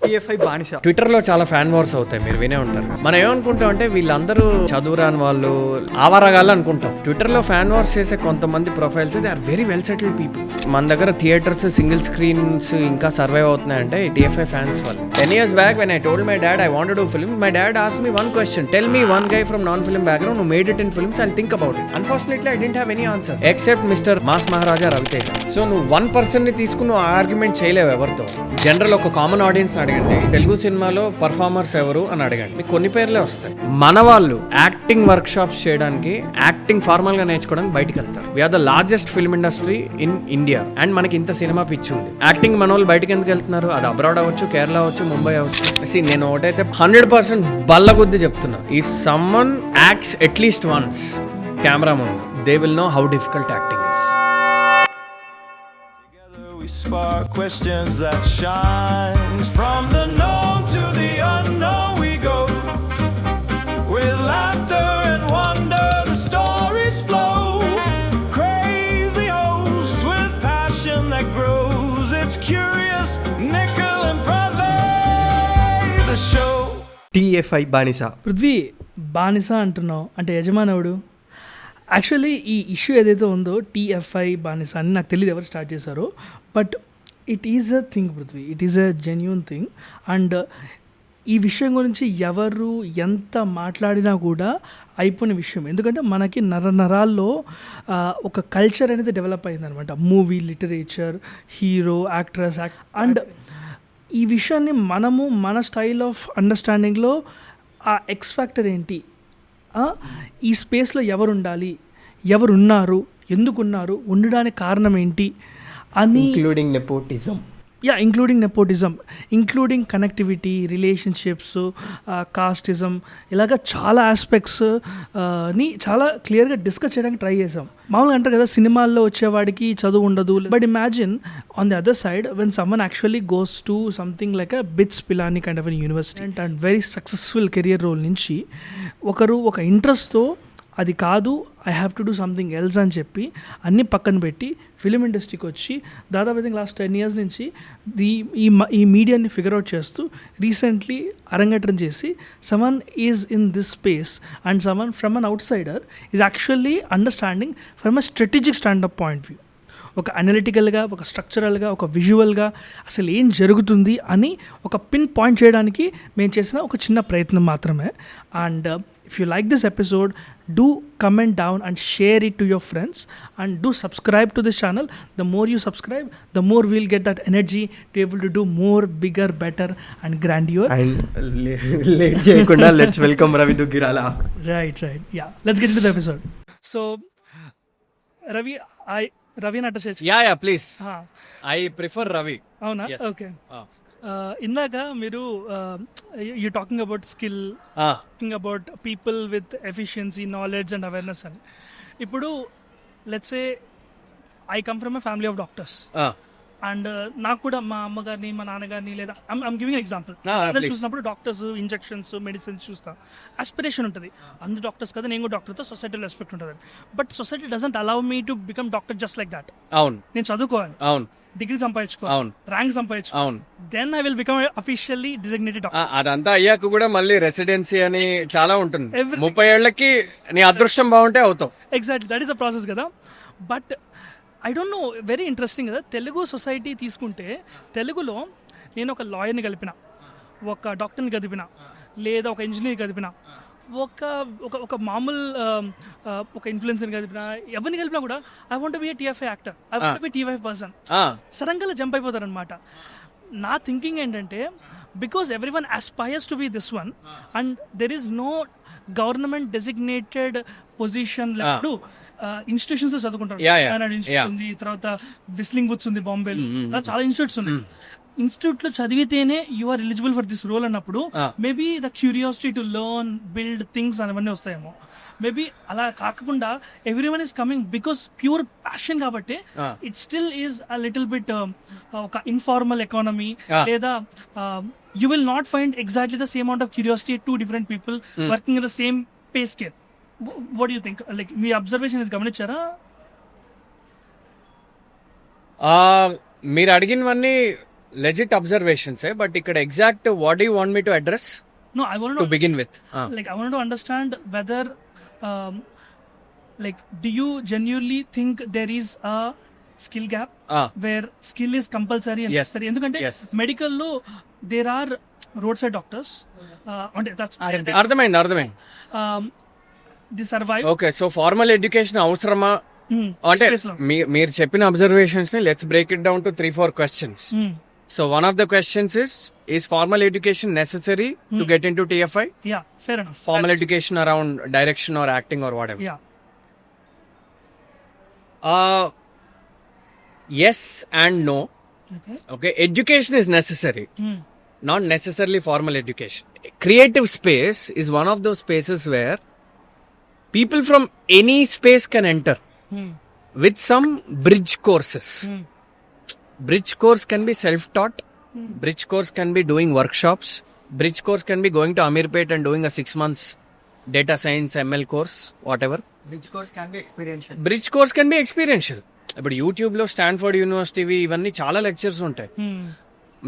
TFI బానిస. Twitter లో చాలా ఫ్యాన్ వార్స్ అవుతాయి, మీరు వినే ఉంటారు. మనం ఏమనుకుంటాం అంటే వీళ్ళందరూ చదువురాని వాళ్ళు, ఆవారగాళ్ళు అనుకుంటాం. ట్విట్టర్ లో ఫ్యాన్ వార్స్ చేసే కొంతమంది profiles they are very well settled people. మన దగ్గర థియేటర్స్, సింగిల్ స్క్రీన్స్ ఇంకా సర్వైవ్ అవుతున్నాయంటే టీఎఫ్ఐ ఫ్యాన్స్ వాళ్ళు. 10 years back when I told my dad I wanted to do film, my dad asked me one question: tell me one guy from non-film background who made it in films, I'll think about it. Unfortunately I didn't have any answer except Mr. Mass Maharaja Raviteja. So నువ్వు 1% ని తీసుకుని నువ్వు argument చేయలేవు ఎవరితో. General ఒక common audience అడగండి, తెలుగు సినిమాలో performers ఎవరు అని అడగండి, మీకు కొన్ని పేర్లే వస్తాయి. మన వాళ్ళు యాక్టింగ్ వర్క్ షాప్స్ చేయడానికి, యాక్టింగ్ ఫార్మల్ గా నేర్చుకోవడానికి బయటికి వెళ్తారు. We're the largest film industry in India and మనకి ఇంత సినిమా పిచ్చి ఉంది. యాక్టింగ్ మన వాళ్ళు బయటకు ఎందుకు వెళ్తున్నారు? అది అబ్రాడ్ అవ్వచ్చు, కేరళ అవ్వచ్చు, ముంబై అవ్వచ్చు. నేను ఒకటైతే 100% బల్లగుద్ది చెప్తున్నా, if someone acts at least once camera ముందు, they will know how difficult acting is. We spark questions that shines from the known to the unknown. We go with laughter and wonder. The stories flow. Crazy hosts with passion that grows. It's curious, Nickel and Brother, the show. TFI బానిస. పృథ్వీ, బానిస అంటున్నావు అంటే యజమానవుడు. Actually ఈ issue ఏదైతే ఉందో TFI బానిస అని నాకు తెలియదు ఎవరు స్టార్ట్ చేశారో, but it is a thing Prithvi, it is a genuine thing. And ఈ విషయం గురించి ఎవరు ఎంత మాట్లాడినా కూడా అయిపోయిన విషయం. ఎందుకంటే మనకి నరాల్లో ఒక కల్చర్ అనేది డెవలప్ అయిందనమాట. Movie, literature, hero, actress and ఈ విషయాన్ని మనము మన స్టైల్ ఆఫ్ అండర్స్టాండింగ్లో ఆ ఎక్స్ ఫ్యాక్టర్ ఏంటి, ఈ స్పేస్లో ఎవరు ఉండాలి, ఎవరు ఉన్నారు, ఎందుకున్నారు, ఉండడానికి కారణం ఏంటి అని, including nepotism. Including nepotism, including connectivity, relationships, casteism, ఇలాగ చాలా ఆస్పెక్ట్స్ ని చాలా క్లియర్గా డిస్కస్ చేయడానికి ట్రై చేసాం. మామూలుగా అంటారు కదా సినిమాల్లో వచ్చేవాడికి చదువు ఉండదు, but imagine on the other side when someone actually goes to something like a BITS Pilani kind of an university and very successful career role నుంచి ఒకరు ఒక ఇంట్రెస్ట్తో అది కాదు, I have to do something else అని చెప్పి అన్నీ పక్కన పెట్టి ఫిలిం ఇండస్ట్రీకి వచ్చి దాదాపు ఐ థింక్ లాస్ట్ 10 years నుంచి ఈ మీడియాని ఫిగర్ అవుట్ చేస్తూ రీసెంట్లీ అరంగేట్రం చేసి someone is in this space and someone from an outsider is actually understanding from a strategic standup point view, ఒక అనలిటికల్గా, ఒక స్ట్రక్చరల్గా, ఒక విజువల్గా అసలు ఏం జరుగుతుంది అని ఒక పిన్ పాయింట్ చేయడానికి మేము చేసిన ఒక చిన్న ప్రయత్నం మాత్రమే. And if you like this episode, do comment down and share it to your friends and do subscribe to this channel. The more you subscribe, the more we'll get that energy to able to do more, bigger, better and grandeur. And late చేయకుండా let's welcome Ravi Duggirala. Right. Yeah, let's get into the episode. So Ravi Natasha. Yeah, please. I prefer Ravi. అవునా? Okay. ఇందాక మీరు you talking about skill, talking about people with efficiency, knowledge and awareness అని. ఇప్పుడు let's say I come from a family of doctors and నాకు కూడా మా అమ్మగారిని, మా నాన్నగారిని, లేదా ఐమ్ గివింగ్ ఎగ్జాంపుల్, చూసినప్పుడు డాక్టర్స్, ఇంజెక్షన్స్, మెడిసిన్స్ చూస్తాం, ఆస్పిరేషన్ ఉంటుంది. అందరు డాక్టర్స్ కదా, నేను కూడా డాక్టర్తో సొసైటీలో రెస్పెక్ట్ ఉంటుంది. But society doesn't allow me to become doctor just like that. అవును, నేను చదువుకోవాలి, అవును, డిగ్రీ సంపాదించుకోవాలి, ర్యాంక్ సంపాదించుకోవాలి, then I will become officially designated doctor. అదంతా అయ్యాక కూడా మళ్ళీ రెసిడెన్సీ అని చాలా ఉంటుంది. 30 ఏళ్లకి నీ అదృష్టం బాగుంటే అవుతావు. Exactly, that is the process కదా. But I don't know, very interesting కదా. తెలుగు సొసైటీ తీసుకుంటే తెలుగులో నేను ఒక లాయర్ని కలిపిన, ఒక డాక్టర్ని కలిపిన, లేదా ఒక ఇంజనీర్ కలిపిన, ఒక మామూలు ఒక ఇన్ఫ్లుయెన్సర్ని కలిపినా, ఎవరిని కలిపినా కూడా I want be a TFI actor, I want be TFI person, సడన్గా జంప్ అయిపోతారనమాట. నా థింకింగ్ ఏంటంటే because everyone aspires to be this one and there is no government designated position. ఇప్పుడు ఇన్స్టిట్యూషన్స్ చదువుకుంటారు, ఇన్స్టిట్యూట్ ఉంది, తర్వాత విస్లింగ్ వుడ్స్ ఉంది బాంబే, చాలా ఇన్స్టిట్యూట్స్ ఉన్నాయి. ఇన్స్టిట్యూట్ లో చదివితేనే you are eligible for this role అన్నప్పుడు maybe the curiosity to learn, build things అవన్నీ వస్తాయేమో. మేబీ అలా కాకుండా everyone is coming because pure passion కాబట్టి it still is a little bit ఒక ఇన్ఫార్మల్ ఎకానమీ, లేదా you will not find exactly the same amount of curiosity two different people working in the same pay scale. What you think? Like మీ observation ఇది గమనించారా? మీరు అడిగినవన్నీ legit observations but ఇక్కడ exact what do you want me to address No, I want to begin with like I want to understand whether like do you genuinely think there is a skill gap where skill is compulsory and Yes. necessary ఎందుకంటే Yes. Medical లో there are roadside doctors అంటే that's అర్థమైంది they survive okay so formal education అవసరమా అంటే space లో. మీరు చెప్పిన observations ని let's break it down to 3-4 questions. So one of the questions is formal education necessary to get into TFI? yeah, fair enough. Formal education around direction or acting or whatever. Yeah. Yes and no. Okay. Okay, education is necessary, not necessarily formal education. Creative space is one of those spaces where people from any space can enter with some bridge courses. Bridge course can be self-taught. Bridge course can be doing workshops. Bridge course can be going to Amirpet and doing a 6 months data science ML course, whatever. Which course can be experiential. Bridge course can be experiential. ఇప్పుడు యూట్యూబ్లో Stanford యూనివర్సిటీవి ఇవన్నీ చాలా lectures ఉంటాయి.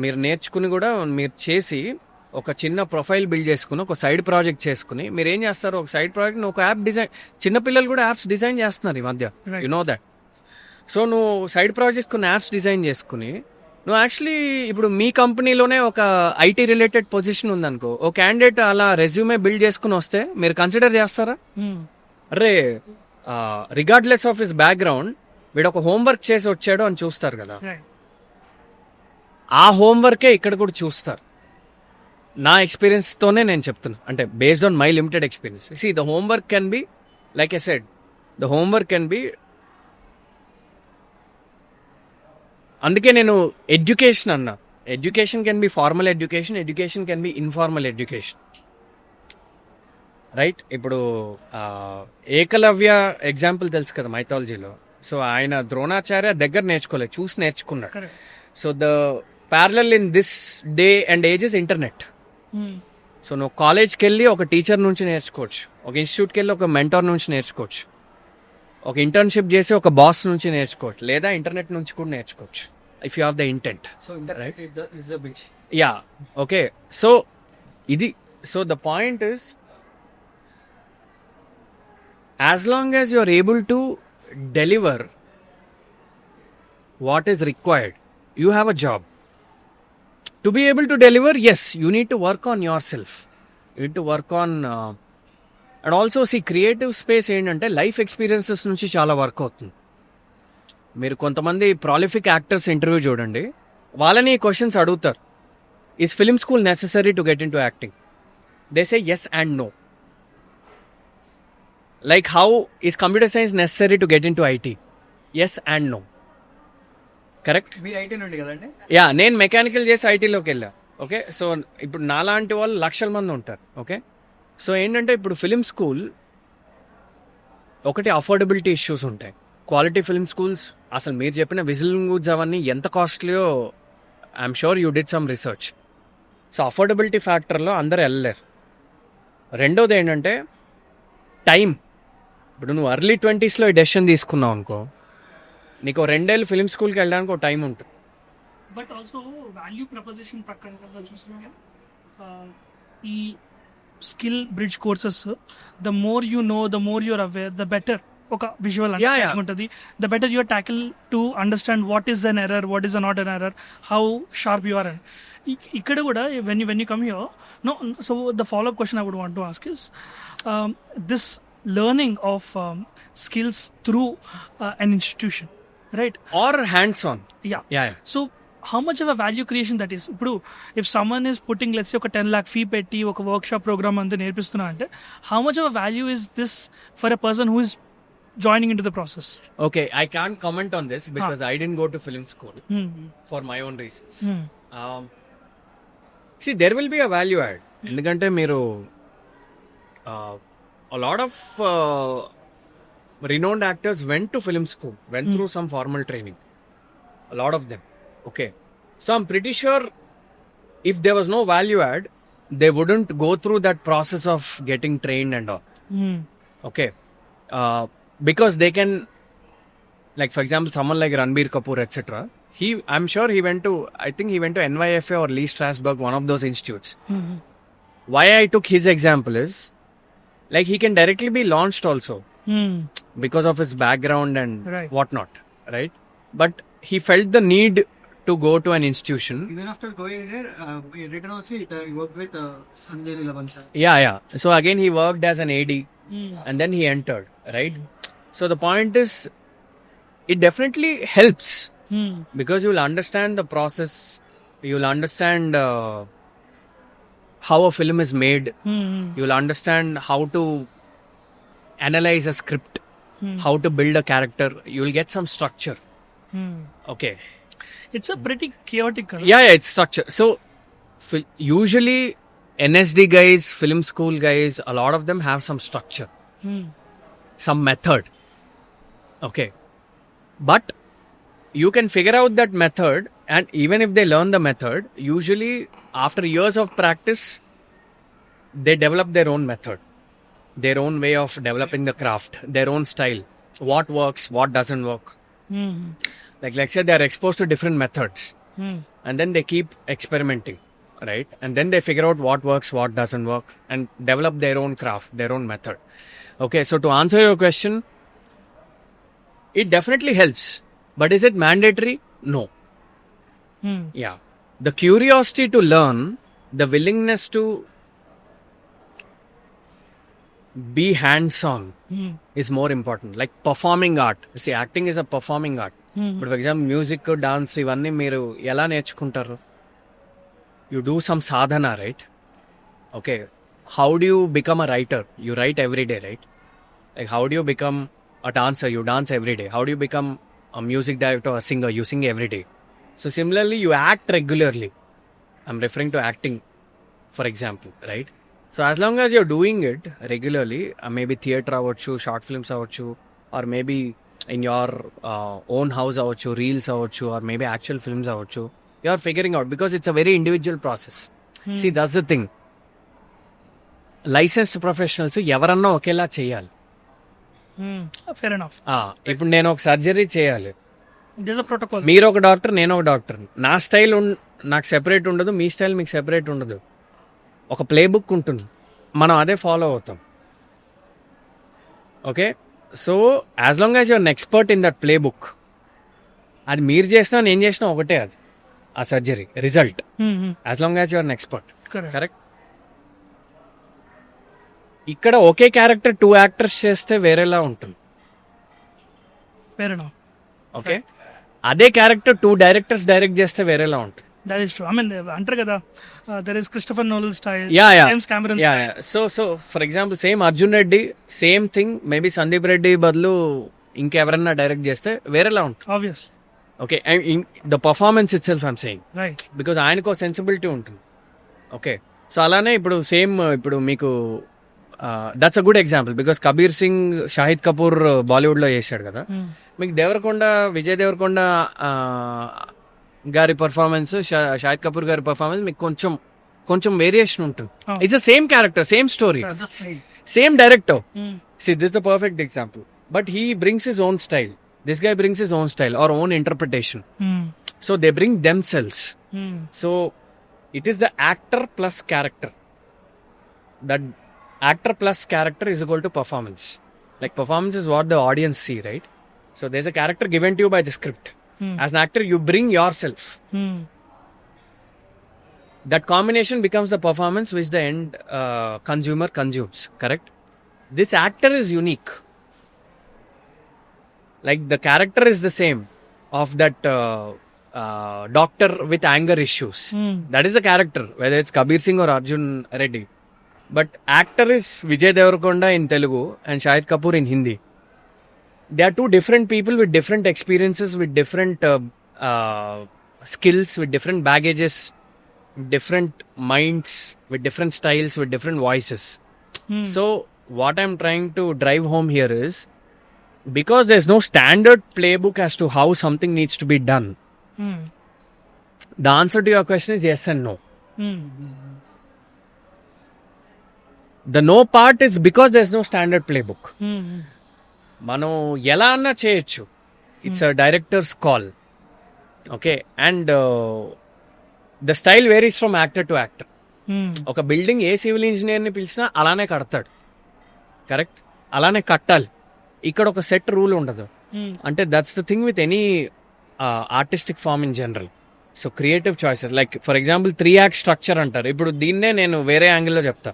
మీరు నేర్చుకుని కూడా మీరు చేసి ఒక చిన్న ప్రొఫైల్ బిల్డ్ చేసుకుని ఒక సైడ్ ప్రాజెక్ట్ చేసుకుని మీరు ఏం చేస్తారు, ఒక సైడ్ ప్రాజెక్ట్ ఒక యాప్ డిజైన్, చిన్నపిల్లలు కూడా యాప్స్ డిజైన్ చేస్తున్నారు ఈ మధ్య, యు నో దట్. సో నువ్వు సైడ్ ప్రాజెక్ట్స్ కొన్ని యాప్స్ డిజైన్ చేసుకుని నువ్వు యాక్చువల్లీ ఇప్పుడు మీ కంపెనీలోనే ఒక ఐటీ రిలేటెడ్ పొజిషన్ ఉందనుకో, ఓ క్యాండిడేట్ అలా రెజ్యూమే బిల్డ్ చేసుకుని వస్తే మీరు కన్సిడర్ చేస్తారా? అరే రిగార్డ్లెస్ ఆఫ్ హిస్ బ్యాక్గ్రౌండ్ వీడు ఒక హోంవర్క్ చేసి వచ్చాడు అని చూస్తారు కదా, ఆ హోంవర్కే ఇక్కడ కూడా చూస్తారు. నా ఎక్స్పీరియన్స్తోనే నేను చెప్తున్నా, అంటే based on my limited experience. See the homework can be like I said, the homework can be, అందుకే నేను ఎడ్యుకేషన్ అన్నా. Education can be formal education, education can be informal education, right? ఇప్పుడు ఏకలవ్య ఎగ్జాంపుల్ తెలుసు కదా మైథాలజీలో. సో ఆయన ద్రోణాచార్య దగ్గర నేర్చుకోలేదు, చూసి నేర్చుకున్నాడు. So the parallel in this day and age is internet. So నువ్వు కాలేజ్కి వెళ్ళి ఒక టీచర్ నుంచి నేర్చుకోవచ్చు, ఒక ఇన్స్టిట్యూట్కి వెళ్ళి ఒక మెంటర్ నుంచి నేర్చుకోవచ్చు, ఒక ఇంటర్న్షిప్ చేసి ఒక బాస్ నుంచి నేర్చుకోవచ్చు, లేదా ఇంటర్నెట్ నుంచి కూడా నేర్చుకోవచ్చు if you have the intent. So internet is a bridge. Yeah okay. So ఇది, so the point is as long as you are able to deliver what is required, you have a job. To be able to deliver, yes you need to work on yourself, you need to work on. And also see creative space ఏంటంటే life experiences నుంచి చాలా work అవుతుంది. మీరు కొంతమంది prolific actors interview చూడండి, వాళ్ళని questions అడుగుతారు, is film school necessary to get into acting? They say yes and no. Like how is computer science necessary to get into IT? Yes and no, correct? మీరు IT నుండి కదండి. Yeah, నేను mechanical చేసి ఐటీలోకి వెళ్ళా. Okay, so ఇప్పుడు నాలాంటి వాళ్ళు లక్షల మంది ఉంటారు. ఓకే, సో ఏంటంటే ఇప్పుడు ఫిలిం స్కూల్ ఒకటి అఫోర్డబిలిటీ ఇష్యూస్ ఉంటాయి. క్వాలిటీ ఫిల్మ్ స్కూల్స్, అసలు మీరు చెప్పిన విజిలింగ్ గూడ్స్ అవన్నీ ఎంత కాస్ట్లీయో I'm sure you did some research. So affordability ఫ్యాక్టర్లో అందరు వెళ్ళలేరు. రెండోది ఏంటంటే టైం. ఇప్పుడు నువ్వు ఎర్లీ 20sలో ఈ డెసిషన్ తీసుకున్నావు అనుకో, నీకు 2 ఏళ్ళు ఫిలిం స్కూల్కి వెళ్ళడానికి ఒక టైం ఉంటుంది. బట్ ఆల్సో వాల్యూ ప్రపోజిషన్ ప్రకారంగా చూస్తున్నాం, ఈ skill bridge courses the more you know, the more you're aware, the better ఒక విజువల్ అండర్స్టాండింగ్ ఉంటుంది, the better your tackle to understand what is an error, what is not an error, how sharp you are. ఇక్కడ కూడా when you come here no, so the follow up question I would want to ask is this learning of skills through an institution, right? Or hands on. Yeah. So how much of a value creation that is? ఇప్పుడు if someone is putting, let's say, ఒక 10 lakh fee పెట్టి ఒక workshop programme అంతా నేర్పిస్తున్నా అంటే how much of a value is this for a person who is joining into the process? Okay, I can't comment on this because I didn't go to film school for my own reasons. See, there will be a value add. ఎందుకంటే మీరు a lot of renowned actors went to film school, went through some formal training, a lot of them. Okay, so I'm pretty sure if there was no value add, they wouldn't go through that process of getting trained and all. Okay, because they can, like for example, someone like Ranbir Kapoor etc., I'm sure he went to, I think he went to NYFA or Lee Strasberg, one of those institutes. Why I took his example is, like, he can directly be launched also because of his background and Right. whatnot, right? But he felt the need to go to an institution. Even after going there, return also he worked with Sanjay Leela Bhansali. Yeah. So again, he worked as an AD and then he entered, right? So the point is, it definitely helps because you'll understand the process, you'll understand how a film is made, you'll understand how to analyze a script, how to build a character, you'll get some structure. Okay. It's a pretty chaotic. Yeah, it's structure. So usually NSD guys, film school guys, a lot of them have some structure, some method. Okay. But you can figure out that method, and even if they learn the method, usually after years of practice, they develop their own method, their own way of developing the craft, their own style, what works, what doesn't work. Like let's say they are exposed to different methods and then they keep experimenting, right? And then they figure out what works, what doesn't work, and develop their own craft, their own method. Okay, so to answer your question, it definitely helps. But is it mandatory? No. Yeah. The curiosity to learn, the willingness to be hands-on is more important. Like performing art. See, acting is a performing art. But for example, music, dance, ఇవన్నీ మీరు ఎలా నేర్చుకుంటారు? You do some sadhana, right? Okay. How do you become a writer? You write every day, right? Like how do you become a dancer? You dance every day. How do you become a music director or a singer? You sing every day. So similarly, you act regularly. I'm referring to acting, for example, right? So as long as you're doing it regularly, maybe theatre avachchu, short films avachchu, or maybe in your own house avachchu, reels avachchu, or maybe actual films avachchu, you're figuring out because it's a very individual process. See, that's the thing. Licensed professionals ఎవరన్నా ఒకేలా చేయాలి. Fair enough. ఇప్పుడు నేను ఒక surgery చేయాలి, this a protocol. మీరు ఒక doctor, నేను ఒక డాక్టర్. నా స్టైల్ నాకు సెపరేట్ ఉండదు, మీ స్టైల్ మీకు సెపరేట్ ఉండదు. ఒక ప్లే బుక్ ఉంటుంది, మనం అదే ఫాలో అవుతాం. Okay, so as long as your expert in that playbook, అది మీరు చేసినా నేను చేసినా ఒకటే, అది ఆ surgery result. As long as your expert. Correct. ఇక్కడ ఒకే క్యారెక్టర్ 2 యాక్టర్స్ చేస్తే వేరేలా ఉంటుంది. Fair enough. ఓకే, అదే క్యారెక్టర్ 2 డైరెక్టర్స్ డైరెక్ట్ చేస్తే వేరేలా ఉంటుంది. That is true. I mean అంటారు కదా, there is Christopher Nolan style, James Cameron. So for example same Arjun Reddy, same thing maybe Sandeep Reddy బదులు ఇంకెవరన్నా డైరెక్ట్ చేస్తే వేరేలా ఉంటుంది. Obvious. Okay, the performance it self I'm saying, right, because ఆయనకు సెన్సిబిలిటీ ఉంటుంది. Okay, so అలానే ఇప్పుడు సేమ్ ఇప్పుడు మీకు that's a good example because Kabir Singh Shahid Kapoor బాలీవుడ్లో చేశాడు కదా. మీకు దేవరకొండ, విజయ్ దేవరకొండ గారి పర్ఫార్మెన్స్, షాహిద్ కపూర్ గారి పర్ఫార్మెన్స్ మీకు కొంచెం వేరియేషన్ ఉంటుంది. It's the same character, same story, same director. See, this is the perfect example. But he brings his own style. This guy brings his own style or own interpretation. So they bring themselves. So it is the actor plus character. That actor plus character is equal to performance. Like performance is what the audience see, right? So there's a character given to you by the script. As an actor, you bring yourself. That combination becomes the performance which the end consumer consumes. Correct? This actor is unique. Like the character is the same of that doctor with anger issues. That is the character, whether it's Kabir Singh or Arjun Reddy. But actor is Vijay Devarkonda in Telugu and Shahid Kapoor in Hindi. They are two different people with different experiences, with different skills, with different baggages, different minds, with different styles, with different voices. So what I'm trying to drive home here is, because there's no standard playbook as to how something needs to be done, the answer to your question is yes and no. The no part is because there's no standard playbook. మనం ఎలా అన్నా చేయొచ్చు. It's a directors call. Okay and the style varies from actor to actor. ఒక building ఏ civil ఇంజనీర్ని పిలిచినా అలానే కడతాడు, correct, అలానే కట్టాలి. ఇక్కడ ఒక సెట్ రూల్ ఉండదు. అంటే that's the thing with any artistic form in general. So creative choices, like for example 3 act structure అంటారు. ఇప్పుడు దీన్నే నేను వేరే యాంగిల్లో చెప్తా.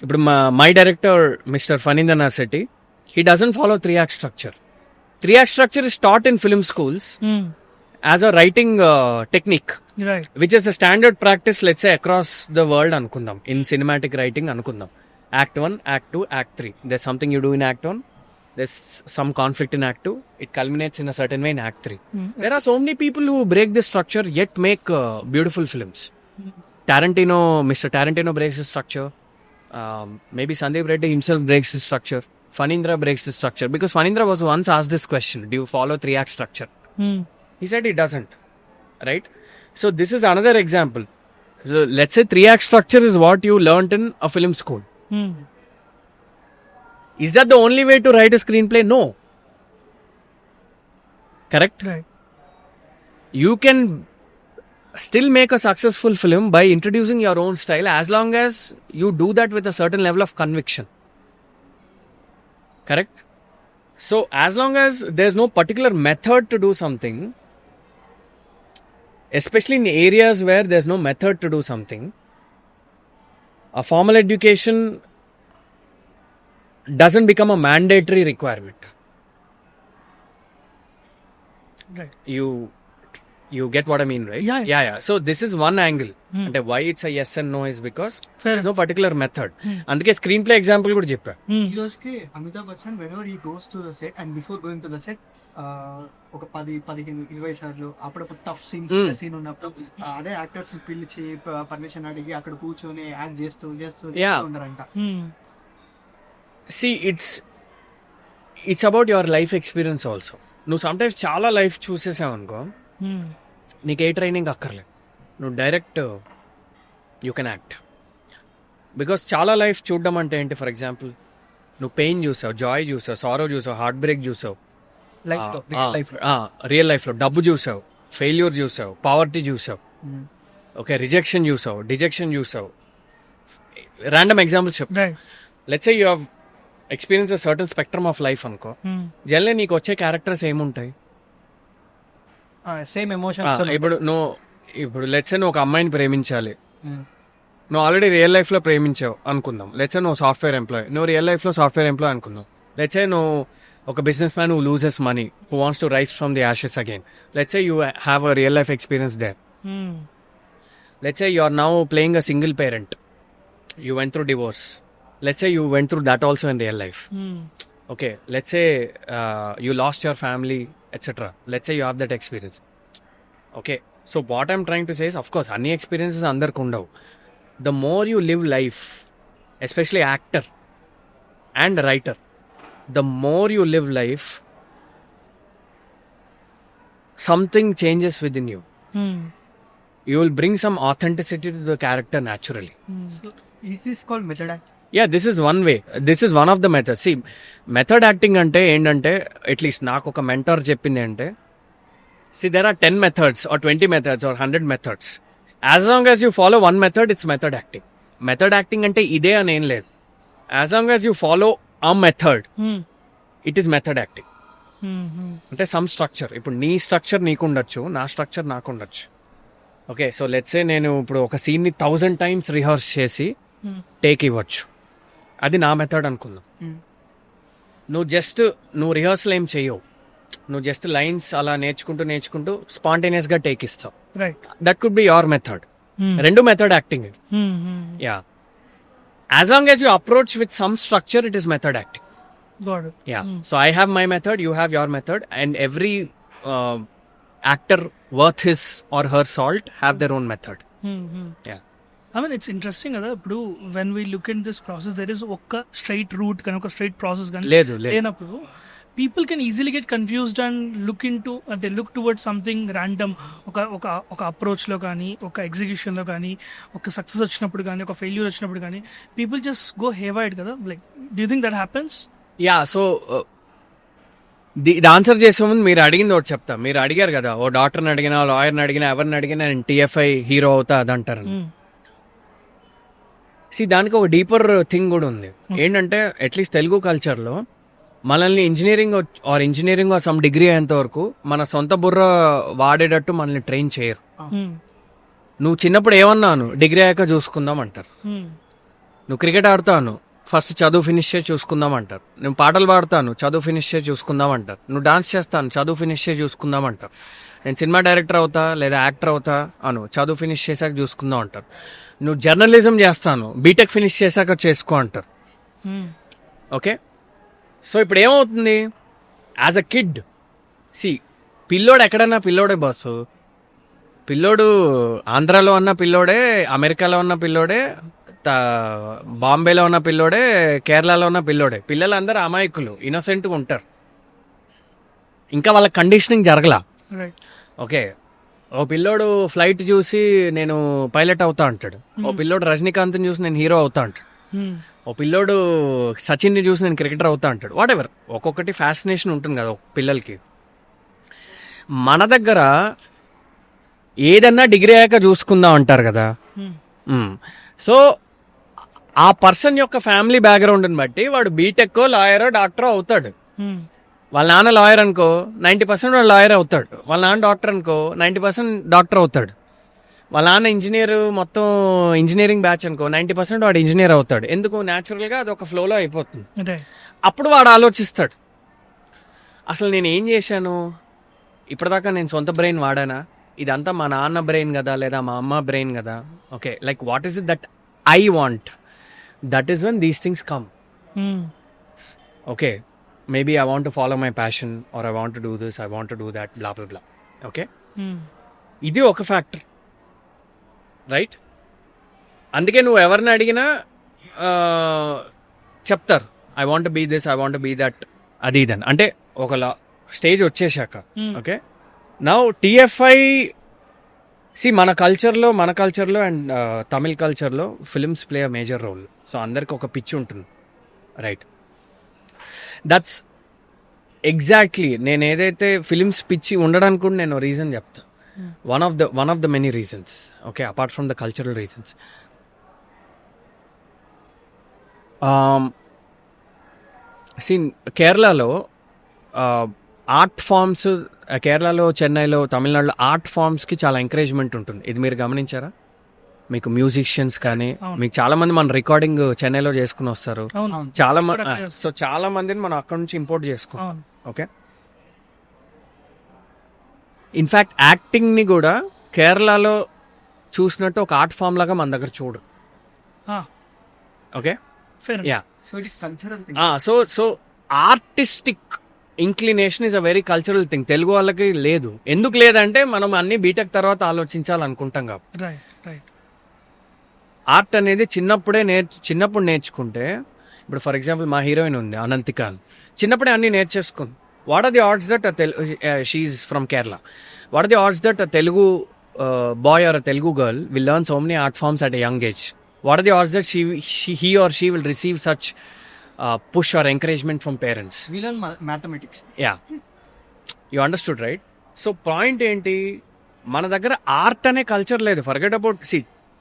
ఇప్పుడు my director mister Phanindra Narsetti, he doesn't follow 3 act structure. 3 act structure is taught in film schools as a writing technique, right. which is a standard practice, let's say across the world అనుకుందాం, in cinematic writing అనుకుందాం. Act 1, Act 2, Act 3. There's something you do in Act 1, there's some conflict in Act 2, it culminates in a certain way in Act 3. There are so many people who break this structure yet make beautiful films. Mr. Tarantino breaks the structure. Maybe Sandeep Reddy himself breaks the structure. Phanindra breaks the structure because Phanindra was once asked this question, do you follow 3 act structure? He said he doesn't, right? So this is another example. So let's say 3 act structure is what you learnt in a film school. Is that the only way to write a screenplay? No. Correct? Right. You can still make a successful film by introducing your own style as long as you do that with a certain level of conviction. Correct? So as long as there's no particular method to do something, especially in areas where there's no method to do something, a formal education doesn't become a mandatory requirement. Right. You get what I mean, right? Yeah. So this is one angle. And why it's a yes and no is because Fair there's no particular method. అందుకే screen play example కూడా చెప్పా. ఈ రోజుకి Amitabh Bachchan whenever he goes to the set and before going to the set ఒక 10-15-20 సార్లు అప్పుడప్పుడు tough scene ఉన్నప్పుడు అదే యాక్టర్స్ పిలిచి పర్మిషన్ అడిగి అక్కడ కూర్చొని యాక్ట్ చేస్తూ ఉంటారంట. See, it's about your life experience also. నువ్వు సమ్టైమ్స్ చాలా లైఫ్ చూసేసావు అనుకో, నీకు ఏ ట్రైనింగ్ అక్కర్లేదు, నువ్వు direct you can act. Because చాలా లైఫ్ చూడడం అంటే ఏంటి, ఫర్ ఎగ్జాంపుల్ నువ్వు పెయిన్ చూసావు, జాయ్ చూసావు, సారో చూసావు, హార్ట్ బ్రేక్ చూసావు, రియల్ లైఫ్లో డబ్బు చూసావు, ఫెయిల్యూర్ చూసావు, పావర్టీ చూసావు, ఓకే, రిజెక్షన్ చూసావు, డిజెక్షన్ చూసావు. ర్యాండమ్ ఎగ్జాంపుల్స్ చెప్పు. Right. Let's say you have experience a certain spectrum of life అనుకో. జనరల్లీ నీకు వచ్చే క్యారెక్టర్స్ ఏముంటాయి? Same emotions. ఇప్పుడు లెట్స్ సే నువ్వు ఒక అమ్మాయిని ప్రేమించాలి, నువ్వు ఆల్రెడీ రియల్ లైఫ్లో ప్రేమించావు అనుకుందాం. లెట్స్ సే నువ్వు సాఫ్ట్వేర్ ఎంప్లాయ్, నువ్వు రియల్ లైఫ్లో సాఫ్ట్వేర్ ఎంప్లాయ్ అనుకుందాం. లెట్స్ సే నువ్వు ఒక businessman who loses money, who wants to rise from the ashes again. Let's say you have a real life experience there. Let's say you are now playing a single parent. You went through divorce. Let's say you went through that also in real life. Okay, let's say you lost your family, etc. Let's say you have that experience. Okay, so what I'm trying to say is, of course, any experiences andarku undavu. The more you live life, especially actor and writer, the more you live life, something changes within you. You will bring some authenticity to the character naturally. So is this called method act? Yeah, this is one way. This is one of the methods. See, method acting అంటే ఏంటంటే, at least నాకు ఒక mentor చెప్పింది అంటే, see, there are 10 methods or 20 methods or 100 methods. As long as you follow one method, it's method acting. Method acting అంటే ఇదే అని ఏం లేదు. As long as you follow a method, it is method acting. అంటే some structure. ఇప్పుడు నీ structure నీకు ఉండొచ్చు, నా స్ట్రక్చర్ నాకు ఉండొచ్చు. ఓకే, సో లెట్స్ సే నేను ఇప్పుడు ఒక సీన్ని 1000 times రిహర్స్ చేసి టేక్ ఇవ్వచ్చు, అది నా మెథడ్ అనుకుందాం. నువ్వు రిహర్సల్ ఏం చేయవు, నువ్వు జస్ట్ లైన్స్ అలా నేర్చుకుంటూ స్పాంటేనియస్ గా టేక్ ఇస్తావు. That could be your method. రెండు method acting. Yeah, as long as you approach with some structure, it is method acting. Yeah, so I have my method, you have your method, and every actor worth his or her salt have their own method. Yeah. I mean, it's interesting కదా. ఇప్పుడు when we look in this process, there is ఒక్క straight route కానీ ఒక straight process కానీ లేనప్పుడు people can easily get confused and look towards something random. ఒక అప్రోచ్లో కానీ, ఒక ఎగ్జిక్యూషన్లో కానీ, ఒక సక్సెస్ వచ్చినప్పుడు కానీ, ఒక ఫెయిల్యూర్ వచ్చినప్పుడు కానీ, people just go haywire కదా. Like, do you think that happens? Yeah, so ఇది ఆన్సర్ చేసే ముందు మీరు అడిగింది ఒకటి చెప్తా. మీరు అడిగారు కదా, ఓ డాక్టర్ని అడిగినా, లాయర్ని అడిగినా, ఎవరిని అడిగినా నేను టీఎఫ్ఐ హీరో అవుతా అదంటారు. దానికి ఒక డీపర్ థింగ్ కూడా ఉంది. ఏంటంటే అట్లీస్ట్ తెలుగు కల్చర్లో మనల్ని ఇంజనీరింగ్ ఆర్ సమ్ డిగ్రీ అయ్యేంత వరకు మన సొంత బుర్ర వాడేటట్టు మనల్ని ట్రైన్ చేయరు. నువ్వు చిన్నప్పుడు ఏమన్నాను, డిగ్రీ అయ్యాక చూసుకుందాం అంటారు. నువ్వు క్రికెట్ ఆడతాను, ఫస్ట్ చదువు ఫినిష్ చేసి చూసుకుందాం అంటారు. నేను పాటలు పాడతాను, చదువు ఫినిష్ చేసి చూసుకుందాం అంటారు. నువ్వు డాన్స్ చేస్తాను, చదువు ఫినిష్ చేసి చూసుకుందాం అంటారు. నేను సినిమా డైరెక్టర్ అవుతా లేదా యాక్టర్ అవుతా అను, చదువు ఫినిష్ చేశాక చూసుకుందాం అంటారు. నువ్వు జర్నలిజం చేస్తాను, బీటెక్ ఫినిష్ చేశాక చేసుకో అంటారు. ఓకే, సో ఇప్పుడు ఏమవుతుంది, యాజ్ అ కిడ్ పిల్లోడు ఎక్కడన్నా పిల్లోడే బాసు. పిల్లోడు ఆంధ్రాలో ఉన్న పిల్లోడే, అమెరికాలో ఉన్న పిల్లోడే, బాంబేలో ఉన్న పిల్లోడే, కేరళలో ఉన్న పిల్లోడే. పిల్లలందరూ అమాయకులు, ఇన్నోసెంట్గా ఉంటారు. ఇంకా వాళ్ళ కండిషనింగ్ జరగలా. ఓకే, ఓ పిల్లోడు ఫ్లైట్ చూసి నేను పైలట్ అవుతా అంటాడు. ఓ పిల్లోడు రజనీకాంత్ని చూసి నేను హీరో అవుతా అంటాడు. ఓ పిల్లోడు సచిన్ని చూసి నేను క్రికెటర్ అవుతా అంటాడు. వాట్ ఎవర్, ఒక్కొక్కటి ఫ్యాసినేషన్ ఉంటుంది కదా పిల్లలకి. మన దగ్గర ఏదన్నా డిగ్రీ అయ్యాక చూసుకుందాం అంటారు కదా. సో ఆ పర్సన్ యొక్క ఫ్యామిలీ బ్యాక్గ్రౌండ్ని బట్టి వాడు బీటెక్, లాయరో, డాక్టరో అవుతాడు. వాళ్ళ నాన్న లాయర్ అనుకో 90% వాడు లాయర్ అవుతాడు. వాళ్ళ నాన్న డాక్టర్ అనుకో 90% డాక్టర్ అవుతాడు. వాళ్ళ నాన్న ఇంజనీర్, మొత్తం ఇంజనీరింగ్ బ్యాచ్ అనుకో 90% వాడు ఇంజనీర్ అవుతాడు. ఎందుకు, న్యాచురల్గా అది ఒక ఫ్లోలో అయిపోతుంది. అప్పుడు వాడు ఆలోచిస్తాడు, అసలు నేను ఏం చేశాను ఇప్పటిదాకా, నేను సొంత బ్రెయిన్ వాడానా, ఇదంతా మా నాన్న బ్రెయిన్ కదా లేదా మా అమ్మ బ్రెయిన్ కదా. Okay, like what is it that I want, that is when these things come. Okay, maybe I want to follow my passion, or I want to do this, I want to do that, blah blah blah. Okay, ఇది ఒక factor, right? అందుకే నువ్వు ఎవరిని అడిగినా చెప్తారు, I want to be this, I want to be that, అది ఇదని. అంటే ఒక స్టేజ్ వచ్చేసాక. ఓకే, నౌ టిఎఫ్ఐ మన కల్చర్లో అండ్ తమిళ్ కల్చర్లో films play a major role. So అందరికి ఒక పిచ్ ఉంటుంది, రైట్? దట్స్ ఎగ్జాక్ట్లీ నేను ఏదైతే ఫిలిమ్స్ పిచ్చి ఉండడానికి కూడా నేను రీజన్ చెప్తా. One of the many reasons. Okay, apart from the cultural reasons. కేరళలో ఆర్ట్ ఫామ్స్, కేరళలో, చెన్నైలో, తమిళనాడులో ఆర్ట్ ఫామ్స్కి చాలా ఎంకరేజ్మెంట్ ఉంటుంది. ఇది మీరు గమనించారా? మీకు మ్యూజిషియన్స్ కానీ, మీకు చాలా మంది మన రికార్డింగ్ చెన్నైలో చేసుకుని వస్తారు. చాలా మంది, సో చాలా మందిని మనం అక్కడ నుంచి ఇంపోర్ట్ చేసుకుంటాం. ఓకే, ఇన్ఫ్యాక్ట్ యాక్టింగ్ ని కూడా కేరళలో చూసినట్టు ఒక ఆర్ట్ ఫామ్ లాగా మన దగ్గర చూడు. Okay, yeah, so artistic inclination is a very cultural thing. Telugu వాళ్ళకి లేదు. ఎందుకు లేదంటే మనం అన్ని బీటెక్ తర్వాత ఆలోచించాలనుకుంటాం కాబట్టి. ఆర్ట్ అనేది చిన్నప్పుడు నేర్చుకుంటే, ఇప్పుడు ఫర్ ఎగ్జాంపుల్ మా హీరోయిన్ ఉంది అనంతిక, చిన్నప్పుడే అన్ని నేర్చేసుకుంది. What are the arts that she is from Kerala, what are the arts that Telugu boy or Telugu girl will learn so many art forms at a young age? What are the arts that he or she will receive such push or encouragement from parents? We learn mathematics. Yeah, you understood, right? So point ఏంటి, మన దగ్గర art అనే culture లేదు. Forget about,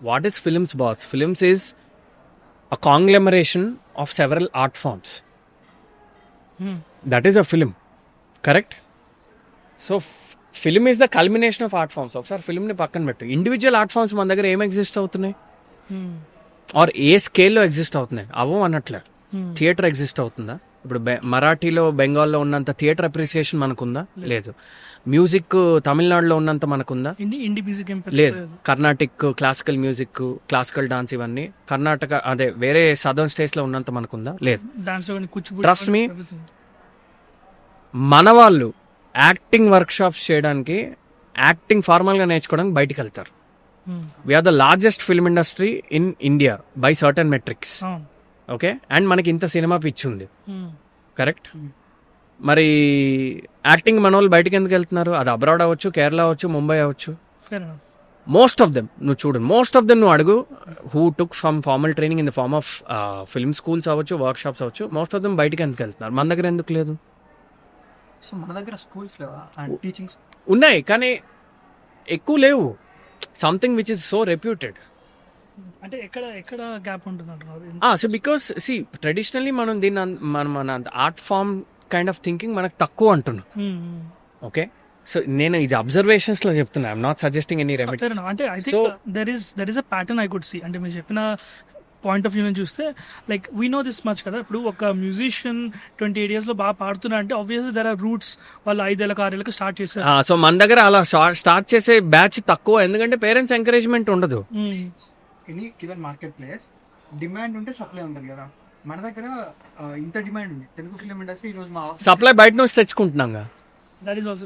what is films, boss? Films is a conglomeration of several art forms. That is a film, correct? So film is the culmination of art forms. ఒకసారి film ని పక్కన పెట్టు. Individual art forms మన దగ్గర ఏం exist అవుతున్నాయి, are ఏ స్కేల్లో exist అవుతున్నాయి? అవ్వం అన్నట్లే. థియేటర్ ఎగ్జిస్ట్ అవుతుందా? ఇప్పుడు మరాఠీలో, బెంగాల్లో ఉన్నంత థియేటర్ అప్రిసియేషన్ మనకుందా? లేదు. మ్యూజిక్ తమిళనాడులో ఉన్నంత మనకుందా? లేదు. Carnatic classical music, classical dance, ఇవన్నీ కర్ణాటక, అదే వేరే సదర్న్ స్టేట్స్ లో ఉన్నంత మనకుందా? లేదు. ట్రస్ట్ మీ, మన వాళ్ళు యాక్టింగ్ వర్క్ షాప్స్ చేయడానికి, యాక్టింగ్ ఫార్మల్ గా నేర్చుకోవడానికి బయటికి వెళ్తారు. We're the largest film industry in India by certain metrics. Okay, and మనకి ఇంత సినిమా పిచ్చి ఉంది, కరెక్ట్? మరి యాక్టింగ్ మన వాళ్ళు బయటకు ఎందుకు వెళ్తున్నారు? అది అబ్రాడ్ అవ్వచ్చు, కేరళ అవ్వచ్చు, ముంబై అవ్వచ్చు. మోస్ట్ ఆఫ్ దెమ్ నువ్వు చూడు, మోస్ట్ ఆఫ్ దెమ్ నువ్వు అడుగు, who took some formal training in the form of film schools అవ్వచ్చు, వర్క్ షాప్స్ అవ్వచ్చు, మోస్ట్ ఆఫ్ దెమ్ బయటకు ఎందుకు వెళ్తున్నారు? మన దగ్గర ఎందుకు లేదు? సో మన దగ్గర స్కూల్స్ లేవా అండ్ టీచింగ్స్? ఉన్నాయి కానీ ఎక్కువ లేవు. Something which is so reputed. అంటే ఎక్కడ ఎక్కడ గ్యాప్ ఉంటుంది అంటున్నారు? సో బికాస్ సి ట్రెడిషనల్లీ మనం దీన్ని మన art form kind of thinking మనకు తక్కువ అంటున్నాం. ఓకే, సో నేను ఇది అబ్జర్వేషన్స్ లో చెప్తున్నా. I'm not suggesting any remedy. అంటే I think there is a pattern I could see. అంటే మీరు చెప్పిన పాయింట్ ఆఫ్ వ్యూ నుంచి చూస్తే like we know this much కదా. ఇప్పుడు ఒక మ్యూజిషియన్ 28 years లో బాగా పాడుతున్నా అంటే ఆబ్వియస్లీ దర్ ఆర్ రూట్స్. వాళ్ళు 5 ఏళ్ళకి 6 ఏళ్ళకి స్టార్ట్ చేశారు. సో మన దగ్గర అలా స్టార్ట్ చేసే బ్యాచ్ తక్కువ, ఎందుకంటే పేరెంట్స్ ఎంకరేజ్మెంట్ ఉండదు. Any given market place demand ఉంటే సప్లై ఉంటుంది కదా. మన దగ్గర ఇంత డిమాండ్ ఉంది. తెలుగు ఫిల్మ్ ఇండస్ట్రీ ఈరోజు మా సప్లై బయట నుంచి తెచ్చుకుంటున్నాం. That is also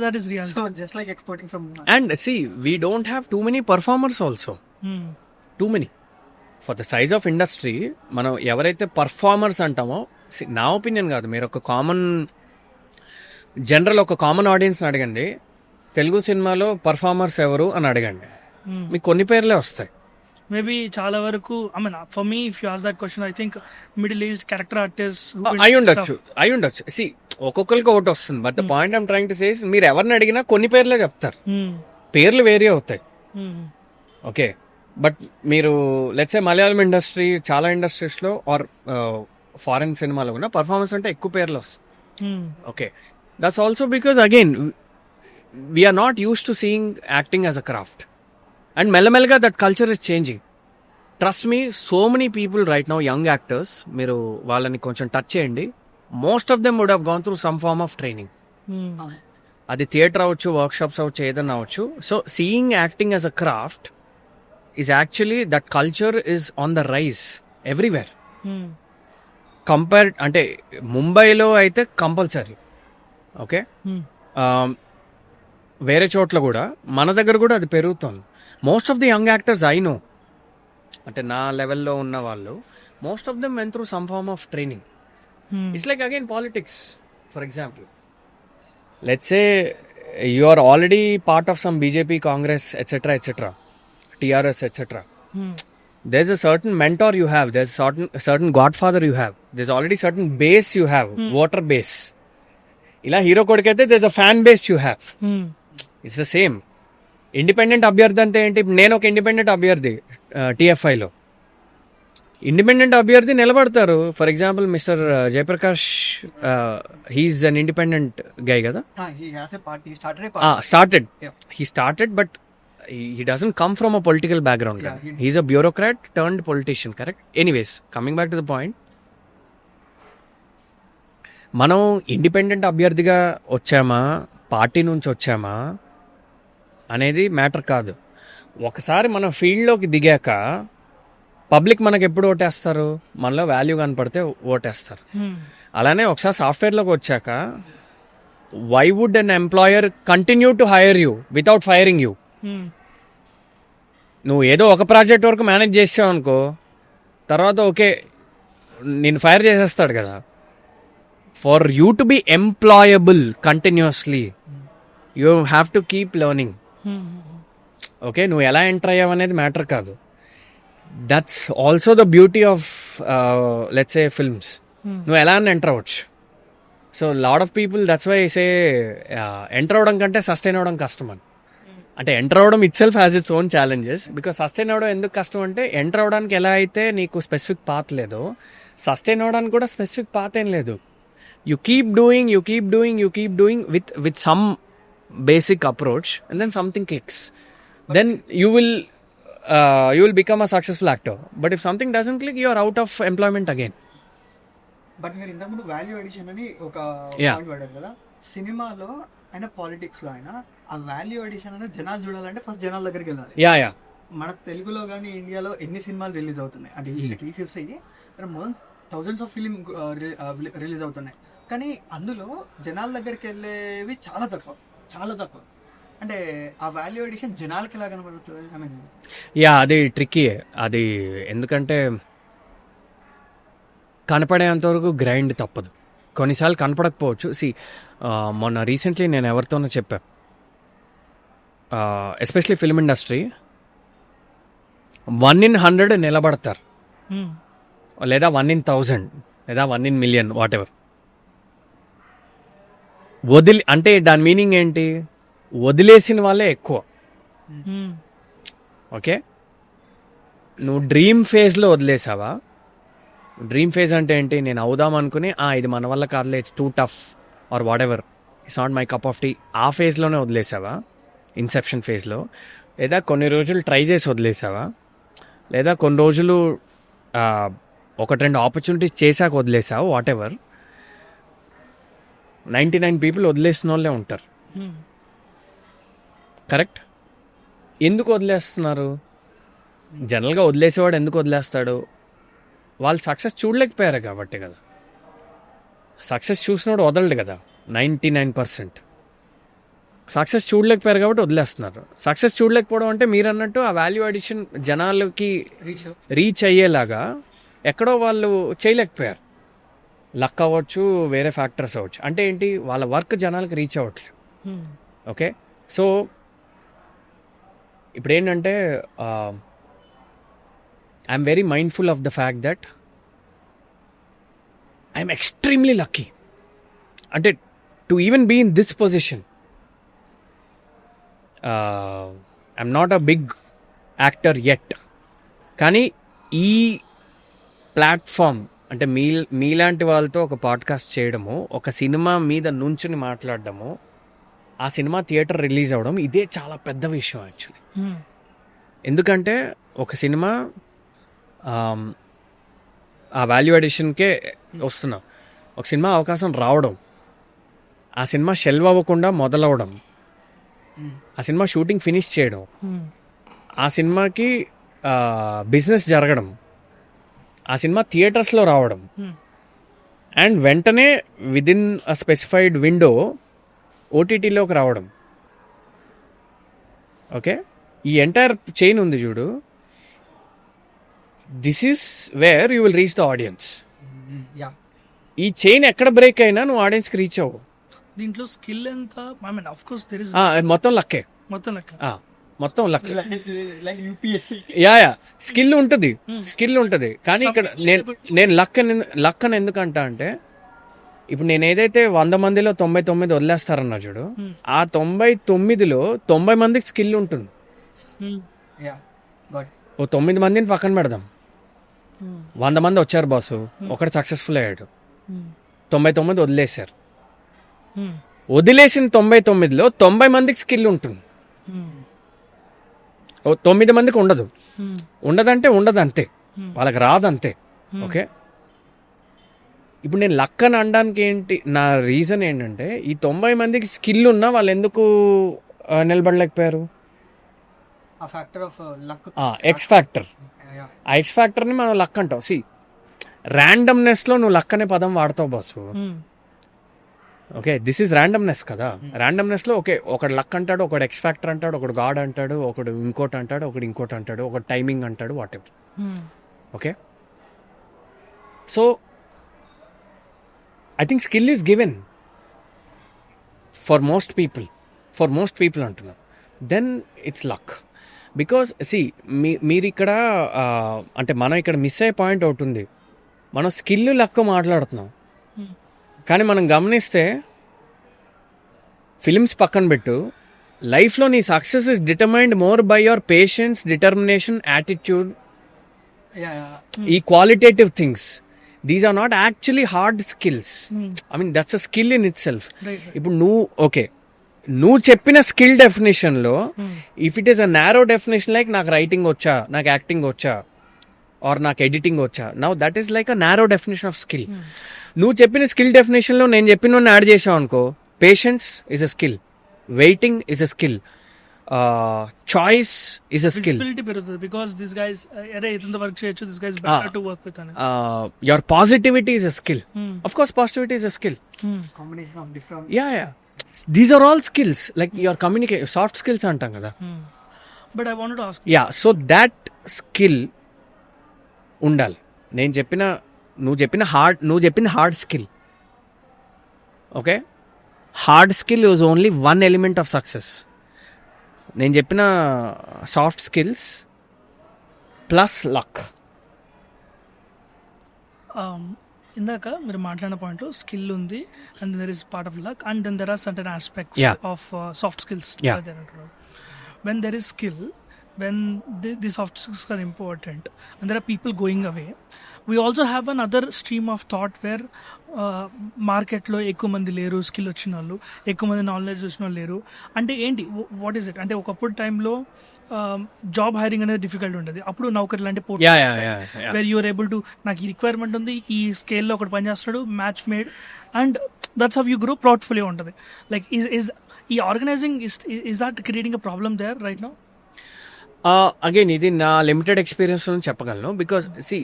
that is reality. So just like exporting from And see, we don't have too many performers also. Too many. For the size of industry, మనం ఎవరైతే performers అంటామో, నా opinion కాదు, మీరు ఒక కామన్ ఆడియన్స్ని అడగండి, తెలుగు సినిమాలో పర్ఫార్మర్స్ ఎవరు అని అడగండి, మీకు కొన్ని పేర్లే వస్తాయి. మేబీ చాలా వరకు I mean for me if you ask that question I think middle east character artist అయి ఉండొచ్చు. సి ఒక్కొక్కరికి ఒకటి వస్తుంది. But the point I'm trying to say, మీరు ఎవరిని అడిగినా కొన్ని పేర్లే చెప్తారు, పేర్లు వేరే అవుతాయి. ఓకే, బట్ మీరు లెట్స్ సే మలయాళం ఇండస్ట్రీ, చాలా ఇండస్ట్రీస్లో ఆర్ ఫారెన్ సినిమాలో కూడా పర్ఫార్మెన్స్ అంటే ఎక్కువ పేర్లు వస్తాయి. Okay, that's also because again we are not used to seeing acting as a craft. And మెల్లమెల్లగా that culture is changing. Trust me, so many people right now, young actors, మీరు వాళ్ళని కొంచెం టచ్ చేయండి, most of them would have gone through some form of training. అది theatre అవ్వచ్చు, workshops అవ్వచ్చు, ఏదైనా అవ్వచ్చు. So seeing acting as a craft is actually, that culture is on the rise everywhere. అంటే ముంబైలో అయితే కంపల్సరీ. ఓకే, వేరే చోట్ల కూడా, మన దగ్గర కూడా అది పెరుగుతుంది. Most of the young actors I know, అంటే నా లెవెల్లో ఉన్న వాళ్ళు, most of them went through some form of training. It's like again politics, for example. Let's say you are already part of some BJP, Congress, etc., TRS, etc. There's a certain mentor you have. There's a certain godfather you have. There's already certain base you have, voter base. Ila hero kodikaithe there's a fan base you have. It's the same. Independent అభ్యర్థి అంటే ఏంటి? నేను ఒక independent అభ్యర్థి TFI లో. Independent అభ్యర్థి నిలబడతారు. For example mister Jayaprakash, he is an independent guy కదా. Started but he doesn't come from a political background. He's a bureaucrat turned politician, correct? Anyways, coming back to the point, మనం independent అభ్యర్థిగా వచ్చామా, party నుంచి వచ్చామా అనేది matter కాదు. ఒకసారి మనం ఫీల్డ్లోకి దిగాక పబ్లిక్ మనకు ఎప్పుడు ఓటేస్తారు? మనలో వాల్యూ కనపడితే ఓటేస్తారు. అలానే ఒకసారి సాఫ్ట్వేర్లోకి వచ్చాక why would an employer continue to hire you without firing you? నువ్వు ఏదో ఒక ప్రాజెక్ట్ వరకు మేనేజ్ చేసావు అనుకో, తర్వాత ఓకే నేను ఫైర్ చేసేస్తాడు కదా. For you to be employable continuously you have to keep learning. Okay, నువ్వు ఎలా ఎంటర్ అయ్యావు అనేది మ్యాటర్ కాదు. That's also the beauty of let's say films. నువ్వు ఎలా అని ఎంటర్ అవ్వచ్చు. So lot of people that's why say enter అవ్వడం కంటే సస్టైన్ అవ్వడం కష్టం అని. అంటే ఎంటర్ అవ్వడం itself has its own challenges. Because sustain అవ్వడం ఎందుకు కష్టం అంటే, ఎంటర్ అవ్వడానికి ఎలా అయితే నీకు స్పెసిఫిక్ పాత్ లేదో, సస్టైన్ అవ్వడానికి కూడా స్పెసిఫిక్ పాత్ ఏం లేదు. You keep doing with some basic approach and then something clicks, then you will become a successful actor. But if something doesn't click, you are out of employment again. But మీరు ఇంతకుముందు value addition అని ఒక point పడారు కదా. సినిమాలో అయినా politics లో అయినా ఆ వాల్యూ ఎడిషన్ అనేది జనాలు చూడాలంటే ఫస్ట్ జనాల దగ్గరికి వెళ్ళాలి. యా మన తెలుగులో కానీ ఇండియాలో ఎన్ని సినిమాలు రిలీజ్ అవుతున్నాయి అంటే టీవీస్ అయ్యి థౌజండ్స్ ఆఫ్ ఫిలిం రిలీజ్ అవుతున్నాయి, కానీ అందులో జనాల దగ్గరికి వెళ్ళేవి చాలా తక్కువ. అంటే ఆ వాల్యూ ఎడిషన్ జనాలకి ఎలా కనబడుతుంది? యా, అది ట్రిక్కీ. అది ఎందుకంటే కనపడేంత వరకు గ్రైండ్ తప్పదు. కొన్నిసార్లు కనపడకపోవచ్చు. మొన్న రీసెంట్లీ నేను ఎవరితోనో చెప్పా, ఎస్పెషలీ ఫిల్మ్ ఇండస్ట్రీ 1 in 100 నిలబడతారు, లేదా 1 in 1000 లేదా 1 in 1,000,000 వాట్ ఎవర్. అంటే దాని మీనింగ్ ఏంటి, వదిలేసిన వాళ్ళే ఎక్కువ. ఓకే, నువ్వు డ్రీమ్ ఫేజ్లో వదిలేసావా? డ్రీమ్ ఫేజ్ అంటే ఏంటి, నేను అవుదాం అనుకుని ఇది మన వల్ల కాదులే, it's too tough or whatever, it's not my cup of tea, ఆ ఫేజ్లోనే వదిలేసావా, ఇన్సెప్షన్ ఫేజ్లో? లేదా కొన్ని రోజులు ట్రై చేసి వదిలేసావా? లేదా కొన్ని రోజులు 1-2 ఆపర్చునిటీస్ చేశాక వదిలేసావు? వాట్ ఎవర్, 99 పీపుల్ వదిలేసిన వాళ్ళే ఉంటారు. కరెక్ట్? ఎందుకు వదిలేస్తున్నారు? జనరల్గా వదిలేసేవాడు ఎందుకు వదిలేస్తాడు? వాళ్ళు సక్సెస్ చూడలేకపోయారు కాబట్టి కదా. సక్సెస్ చూసినోడు వదలడు కదా. 99% సక్సెస్ చూడలేకపోయారు కాబట్టి వదిలేస్తున్నారు. సక్సెస్ చూడలేకపోవడం అంటే మీరు అన్నట్టు ఆ వాల్యూ అడిషన్ జనాలకి రీచ్ అయ్యేలాగా ఎక్కడో వాళ్ళు చేయలేకపోయారు. లక్ అవ్వచ్చు, వేరే ఫ్యాక్టర్స్ అవ్వచ్చు. అంటే ఏంటి, వాళ్ళ వర్క్ జనాలకి రీచ్ అవ్వట్లేదు. ఓకే, సో ఇప్పుడు ఏంటంటే I'm very mindful of the fact that I'm extremely lucky. అంటే to even be in this position. I'm not a big actor yet, కానీ ఈ ప్లాట్ఫామ్ అంటే మీలాంటి వాళ్ళతో ఒక పాడ్కాస్ట్ చేయడము, ఒక సినిమా మీద నుంచుని మాట్లాడడము, ఆ సినిమా థియేటర్ రిలీజ్ అవ్వడం, ఇదే చాలా పెద్ద విషయం యాక్చువల్లీ. ఎందుకంటే ఒక సినిమా ఆ వాల్యూ అడిషన్కే వస్తున్నాం. ఒక సినిమా అవకాశం రావడం, ఆ సినిమా షెల్వ్ అవ్వకుండా మొదలవడం, ఆ సినిమా షూటింగ్ ఫినిష్ చేయడం, ఆ సినిమాకి బిజినెస్ జరగడం, ఆ సినిమా థియేటర్స్లో రావడం, అండ్ వెంటనే విదిన్ అ స్పెసిఫైడ్ విండో ఓటీటీలోకి రావడం. ఓకే, ఈ ఎంటైర్ చైన్ ఉంది చూడు, this is where you will reach the audience. ఈ చైన్ ఎక్కడ బ్రేక్ అయినా నువ్వు ఆడియన్స్కి రీచ్ అవ్వు. దీంట్లో స్కిల్ ఎంత? I mean of course there is మొత్తం లక్కే, మొత్తం లెక్క. మొత్తం luck. Like UPSC. Yeah skill ఉంటుంది, కానీ ఇక్కడ నేను లక్ అని ఎందుకంటా అంటే, ఇప్పుడు నేను ఏదైతే 100 మందిలో 99 వదిలేస్తారన్నా చూడు, ఆ 99లో 90 మందికి స్కిల్ ఉంటుంది. ఓ 9 మందిని పక్కన పెడదాం, 100 మంది వచ్చారు బాసు, ఒకటి సక్సెస్ఫుల్ అయ్యాడు, 99 వదిలేశారు. వదిలేసిన 99లో 90 మందికి స్కిల్ ఉంటుంది, 9 మందికి ఉండదంటే ఉండదు అంతే, వాళ్ళకి రాదంతే. ఓకే, ఇప్పుడు నేను లక్ అని అనడానికి ఏంటి, నా రీజన్ ఏంటంటే, ఈ 90 మందికి స్కిల్ ఉన్నా వాళ్ళు ఎందుకు నిలబడలేకపోయారు? ఆ factor of luck, X factor. ఆ ఎక్స్ ఫ్యాక్టర్ని మనం లక్ అంటాం. ర్యాండమ్నెస్లో నువ్వు లక్ అనే పదం వాడతావు boss. Okay, this is randomness కదా. ర్యాండమ్నెస్లో ఒకడు లక్ అంటాడు, ఒకడు ఎక్స్ ఫ్యాక్టర్ అంటాడు, ఒకడు గాడ్ అంటాడు, ఒకడు ఇంకోటి అంటాడు, ఒకడు ఇంకోటి అంటాడు, ఒకడు టైమింగ్ అంటాడు, whatever. Okay, so I think skill is given for most people అంటున్నారు. Then it's luck. బికాజ్ మీరు ఇక్కడ అంటే మనం ఇక్కడ మిస్ అయ్యే పాయింట్ ఒకటి ఉంది. మనం స్కిల్ లక్ మాట్లాడుతున్నాం, కానీ మనం గమనిస్తే ఫిలిమ్స్ పక్కన పెట్టు, లైఫ్లో నీ success is determined more by your patience, determination, attitude, ఈ qualitative things. These are not actually hard skills. I mean that's a skill in itself. ఇప్పుడు నువ్వు చెప్పిన స్కిల్ డెఫినేషన్లో, if it is a narrow definition, like నాకు writing వచ్చా, నాకు acting వచ్చా, or నాకు ఎడిటింగ్ వచ్చా, now that is like a narrow definition of skill. నువ్వు చెప్పిన స్కిల్ డెఫినేషన్లో నేను చెప్పిన యాడ్ చేసావు అనుకో, patience is a skill, waiting is a skill, choice is a skill, because this guys ఇదంతా వర్క్ చేయొచ్చు, this guys better to work with అని. your positivity is a skill. Of course positivity is a skill. Combination of different. Yeah these are all skills, like your communication, soft skills అంటాం కదా. But I wanted to ask, so that skill ఉండాలి. నువ్వు చెప్పిన hard skill. Okay, hard skill is only one element of success. నేను చెప్పిన soft skills plus luck. ఇందాక మీరు మాట్లాడిన పాయింట్లో స్కిల్ ఉంది and there is part of luck and then there are certain aspects Yeah. Of soft skills Yeah. When there is skill when the soft skills are important and there are people going away we also have an other stream of thought where మార్కెట్లో ఎక్కువ మంది లేరు skill వచ్చిన వాళ్ళు, ఎక్కువ మంది knowledge వచ్చిన వాళ్ళు లేరు. అంటే ఏంటి, వాట్ ఈస్ ఇట్? అంటే ఒకప్పుడు టైంలో జాబ్ హైరింగ్ అనేది డిఫికల్ట్ ఉంటుంది, అప్పుడు నౌకరీ లాంటి పోటీ వేర్ యూఆర్ ఏబుల్ టు, నాకు ఈ రిక్వైర్మెంట్ ఉంది, ఈ స్కేల్లో ఒకటి పనిచేస్తాడు, match made, and that's how you grow portfolio ఉంటుంది. లైక్ ఈజ్ ఈ organising is that creating a problem there right now? Again ఇది నా లిమిటెడ్ ఎక్స్పీరియన్స్ నుంచి చెప్పగలను. Because see,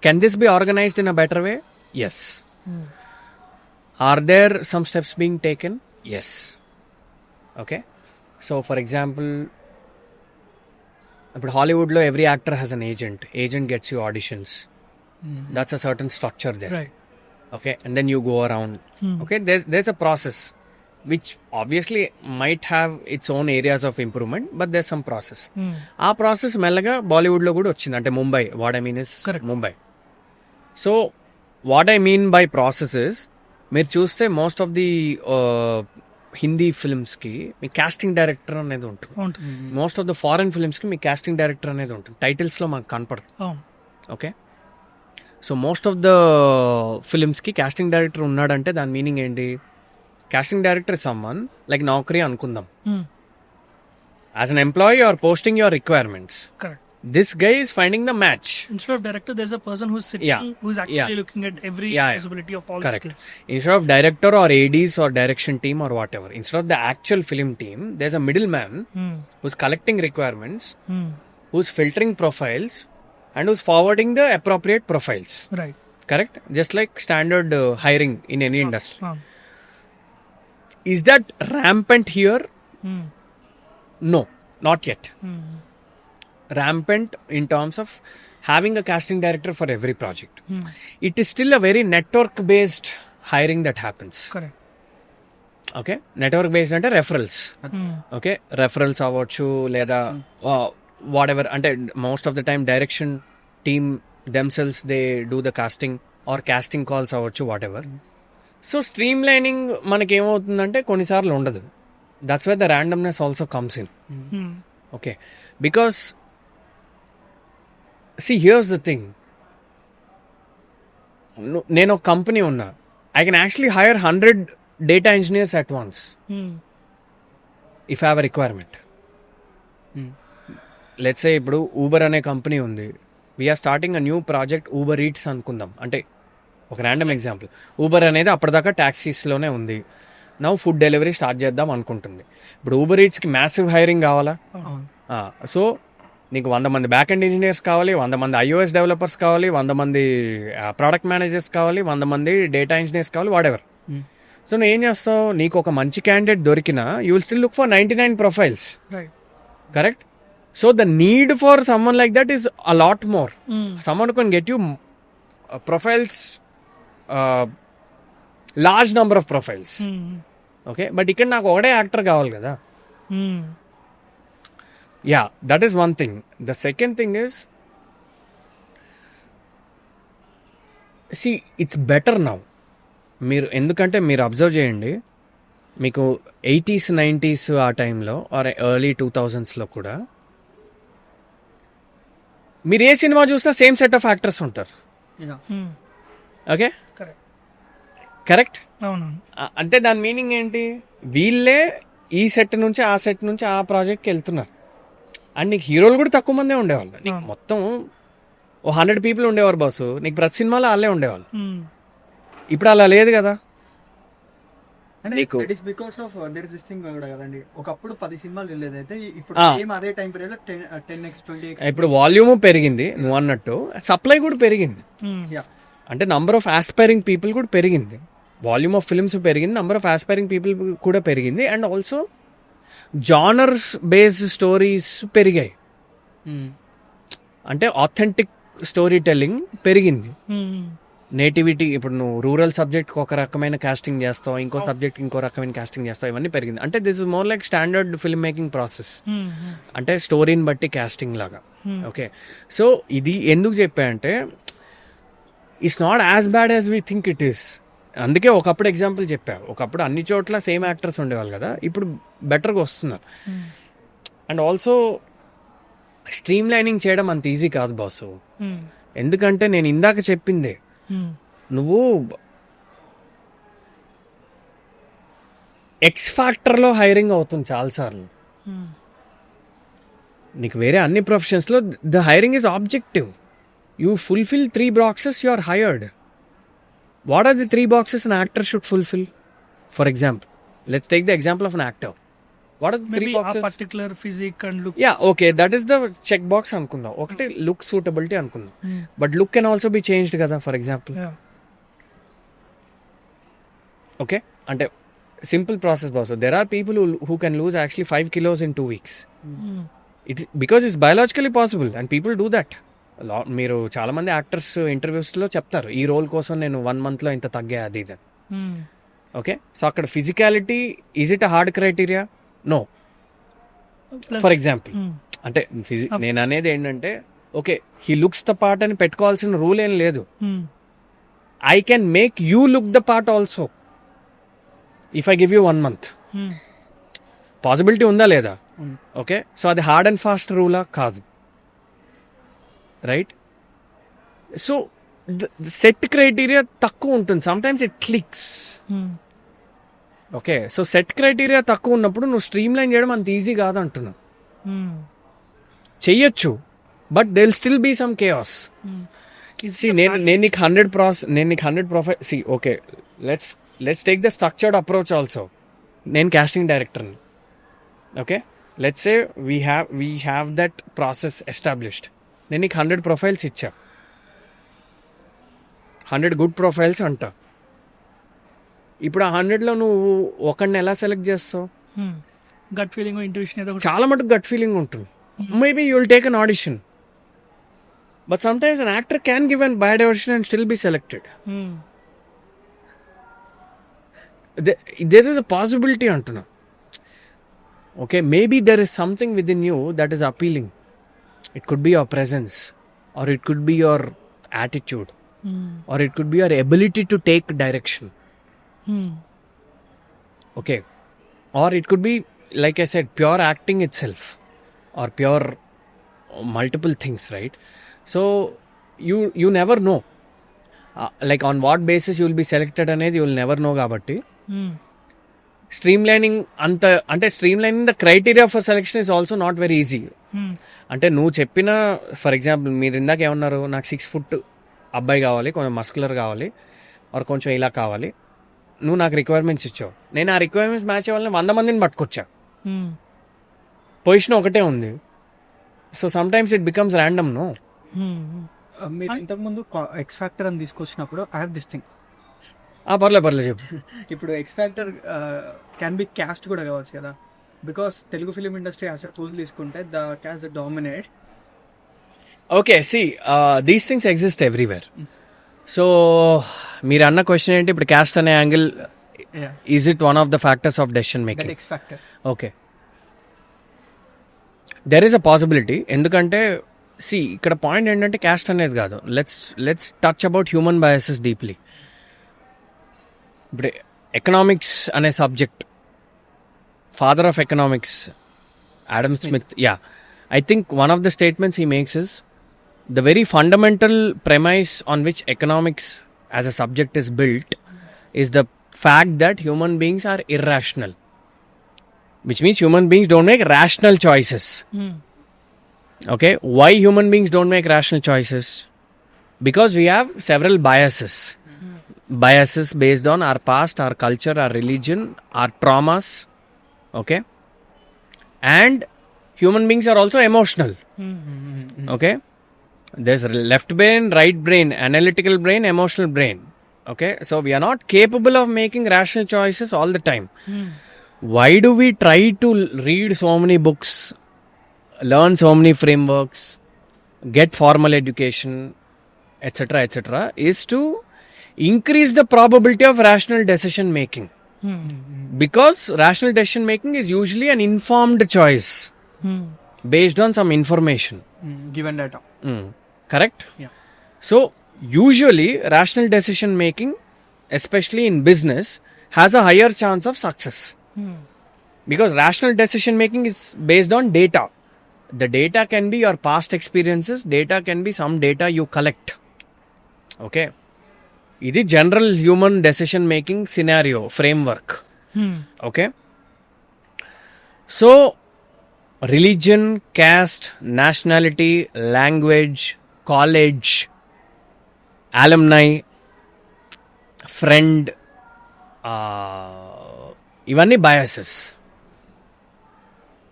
can this be organised in a better way? Yes. Are there some steps being taken? Yes. Okay, so for example ఇప్పుడు హాలీవుడ్లో every actor has an agent gets you auditions, that's a certain structure there. Right. Okay, and then you go around. Okay, there's a process which obviously might have its own areas of improvement, but there's some process. ఆ process మెల్లగా బాలీవుడ్లో కూడా వచ్చింది. అంటే Mumbai, what I mean is Mumbai. So what I mean by processes, మీరు చూస్తే most of the Hindi ఫిల్మ్స్కి మీ కాస్టింగ్ డైరెక్టర్ అనేది ఉంటుంది. మోస్ట్ ఆఫ్ ద ఫారెన్ ఫిల్మ్స్కి మీ కాస్టింగ్ డైరెక్టర్ అనేది ఉంటుంది. టైటిల్స్లో మనకు కనపడుతుంది. Okay, so most of the ఫిలిమ్స్కి కాస్టింగ్ డైరెక్టర్ ఉన్నాడంటే దాని మీనింగ్ ఏంటి? Casting director someone like Naukri అనుకుందాం. As an employee or posting your requirements. Correct. This guy is finding the match. Instead of director, there's a person who's sitting, who's actually looking at every possibility of all the skills. Instead of director or ADs or direction team or whatever, instead of the actual film team, there's a middleman who's collecting requirements, who's filtering profiles, and who's forwarding the appropriate profiles. Right. Correct? Just like standard hiring in any industry. Is that rampant here? No, not yet. Rampant in terms of having a casting director for every project. It is still a very network based hiring that happens. Correct. Okay, network based అంటే referrals. Okay, referrals అవ్వచ్చు లేదా whatever. అంటే most of the time direction team themselves they do the casting or casting calls అవ్వచ్చు, whatever. So streamlining మనకేమవుతుందంటే కొన్నిసార్లు ఉండదు. That's why the randomness also comes in. Okay, because see here's the thing, నేను ఒక company ఉన్నా, I can actually hire 100 data engineers at once if I have a requirement. Let's say ఇప్పుడు Uber అనే company ఉంది, we're starting a new project Uber Eats అనుకుందాం. అంటే ఒక random example, Uber అనేది అప్పటిదాకా ట్యాక్సీస్లోనే ఉంది, నౌ ఫుడ్ డెలివరీ స్టార్ట్ చేద్దాం అనుకుంటుంది. ఇప్పుడు ఊబర్ ఈట్స్కి మ్యాసివ్ హైరింగ్ కావాలా? సో నీకు 100 మంది బ్యాక్ ఎండ్ ఇంజనీర్స్ కావాలి, 100 మంది iOS డెవలపర్స్ కావాలి, 100 మంది ప్రోడక్ట్ మేనేజర్స్ కావాలి, 100 మంది డేటా ఇంజనీర్స్ కావాలి, వాట్ ఎవర్. సో నువ్వు ఏం చేస్తావు, నీకు ఒక మంచి క్యాండిడేట్ దొరికినా you will still look for 99 profiles. Correct? So the need for someone like that is a lot more. Someone can get you profiles, large number of profiles. Okay, but ఇక్కడ నాకు ఒకటే యాక్టర్ కావాలి కదా. Yeah, that is one thing. The second thing is, see it's better now. మీరు ఎందుకంటే మీరు observe చేయండి, మీకు 80s 90s ఆ టైంలో ఆర్ ఎర్లీ 2000s కూడా మీరు ఏ సినిమా చూసినా సేమ్ సెట్ ఆఫ్ యాక్టర్స్ ఉంటారు. Okay, correct. అంటే దాని మీనింగ్ ఏంటి, వీళ్ళే ఈ సెట్ నుంచి ఆ సెట్ నుంచి ఆ ప్రాజెక్ట్కి వెళ్తున్నారు. అండ్ నీకు హీరోలు కూడా తక్కువ మందే ఉండేవాళ్ళు. నీకు మొత్తం 100 పీపుల్ ఉండేవారు బాసు, నీకు ప్రతి సినిమాలో వాళ్ళే ఉండేవాళ్ళు. ఇప్పుడు అలా లేదు కదా. ఒకప్పుడు 10 సినిమాలు రిలీజ్ అయితే ఇప్పుడు అదే టైం పీరియడ్ లో 10x 20x. ఇప్పుడు వాల్యూమ్ పెరిగింది నువ్వు అన్నట్టు, సప్లై కూడా పెరిగింది. అంటే నంబర్ ఆఫ్ ఆస్పైరింగ్ పీపుల్ కూడా పెరిగింది, వాల్యూమ్ ఆఫ్ ఫిల్మ్స్ పెరిగింది, నంబర్ ఆఫ్ ఆస్పైరింగ్ పీపుల్ కూడా పెరిగింది, and also genres based stories పెరిగాయి. అంటే ఆథెంటిక్ స్టోరీ టెల్లింగ్ పెరిగింది. నేటివిటీ, ఇప్పుడు నువ్వు రూరల్ సబ్జెక్ట్కి ఒక రకమైన కాస్టింగ్ చేస్తావు, ఇంకో సబ్జెక్ట్ ఇంకో రకమైన కాస్టింగ్ చేస్తావు, ఇవన్నీ పెరిగింది. అంటే this is more like standard film making process. అంటే స్టోరీని బట్టి కాస్టింగ్ లాగా. ఓకే, సో ఇది ఎందుకు చెప్పా అంటే it's not as bad as we think it is. అందుకే ఒకప్పుడు ఎగ్జాంపుల్ చెప్పా, ఒకప్పుడు అన్ని చోట్ల సేమ్ యాక్టర్స్ ఉండేవాళ్ళు కదా, ఇప్పుడు బెటర్గా వస్తున్నారు. అండ్ ఆల్సో స్ట్రీమ్ లైనింగ్ చేయడం అంత ఈజీ కాదు బాసు. ఎందుకంటే నేను ఇందాక చెప్పిందే, నువ్వు ఎక్స్ ఫ్యాక్టర్లో హైరింగ్ అవుతుంది చాలాసార్లు. నీకు వేరే అన్ని ప్రొఫెషన్స్లో the hiring is objective. You fulfil 3 boxes, you are hired. What are the 3 boxes an actor should fulfill? For example, let's take the example of an actor. What are the 3 boxes? Particular physique and look. Yeah, okay, that is the check box అనుకుందాం. ఒకటి look suitability అనుకుందాం, but look can also be changed కదా. For example, okay, అంటే simple process boss. There are people who can lose actually 5 kilos in 2 weeks. Because it's biologically possible and people do that. మీరు చాలా మంది actors ఇంటర్వ్యూస్లో చెప్తారు, ఈ role కోసం నేను 1 monthలో ఇంత తగ్గా అది ఇది. ఓకే, సో అక్కడ physicality is it a hard criteria? No. For example, అంటే నేను అనేది ఏంటంటే, okay, he looks the part అని పెట్టుకోవాల్సిన రూల్ ఏం లేదు. I can make you look the part also if I give you 1 month. Possibility ఉందా లేదా? ఓకే, సో అది హార్డ్ అండ్ ఫాస్ట్ రూలా? కాదు, రైట్? సో సెట్ క్రైటీరియా తక్కువ ఉంటుంది, sometimes it clicks. Okay, so set criteria తక్కువ ఉన్నప్పుడు నువ్వు స్ట్రీమ్ లైన్ చేయడం అంత ఈజీ కాదు అంటున్నా. చెయ్యొచ్చు, but they will still be some chaos. నేను నీకు 100 profile. See, okay, let's take the structured approach also. నేను కాస్టింగ్ డైరెక్టర్ని. Okay, let's say we have that process established. నేను నీకు 100 profiles ఇచ్చా, 100 గుడ్ ప్రొఫైల్స్ అంట. ఇప్పుడు ఆ 100లో నువ్వు ఒకడిని ఎలా సెలెక్ట్ చేస్తావు? గట్ ఫీలింగ్, ఇంట్యూషన్ ఏదో చాలా మటుకు గట్ ఫీలింగ్ ఉంటుంది. Maybe you will take an audition, but sometimes an actor can give an biased audition and still be selected. There is a possibility అంటున్నా. Okay, maybe there is something within you that is appealing. It could be your presence, or it could be your attitude, or it could be your ability to take direction. Okay, or it could be, like I said, pure acting itself, or pure multiple things, right? So you never know, like on what basis you will be selected అనేది you will never know. కాబట్టి stream lining అంటే stream lining the criteria for selection is also not very easy. అంటే నువ్వు చెప్పిన, for example, మీరు ఇందాక ఏమన్నారు, నాకు 6 foot అబ్బాయి కావాలి, కొంచెం మస్కులర్ కావాలి, ఆర్ కొంచెం ఇలా కావాలి. నువ్వు నాకు రిక్వైర్మెంట్స్ ఇచ్చావు, నేను ఆ రిక్వైర్మెంట్స్ మ్యాచ్ అవ్వాలని 100 మందిని పట్టుకొచ్చా. పొజిషన్ ఒకటే ఉంది. So sometimes it becomes random. No, మీరు ఇంతకుముందు ఎక్స్ ఫ్యాక్టర్ అని తీసుకొచ్చినప్పుడు ఐ హ్యావ్ దిస్ థింగ్. పర్లేదు చెప్పు. ఇప్పుడు X factor can be caste కూడా కావచ్చు కదా, because Telugu film industry as rule తీసుకుంటే the caste dominate. Okay, see, these things exist everywhere. So మీరు అన్న క్వశ్చన్ ఏంటి, ఇప్పుడు క్యాస్ట్ అనే angle, is it one of the factors of decision making? X factor. Okay, there is a possibility. ఎందుకంటే see, ఇక్కడ point ఏంటంటే caste అనేది కాదు. Let's touch about human biases deeply. ఇప్పుడు ఎకనామిక్స్ అనే subject, father of economics Adam Smith, I think one of the statements he makes is the very fundamental premise on which economics as a subject is built is the fact that human beings are irrational, which means human beings don't make rational choices. Okay, why human beings don't make rational choices? Because we have several biases. Biases based on our past, our culture, our religion, our traumas. Okay, and human beings are also emotional. Okay, there's left brain, right brain, analytical brain, emotional brain. Okay, so we are not capable of making rational choices all the time. Why do we try to read so many books, learn so many frameworks, get formal education, etc., is to increase the probability of rational decision making. Because rational decision making is usually an informed choice based on some information. Given data. Correct? Yeah. So usually rational decision making, especially in business, has a higher chance of success. Because rational decision making is based on data. The data can be your past experiences, data can be some data you collect. Okay. This is general human decision making scenario framework. Okay. So religion, caste, nationality, language, college, alumni, friend, ఇవన్నీ biases.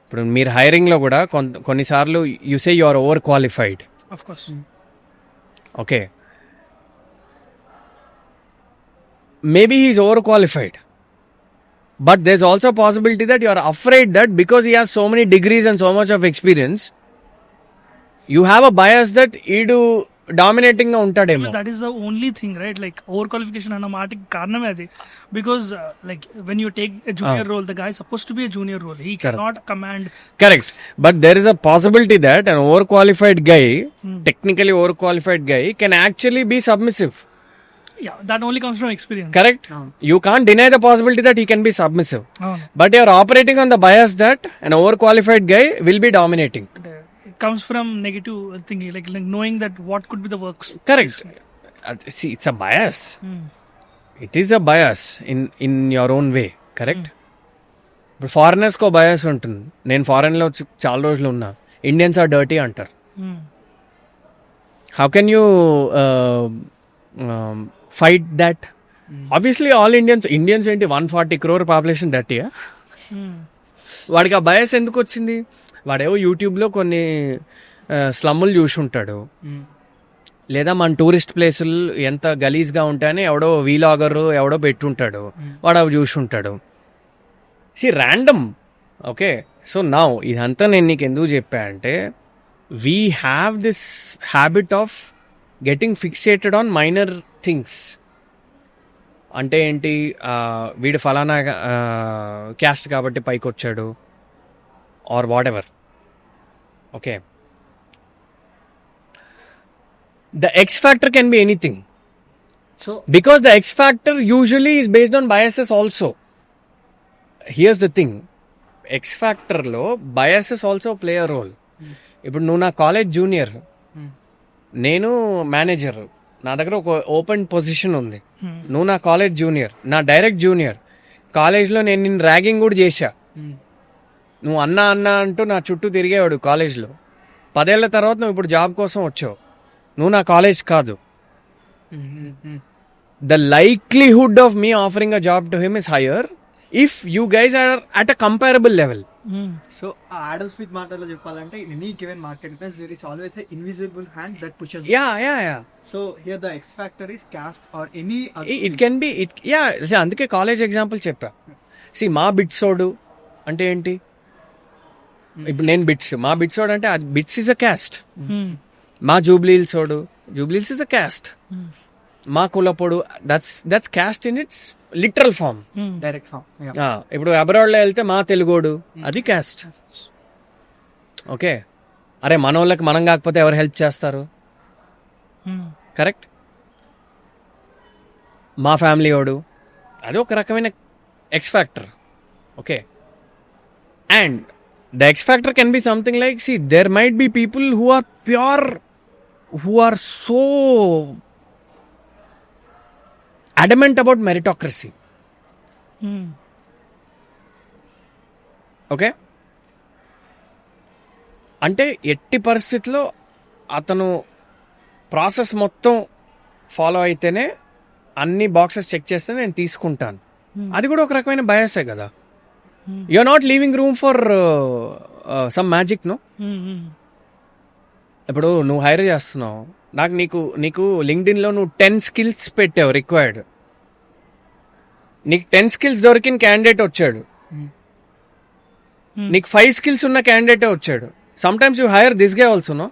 ఇప్పుడు మీరు హైరింగ్లో కూడా కొన్నిసార్లు you say you are overqualified. Of course. Okay, maybe he is overqualified, but there is also possibility that you are afraid that because he has so many degrees and so much of experience, you have a bias that ఈడు dominating గా ఉంటాడేమో. That is the only thing right, like overqualification అన్న మాటకి కారణమే అది. Because like when you take a junior role, the guy suppose to be a junior role, he cannot command. Correct, but there is a possibility that an overqualified guy, technically overqualified guy, can actually be submissive. Yeah, that only comes from experience. Correct. You can't deny the possibility that he can be submissive, Oh. but you are operating on the bias that an overqualified guy will be dominating. It comes from negative thinking, like knowing that what could be the works. Correct. See, it's a bias. It is a bias in your own way. Correct. ఇప్పుడు ఫారినర్స్కో bias ఉంటుంది. నేను ఫారెన్లో చాలా రోజులు ఉన్నా. Indians are dirty అంటారు. How can you fight that? Obviously all Indians ఏంటి 140 crore population డర్టీయా? వాడికి ఆ బయాస్ ఎందుకు వచ్చింది? వాడేవో యూట్యూబ్లో కొన్ని స్లమ్ములు చూసి ఉంటాడు, లేదా మన టూరిస్ట్ ప్లేసులు ఎంత గలీజ్గా ఉంటాయని ఎవడో వీలాగర్ ఎవడో పెట్టుంటాడు, వాడు అవి చూసి ఉంటాడు. See random. Okay, so now ఇదంతా నేను నీకు ఎందుకు చెప్పా అంటే, we have this habit of getting fixated on minor things. అంటే ఏంటి, వీడు ఫలానా క్యాస్ట్ కాబట్టి పైకి వచ్చాడు, or whatever. Okay, the X factor can be anything. So Because the X factor usually is based on biases also. Here's the thing. X factor lo biases also play a role. ఇప్పుడు నువ్వు నా college junior, నేను manager, నా దగ్గర ఒక open position ఉంది. నువ్వు నా కాలేజ్ జూనియర్, నా డైరెక్ట్ జూనియర్. కాలేజ్లో నేను నిన్ను ర్యాగింగ్ కూడా చేశా. నువ్వు అన్నా అంటూ నా చుట్టూ తిరిగేవాడు కాలేజ్లో. 10 ఏళ్ల తర్వాత నువ్వు ఇప్పుడు జాబ్ కోసం వచ్చావు. నువ్వు నా కాలేజ్ కాదు. The likelihood of me offering a job to him is higher if you guys are at a comparable level. So Adam Smith మాటల్లో చెప్పాలంటే, in any given marketplace there is always a invisible hand that pushes. Yeah. So here the X factor is caste or any it can be it. Yeah, అందుకే college example చెప్పా. See మా బిట్సోడు అంటే ఏంటి? ఇప్పుడు నేను మా బిట్సోడు అంటే బిట్స్ ఇస్ అ క్యాస్ట్. మా జూబ్లీల్సోడు, జూబ్లీల్స్ ఇస్ అ క్యాస్ట్. మా కులపోడు, that's caste in its literal form, direct form. ఇప్పుడు అబ్రాడ్లో వెళ్తే మా తెలుగోడు, అది క్యాస్ట్. ఓకే, అరే మనోళ్ళకి మనం కాకపోతే ఎవరు హెల్ప్ చేస్తారు? కరెక్ట్. మా ఫ్యామిలీ వాడు, అది ఒక రకమైన X factor. Okay, and the X factor can be something like, see, there might be people who are pure, who are so adamant about meritocracy. Okay, అంటే ఎట్టి పరిస్థితిలో అతను ప్రాసెస్ మొత్తం ఫాలో అయితేనే, అన్ని బాక్సెస్ చెక్ చేస్తే నేను తీసుకుంటాను. అది కూడా ఒక రకమైన బయాసే కదా. You are not leaving room for some magic, no. ఇప్పుడు నువ్వు హైర్ చేస్తున్నావు, నీకు లింక్డ్ఇన్లో నువ్వు 10 skills పెట్టావు రిక్వైర్డ్. నీకు 10 skills దొరికిన క్యాండిడేట్ వచ్చాడు, నీకు 5 skills ఉన్న క్యాండిడేటే వచ్చాడు. Sometimes you hire this guy also, no.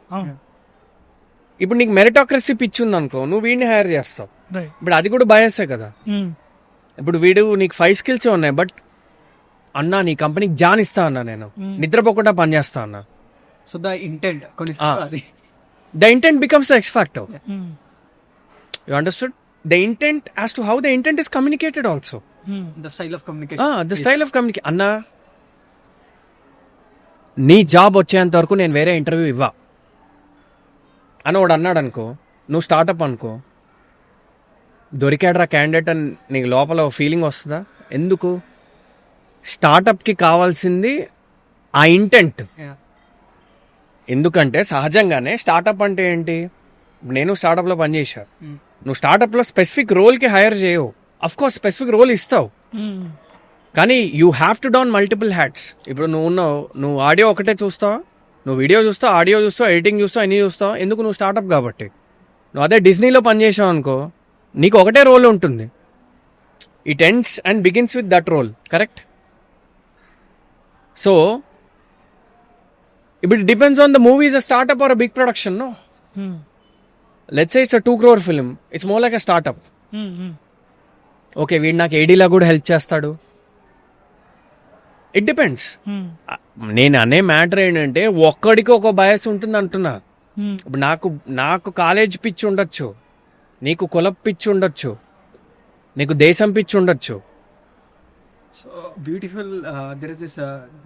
ఇప్పుడు నీకు మెరిటోక్రసీ పిచ్ ఉంది అనుకో, నువ్వు వీడిని హైర్ చేస్తావు. ఇప్పుడు అది కూడా బయాసే కదా. ఇప్పుడు వీడు నీకు 5 skills ఉన్నాయి, బట్ అన్నా నీ కంపెనీకి జాన్ ఇస్తా అన్నా, నేను నిద్రపోకుండా పనిచేస్తా అన్నా. So the intent the intent becomes the X factor. You understood? The intent, as to how the intent is communicated also. The style of communication. The style of communication. అన్నా, నీ జాబ్ వచ్చేంత వరకు నేను వేరే ఇంటర్వ్యూ ఇవ్వా అని వాడు అన్నాడు అనుకో, నువ్వు స్టార్టప్ అనుకో, దొరికాడరా క్యాండిడేట్ అని నీకు లోపల ఫీలింగ్ వస్తుందా? ఎందుకు? స్టార్టప్కి కావాల్సింది ఆ ఇంటెంట్. Yeah. ఎందుకంటే సహజంగానే స్టార్టప్ అంటే ఏంటి? నేను స్టార్టప్లో పనిచేశా. నువ్వు స్టార్టప్లో స్పెసిఫిక్ రోల్కి హైర్ చేయవు. అఫ్ కోర్స్ స్పెసిఫిక్ రోల్ ఇస్తావు, కానీ you have to down multiple hats. ఇప్పుడు నువ్వు ఆడియో ఒకటే చూస్తావు, నువ్వు వీడియో చూస్తావు, ఆడియో చూస్తావు, ఎడిటింగ్ చూస్తావు, అన్నీ చూస్తావు. ఎందుకు? నువ్వు స్టార్టప్ కాబట్టి. నువ్వు అదే డిజ్నీలో పనిచేసావు అనుకో, నీకు ఒకటే రోల్ ఉంటుంది. It ends and begins with that role. Correct? So ఇప్పుడు it depends on the movie is a startup or a big production, no? Let's say it's a 2 crore film. It's more like a startup. Okay, వీడు నాకు ఏడీలా కూడా help చేస్తాడు. It depends. నేను అనే matter ఏంటంటే ఒక్కడికి ఒక బయాస్ ఉంటుంది అంటున్నా. ఇప్పుడు నాకు కాలేజ్ పిచ్చి ఉండొచ్చు, నీకు కుల పిచ్చి ఉండొచ్చు, నీకు దేశం పిచ్చి ఉండొచ్చు. So beautiful. There is this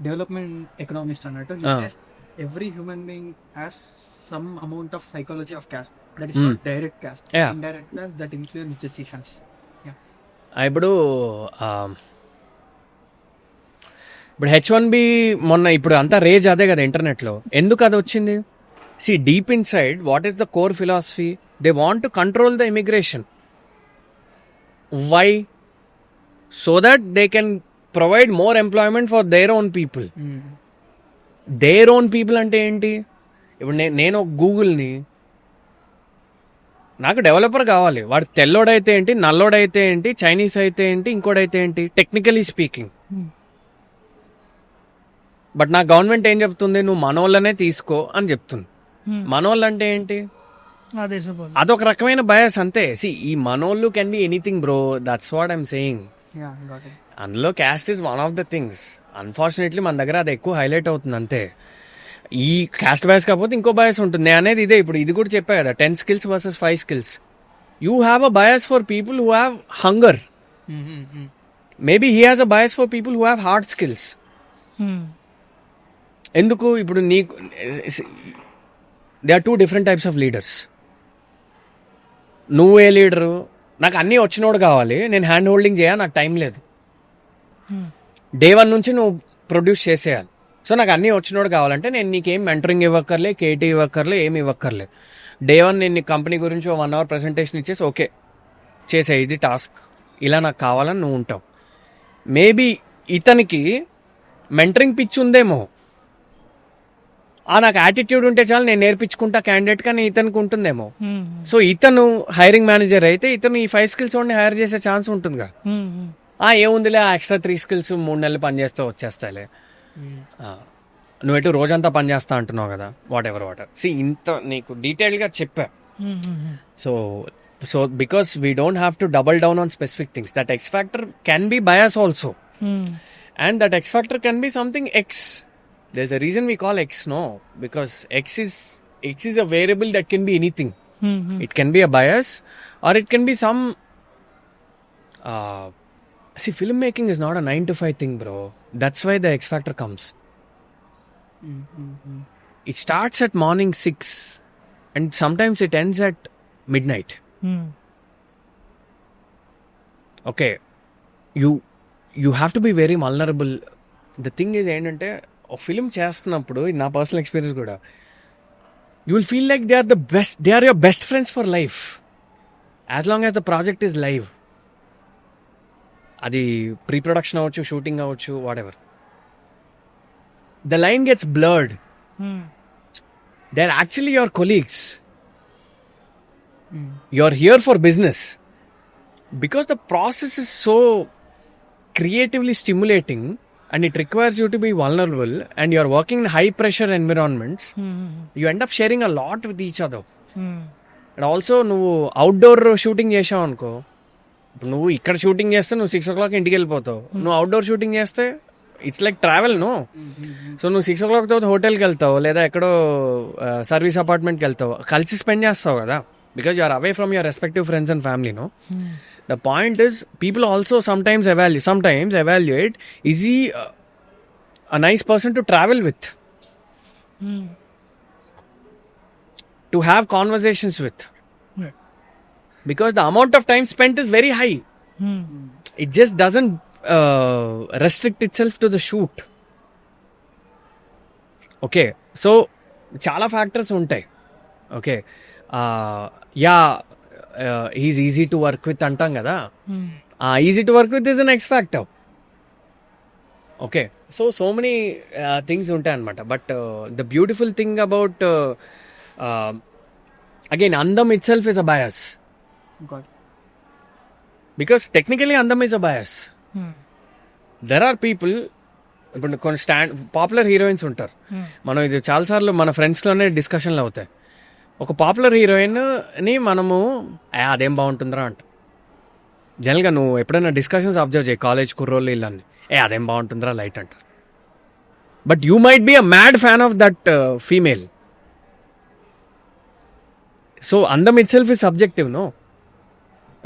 development economist అన్నట్టు. He says every human being has some amount of psychology of caste. That is not direct caste. Yeah. Indirect caste that influence decisions. Yeah. ఇప్పుడు H1B మొన్న ఇప్పుడు అంతా raise అదే కదా ఇంటర్నెట్లో. ఎందుకు అది వచ్చింది? See deep inside what is the core philosophy? They want to control the immigration. Why? So that they can provide more employment for their own people. Their own people అంటే ఏంటి? ఇప్పుడు నేను గూగుల్ని, నాకు డెవలపర్ కావాలి. వాడు తెల్లోడైతే ఏంటి, నల్లోడైతే ఏంటి, Chinese అయితే ఏంటి, ఇంకోడైతే ఏంటి, టెక్నికలీ స్పీకింగ్. బట్ నా గవర్నమెంట్ ఏం చెప్తుంది? నువ్వు మనోళ్ళనే తీసుకో అని చెప్తుంది. మనోళ్ళు అంటే ఏంటి? అదొక రకమైన బయాస్ అంతే. సి ఈ మనోళ్ళు can be anything bro, that's what I'm saying. Yeah, got it. అందులో caste is one of the things. Unfortunately మన దగ్గర అది ఎక్కువ హైలైట్ అవుతుంది అంతే. ఈ క్యాస్ట్ బయాస్ కాకపోతే ఇంకో బయాస్ ఉంటుంది. నేను అనేది ఇదే. ఇప్పుడు ఇది కూడా చెప్పా కదా, 10 skills versus 5 skills. You have a bias for people who have hunger. Maybe he has a bias for people who have hard skills. ఎందుకు? ఇప్పుడు నీకు they are 2 different types of leaders. నువ్వే లీడరు, నాకు అన్నీ వచ్చినోడు కావాలి, నేను హ్యాండ్ హోల్డింగ్ చేయాలి, నాకు టైం లేదు. డే 1 నుంచి నువ్వు ప్రొడ్యూస్ చేసేయాలి. సో నాకు అన్నీ వచ్చినోడు కావాలంటే నేను నీకేం మెంటరింగ్ ఇవ్వక్కర్లే, కేటీ ఇవ్వక్కర్లే, ఏమి ఇవ్వక్కర్లే. డే 1 నేను నీ కంపెనీ గురించి 1 hour ప్రెజెంటేషన్ ఇచ్చేసి ఓకే చేసే, ఇది టాస్క్, ఇలా నాకు కావాలని నువ్వు ఉంటావు. మేబీ ఇతనికి మెంటరింగ్ పిచ్చి ఉందేమో, నాకు యాటిట్యూడ్ ఉంటే చాలు నేను నేర్పించుకుంటా క్యాండిడేట్, కానీ ఇతనికి ఉంటుందేమో. సో ఇతను హైరింగ్ మేనేజర్ అయితే ఇతను ఈ 5 skills వాడిని హైర్ చేసే ఛాన్స్ ఉంటుందిగా. ఏముందిలే, ఆ ఎక్స్ట్రా 3 skills 3 నెలలు పని చేస్తే వచ్చేస్తాలే, నువ్వు ఎటు రోజంతా పని చేస్తా అంటున్నావు కదా, వాట్ ఎవర్. సి ఇంత నీకు డీటెయిల్గా చెప్పా. So because we don't have to double down on specific things. That X factor can be bias also, and that X factor can be something X. There's a reason we call X, no? Because X is a variable that can be anything. It can be a bias, or it can be some... see, filmmaking is not a 9 to 5 thing, bro. That's why the X factor comes. It starts at morning 6, and sometimes it ends at midnight. Okay. You have to be very vulnerable. The thing is, ఏంటంటే ఒక film చేస్తున్నప్పుడు, ఇది నా personal experience కూడా, you will feel like they are your best friends for life, as long as the project is live. అది pre production అవ్వచ్చు, shooting అవ్వచ్చు, whatever. The line gets blurred. They are actually your colleagues. You are here for business. Because the process is so creatively stimulating, and it requires you to be vulnerable, and you are working in high pressure environments. You end up sharing a lot with each other. And also నువ్వు outdoor shooting చేసావు అనుకో, ఇప్పుడు నువ్వు ఇక్కడ shooting చేస్తే నువ్వు 6 o'clock ఇంటికి వెళ్ళిపోతావు. నువ్వు అవుట్డోర్ షూటింగ్ చేస్తే it's like travel, no? So నువ్వు 6 o'clock తర్వాత హోటల్కి వెళ్తావు, లేదా ఎక్కడో సర్వీస్ అపార్ట్మెంట్కి వెళ్తావు, కలిసి స్పెండ్ చేస్తావు కదా. because you are away from your respective friends and family, no? The point is, people also sometimes evaluate, is he a nice person to travel with? To have conversations with? Right. Because the amount of time spent is very high. It just doesn't restrict itself to the shoot. Okay, so చాలా factors ఉంటాయి. Okay, is easy to work with అంటాం కదా, easy to work with is the next factor. Okay, so many things ఉంటాయి అనమాట. But the beautiful thing about again అందం itself is a bias. Because technically అందం is a bias. There are people, ఇప్పుడు కొన్ని popular heroines ఉంటారు. మనం ఇది చాలాసార్లు మన ఫ్రెండ్స్లోనే డిస్కషన్లు అవుతాయి. ఒక పాపులర్ హీరోయిన్ని మనము అదేం బాగుంటుందిరా అంట. జనరల్గా నువ్వు ఎప్పుడైనా డిస్కషన్స్ అబ్జర్వ్ చేయి, కాలేజ్ కుర్రోళ్ళు ఇళ్ళని, అదేం బాగుంటుందిరా లైట్ అంటారు. But you might be a mad fan of that female. So అందం itself is subjective, no?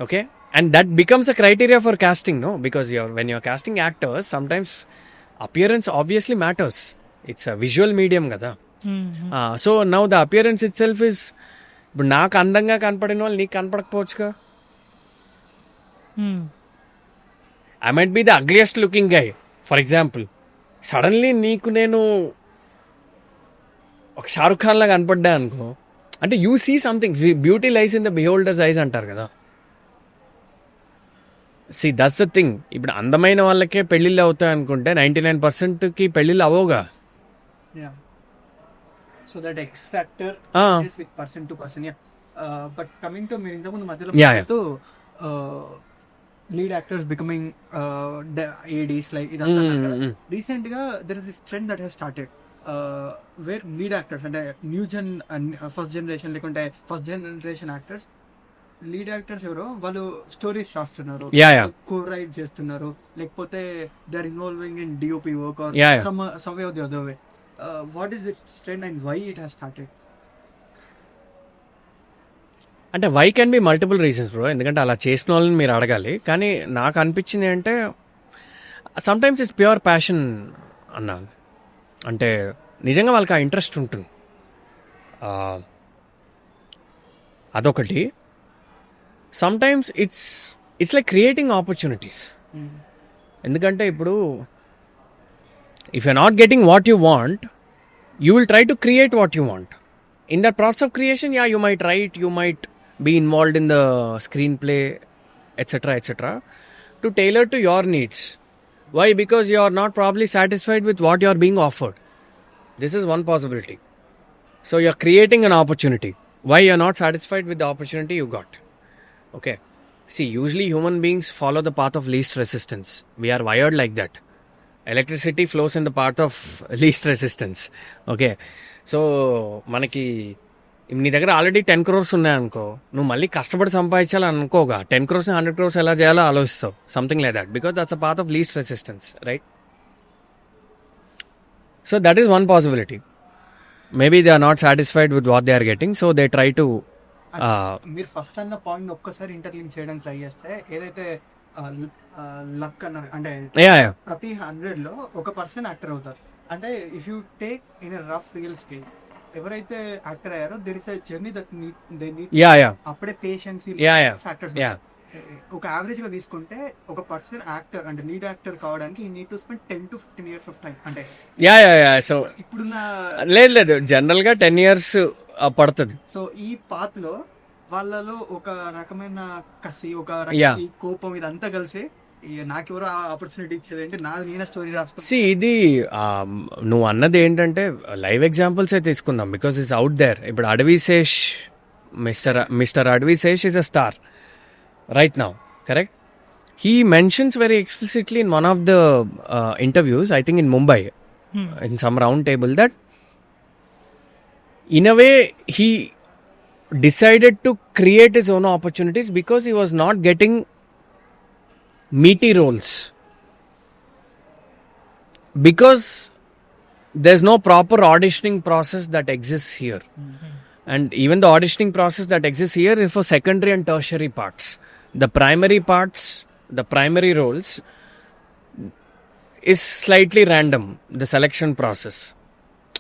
Okay, and that becomes a criteria for casting, no? Because when you're casting actors, sometimes appearance obviously matters. It's a visual medium kada. So now the appearance itself is, ఇప్పుడు నాకు అందంగా కనపడిన వాళ్ళు నీకు కనపడకపోవచ్చుగా. I might be the ugliest looking guy, for example. Suddenly నీకు నేను ఒక షారుఖ్ ఖాన్ లాగా కనపడ్డా అనుకో, అంటే you see something, beauty lies in the beholder's eyes అంటారు కదా. See that's the thing. ఇప్పుడు అందమైన వాళ్ళకే పెళ్ళిళ్ళు అవుతాయి అనుకుంటే 99%కి పెళ్ళిళ్ళు అవోగా. So that X factor with person to person. But coming to మీరు ఇంతకుముందు మధ్యలో lead actors becoming ADs like ఇదంతా రీసెంట్ గా there is this trend that has started where lead actors అంటే న్యూ ఫస్ట్ జనరేషన్ లేకుంటే first generation actors, lead actors ఎవరో వాళ్ళు stories రాస్తున్నారు, కో రైట్ చేస్తున్నారు, లేకపోతే they are involving in DOP work or some way or the other way. What is it trend and why it has started? అంటే why can be multiple reasons bro, ఎందుకంటే అలా చేసిన వాళ్ళని మీరు అడగాలి. కానీ నాకు అనిపించింది అంటే సమ్టైమ్స్ ఇట్స్ ప్యూర్ ప్యాషన్ అన్నా. అంటే నిజంగా వాళ్ళకి ఆ ఇంట్రెస్ట్ ఉంటుంది, అదొకటి. Sometimes it's like creating opportunities. ఎందుకంటే ఇప్పుడు if you not getting what you want, you will try to create what you want. In that process of creation, you might right, you might be involved in the screenplay, etc., to tailor to your needs. Why? Because you are not probably satisfied with what you are being offered. This is one possibility. So you are creating an opportunity. Why you are not satisfied with the opportunity you got? Okay. See, usually human beings follow the path of least resistance. We are wired like that. Electricity flows in the path of least resistance. Okay. So manaki నీ దగ్గర already 10 crores ఉన్నాయనుకో, నువ్వు మళ్ళీ కష్టపడి సంపాదించాలి అనుకోగా 10 crores 100 crores ఎలా చేయాలో ఆలోచిస్తావు, something like that, because that's a path of least resistance, right? So that is one possibility. Maybe they are not satisfied with what they are getting, so they try to. మీరు first అన్న point ఒక్కసారి interlink చేయడానికి try చేస్తే, ఏదైతే luck అన్నారు అంటే ప్రతి 100 లో ఒక పర్సన్ యాక్టర్ అవుతారు. అంటే if you take in a rough real scale, ఎవరైతే యాక్టర్ అయ్యారో there is a journey that they need. అప్పుడే పేషెన్స్ ఫ్యాక్టర్స్. ఒక యావరేజ్ గా తీసుకుంటే ఒక పర్సన్ యాక్టర్ అంటే లీడ్ యాక్టర్ కావడానికి ఈ need to spend 10 to 15 years of time. అంటే సో ఇప్పుడున్న లేదు జనరల్ గా 10 years పడుతుంది. సో ఈ పాత్ లో వాళ్ళలో ఒక రకమైన కసి, ఒక కోపం, ఇదంతా కలిసి నాకెవరో ఆపర్చునిటీ ఇచ్చేది అంటే నేనే స్టోరీ రాసుకుంటా. ఇది నువ్వు అన్నది ఏంటంటే లైవ్ ఎగ్జాంపుల్స్ తీసుకుందాం, బికాస్ ఇట్స్ అవుట్ దేర్. ఇప్పుడు Adivi Sesh, mister Adivi Sesh is a star right now, correct? He mentions very explicitly in one of the interviews, I think in Mumbai, in some round table, that in a way he decided to create his own opportunities because he was not getting meaty roles, because there's no proper auditioning process that exists here. And even the auditioning process that exists here is for secondary and tertiary parts. The primary parts, the primary roles is slightly random, the selection process.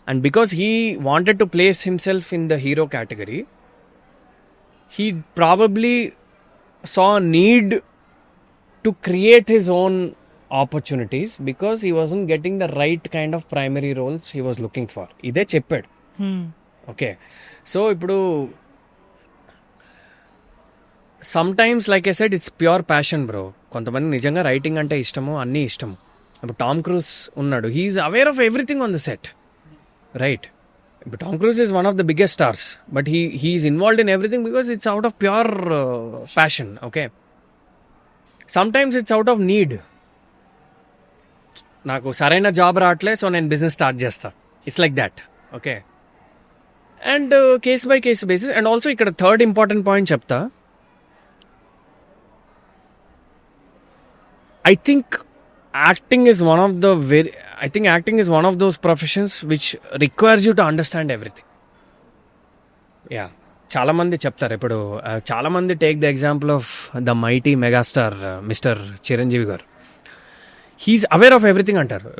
And because he wanted to place himself in the hero category, he probably saw a need to create his own opportunities because he wasn't getting the right kind of primary roles he was looking for. ఇదే చెప్పాడు. Okay, so ఇప్పుడు sometimes like I said it's pure passion bro. కొంతమంది నిజంగా writing అంటే ఇష్టము, అన్నీ ఇష్టము. ఇప్పుడు టామ్ క్రూజ్ ఉన్నాడు, he's aware of everything on the set, right? ఇప్పుడు Tom Cruise is one of the biggest stars, but he's involved in everything because it's out of pure passion. Okay, sometimes it's out of need. నాకు సరైన job రావట్లే, so నేను business start చేస్తా. It's like that. Okay, and case by case basis. And also ఇక్కడ third important point చెప్తా. I think acting is one of those professions which requires you to understand everything. Yeah, చాలా మంది చెప్తారు. ఇప్పుడు చాలా మంది take the example of the mighty megastar mister Chiranjeevi గారు. He's aware of everything అంటారు.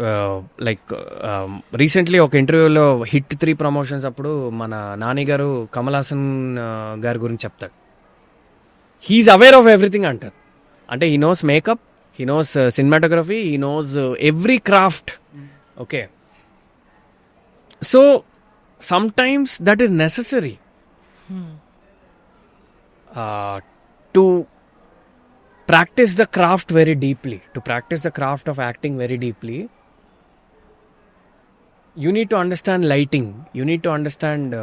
లైక్ రీసెంట్లీ ఒక ఇంటర్వ్యూలో హిట్ 3 ప్రమోషన్స్ అప్పుడు మన నాని గారు కమల్ హాసన్ గారి గురించి చెప్తారు. హీఈస్ అవేర్ ఆఫ్ ఎవ్రీథింగ్ అంటారు. అంటే he knows makeup, he knows cinematography, he knows every craft. Okay, so sometimes that is necessary to practice the craft very deeply. To practice the craft of acting very deeply, you need to understand lighting, you need to understand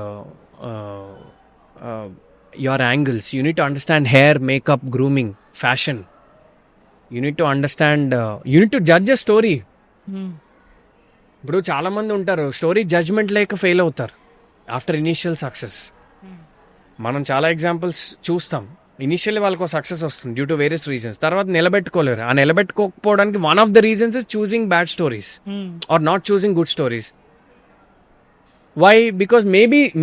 your angles, you need to understand hair, makeup, grooming, fashion. You need to understand, you need to judge a story. ఇప్పుడు చాలా మంది ఉంటారు story judgement లేక fail అవుతారు after initial success. మనం చాలా examples చూస్తాం. Initially వాళ్ళకు సక్సెస్ వస్తుంది డ్యూ టు వేరియస్ రీజన్స్, తర్వాత నిలబెట్టుకోలేరు. ఆ నిలబెట్టుకోకపోవడానికి one of the reasons is choosing bad stories or not choosing good stories. Why? Because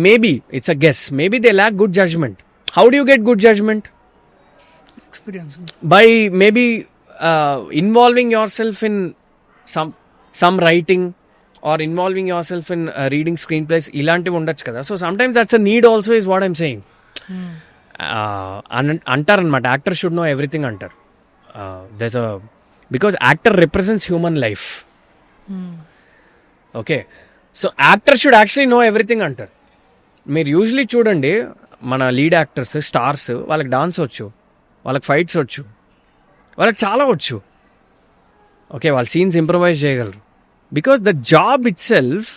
maybe it's a guess, maybe they lack good judgement. How do you get good judgement? Experience. By maybe involving yourself in some writing or involving yourself in reading screenplays. ఇలాంటివి ఉండొచ్చు కదా. So sometimes that's a need also is what I'm saying. అంటారనమాట actor should know everything అంటారు. This a because actor represents human life. Okay, so actor should actually know everything అంటారు. మీరు usually చూడండి మన lead actors, stars, వాళ్ళకి dance వచ్చు, వాళ్ళకి fights వచ్చు, వాళ్ళకి చాలా వచ్చు. ఓకే, వాళ్ళ సీన్స్ ఇంప్రవైజ్ చేయగలరు. Because the job itself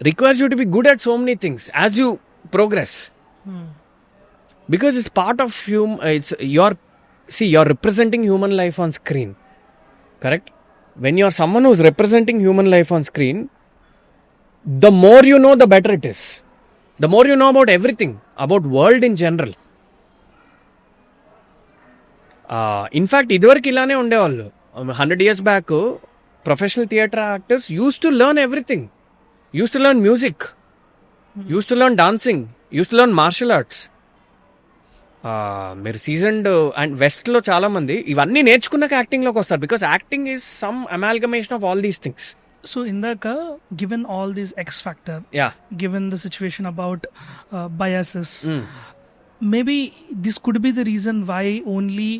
requires you to be good at so many things as you progress. Because it's part of it's you're representing human life on screen. Correct? When you're someone who's representing human life on screen, the more you know, the better it is. The more you know about everything, about world in general. In fact ఇదివరకు ఇలానే ఉండేవాళ్ళు. 100 years back professional theatre actors use to learn everything. Use to learn music, use to learn dancing, use to learn martial arts. మీరు seasoned and వెస్ట్లో చాలా మంది ఇవన్నీ నేర్చుకున్నాక యాక్టింగ్లోకి వస్తారు. Because acting is some amalgamation of all these things. So indaka, given all these X factor, Yeah. given the situation about biases, maybe this could be the reason why only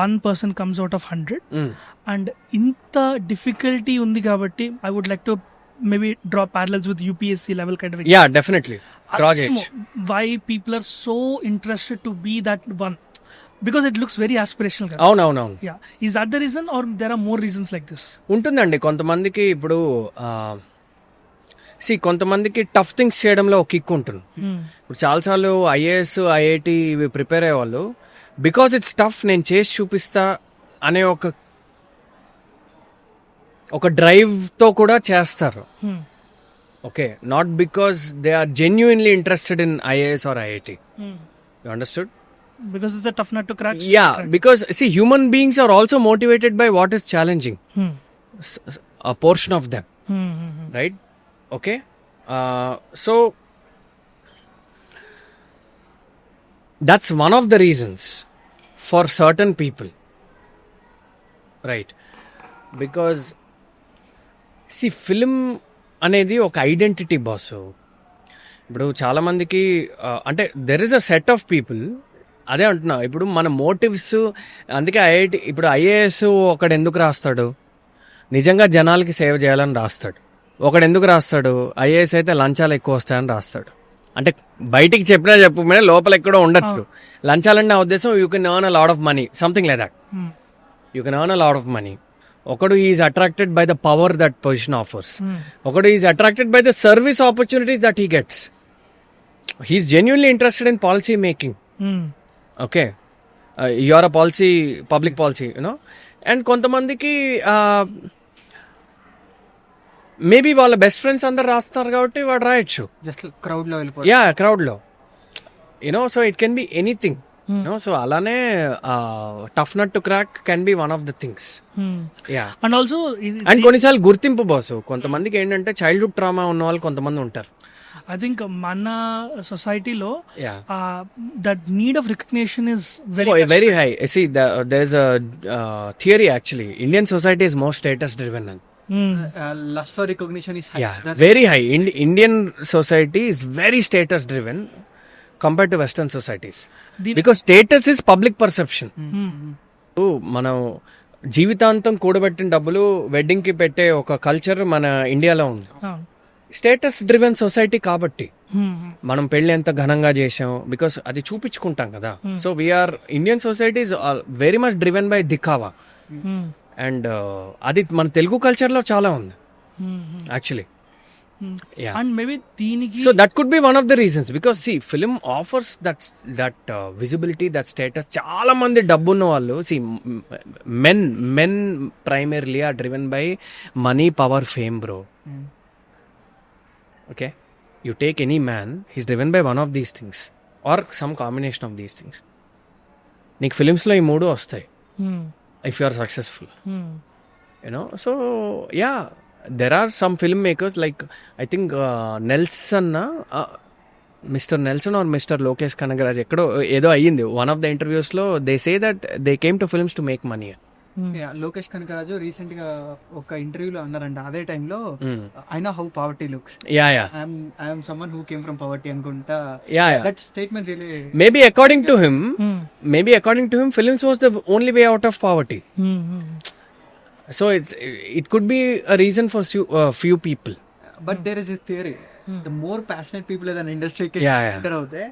one person comes out of 100. And inta difficulty undi kabatti, I would like to maybe draw parallels with UPSC level kind of exam. Yeah, definitely. Draw age. Why people are so interested to be that one? Because it looks very aspirational. అవునవును. Yeah. Is that the reason, or there are more reasons like this? ఉంటుందండి. కొంతమందికి ఇప్పుడు కొంతమందికి tough things చేయడంలో ఒక kick ఉంటుంది. ఇప్పుడు చాలాసార్లు IAS, IIT ఇవి ప్రిపేర్ అయ్యేవాళ్ళు బికాజ్ ఇట్స్ టఫ్, నేను చేసి చూపిస్తా అనే ఒక డ్రైవ్తో కూడా చేస్తారు. Okay, not because they are genuinely interested in IAS or IIT. You understood? Because it's a tough nut to crack. Yeah, because human beings are also motivated by what is challenging. A portion of them. Right? Okay? So that's one of the reasons for certain people, right? Because see, film అనేది ఒక identity boss. ఇప్పుడు చాలా మందికి అంటే there is a set of people, అదే అంటున్నా. ఇప్పుడు మన మోటివ్స్, అందుకే ఇప్పుడు ఐఏఎస్ ఒకడు ఎందుకు రాస్తాడు? నిజంగా జనాలకి సేవ చేయాలని రాస్తాడు. ఒకడు ఎందుకు రాస్తాడు? ఐఏఎస్ అయితే లంచాలు ఎక్కువ వస్తాయని రాస్తాడు. అంటే బయటికి చెప్పకపోయినా లోపల ఎక్కడో ఉండొచ్చు. లంచాలని నా ఉద్దేశం, you can earn a lot of money, something like that. You can earn a lot of money. ఒకడు is attracted by the power that position offers. ఒకడు is attracted by the service opportunities that he gets. He's genuinely interested in policy making. Okay, you are a policy, public policy, you know. And కొంతమందికి maybe వాళ్ళ best friends అందరు రాస్తారు కాబట్టి వాడు రాయొచ్చు. Just crowd లో వెళ్ళిపోయి yeah, క్రౌడ్లో, you know. So it can be anything, you know. So అలానే tough nut to crack can be one of the things. Yeah, and also and కొన్నిసార్లు గుర్తింపు బాసు. కొంతమందికి ఏంటంటే చైల్డ్హుడ్ ట్రామా ఉన్న వాళ్ళు కొంతమంది ఉంటారు. ఐ థింక్ మన సొసైటీలో Yeah. That need of recognition is Very high. See, there is a theory actually. Indian society is more status driven. lust for recognition is high. Yeah, very high. Indian society is very status driven compared to Western societies. Because status is public perception. మనం జీవితాంతం కూడబెట్టిన డబ్బులు wedding కి పెట్టే ఒక culture మన ఇండియాలో ఉంది. Status driven society కాబట్టి మనం పెళ్లి ఎంత ఘనంగా చేసాం, బికాస్ అది చూపించుకుంటాం కదా. So we're Indian society is very much driven by దిఖావా. అండ్ అది మన తెలుగు కల్చర్ లో చాలా ఉంది యాక్చువల్లీ. అండ్ మేబీ దీనికి so that could be one of the reasons. Because see, film offers that visibility, that status. చాలా మంది డబ్బున్న వాళ్ళు, see, men primarily are driven by money, power, fame, bro. Okay, you take any man, he's driven by one of these things or some combination of these things. నీకు ఫిలిమ్స్లో ఈ మూడు వస్తాయి if you are successful, you know. So yeah, there are some film makers like I think Nelson, mister Nelson or mister Lokesh Kanagaraj, ఎక్కడో ఏదో అయ్యింది one of the ఇంటర్వ్యూస్లో. They say that they came to films to make money. Lokesh Kanagaraj recent గా ఒక ఇంటర్వ్యూలో అన్నారంట, అదే టైంలో I know how poverty looks, I'm someone who came from poverty అనుకుంటా. That statement really maybe according to him films was the only way out of poverty. So it could be a reason for few people. But there is this theory, the more passionate people in an industry enter out there,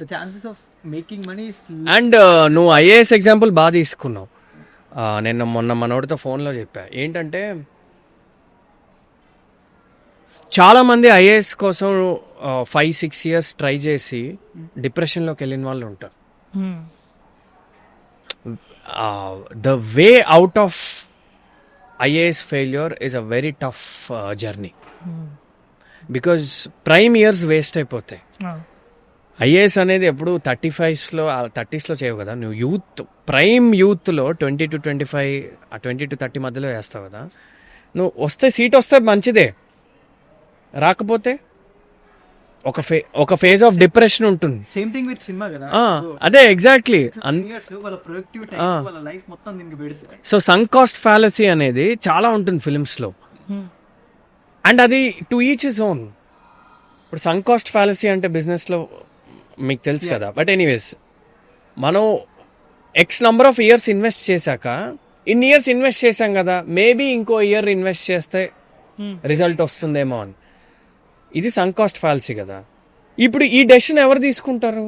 the chances of making money is less. And నువ్వు IAS example బాగా తీసుకున్నావు. నేను మొన్న మనోడితో ఫోన్లో చెప్పా, ఏంటంటే చాలామంది IAS కోసం 5-6 years ట్రై చేసి డిప్రెషన్లోకి వెళ్ళిన వాళ్ళు ఉంటారు. The way out of IAS failure is a very tough journey because prime years waste అయిపోతాయి. ఐఏఎస్ అనేది ఎప్పుడు 30s లో చేయవు కదా నువ్వు. యూత్, ప్రైమ్ యూత్లో 20 to 25, 20 to 30 మధ్యలో వేస్తావు కదా. నువ్వు వస్తే సీట్ వస్తే మంచిదే, రాకపోతే ఒక ఫేజ్ ఆఫ్ డిప్రెషన్ ఉంటుంది. సేమ్ థింగ్ విత్ సినిమా కదా. అదే ఎగ్జాక్ట్లీ. వాళ్ళ ప్రొడక్టివ్ టైం, వాళ్ళ లైఫ్ మొత్తం దీనికి పెడితే. సో సంక్ కాస్ట్ ఫ్యాలసీ అనేది చాలా ఉంటుంది ఫిలిమ్స్లో. అండ్ అది టు ఈచ్ ఇస్ ఓన్. ఇప్పుడు సంక్ కాస్ట్ ఫ్యాలసీ అంటే బిజినెస్లో మీకు తెలుసు కదా. బట్ ఎనీవేస్, మనం X number of years invest చేశాక, ఇన్ని ఇయర్స్ ఇన్వెస్ట్ చేశాం కదా, మేబీ ఇంకో ఇయర్ ఇన్వెస్ట్ చేస్తే రిజల్ట్ వస్తుందేమో అని. ఇది సంక్ కాస్ట్ ఫ్యాలసీ కదా. ఇప్పుడు ఈ డెసిషన్ ఎవరు తీసుకుంటారు?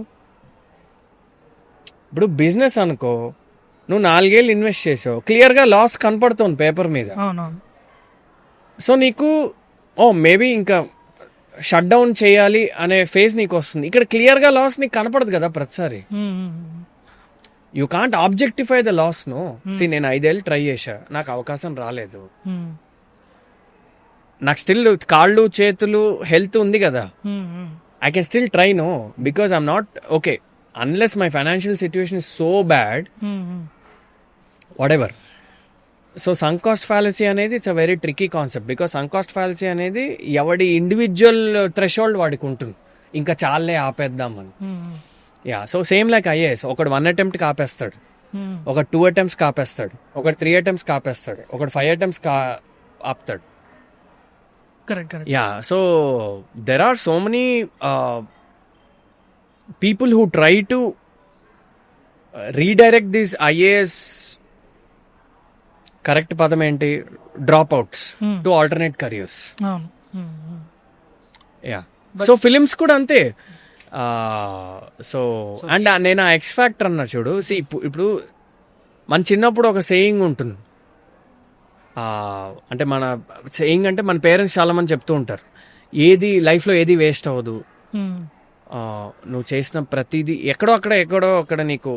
ఇప్పుడు బిజినెస్ అనుకో, నువ్వు 4 years ఇన్వెస్ట్ చేసావు, క్లియర్గా లాస్ కనపడుతుంది పేపర్ మీద. సో నీకు మేబీ ఇంకా షట్ డౌన్ చేయాలి అనే ఫేజ్ నీకు వస్తుంది. ఇక్కడ క్లియర్గా లాస్ నీకు కనపడదు కదా ప్రతిసారి. You can't objectify the loss. No, నేను 5 years ట్రై చేశా, నాకు అవకాశం రాలేదు, నాకు స్టిల్ కాళ్ళు చేతులు హెల్త్ ఉంది కదా, I can still try. No, because I'm not okay unless my financial situation is so bad, whatever. So sunk cost fallacy అనేది it's a very tricky concept. Because sunk cost fallacy అనేది ఎవడి individual threshold వాడికి ఉంటుంది, ఇంకా చాలే ఆపేద్దామని. Yeah so same like IAS, ఒకడు 1 attempt ఆపేస్తాడు, ఒక 2 అటెంప్ట్స్ ఆపేస్తాడు, ఒక 3 అటెంప్ట్స్ ఆపేస్తాడు, ఒక 5 అటెంప్ట్స్ ఆపుతాడు. Correct correct. Yeah so there are so many people who try to redirect these IAS, correct పదం ఏంటి, dropouts to alternate careers. అవును. యా సో ఫిలిమ్స్ కూడా అంతే. సో అండ్ నేను ఆ ఎక్స్ ఫ్యాక్టర్ అన్నా చూడు, ఇప్పుడు మన చిన్నప్పుడు ఒక సేయింగ్ ఉంటుంది, అంటే మన సేయింగ్ అంటే మన పేరెంట్స్ చాలా మంది చెప్తూ ఉంటారు, ఏది లైఫ్లో ఏది వేస్ట్ అవ్వదు, నువ్వు చేసిన ప్రతిదీ ఎక్కడో అక్కడ నీకు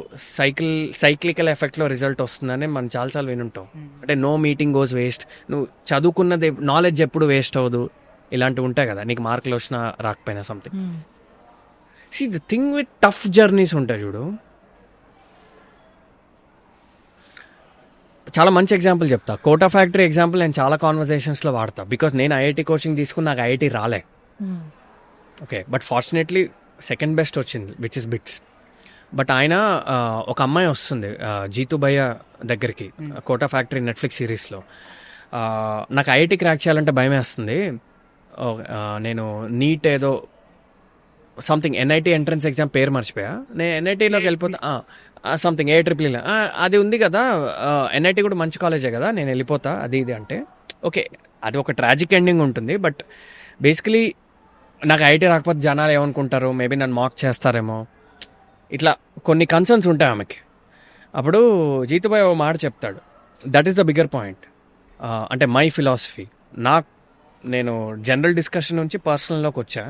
సైక్లికల్ ఎఫెక్ట్లో రిజల్ట్ వస్తుందని మనం చాలాసార్లు వినుంటాం. అంటే నో మీటింగ్ గోస్ వేస్ట్, నువ్వు చదువుకున్నది నాలెడ్జ్ ఎప్పుడు వేస్ట్ అవ్వదు, ఇలాంటివి ఉంటాయి కదా, నీకు మార్కులు వచ్చినా రాకపోయినా something. See the thing with tough journeys ఉంటాయి చూడు, చాలా మంచి ఎగ్జాంపుల్ చెప్తా. కోటా ఫ్యాక్టరీ ఎగ్జాంపుల్ నేను చాలా కాన్వర్సేషన్స్లో వాడతా, బికాస్ నేను ఐఐటి కోచింగ్ తీసుకుని నాకు ఐఐటి రాలే. Okay, but fortunately second best వచ్చింది, విచ్ ఇస్ బిట్స్. బట్ ఆయన ఒక అమ్మాయి వస్తుంది జీతు భయ్య దగ్గరికి, కోటా ఫ్యాక్టరీ నెట్ఫ్లిక్స్ సిరీస్లో. నాకు ఐఐటి క్రాక్ చేయాలంటే భయం వేస్తుంది, నేను నీట్ ఏదో సంథింగ్ ఎన్ఐటి ఎంట్రన్స్ ఎగ్జామ్ పేరు మర్చిపోయా, నేను ఎన్ఐటీలోకి వెళ్ళిపోతా, సంథింగ్ AEEE అది ఉంది కదా, ఎన్ఐటి కూడా మంచి కాలేజే కదా, నేను వెళ్ళిపోతా అది ఇది అంటే. ఓకే, అది ఒక ట్రాజిక్ ఎండింగ్ ఉంటుంది, బట్ బేసికలీ నాకు ఐఐటి రాకపోతే జనాలు ఏమనుకుంటారు, మేబీ నన్ను మాక్ చేస్తారేమో, ఇట్లా కొన్ని కన్సర్న్స్ ఉంటాయి ఆమెకి. అప్పుడు జీతుబాయ్ ఓ మాట చెప్తాడు, that is the bigger point. అంటే మై ఫిలాసఫీ, నేను జనరల్ డిస్కషన్ నుంచి పర్సనల్లోకి వచ్చా.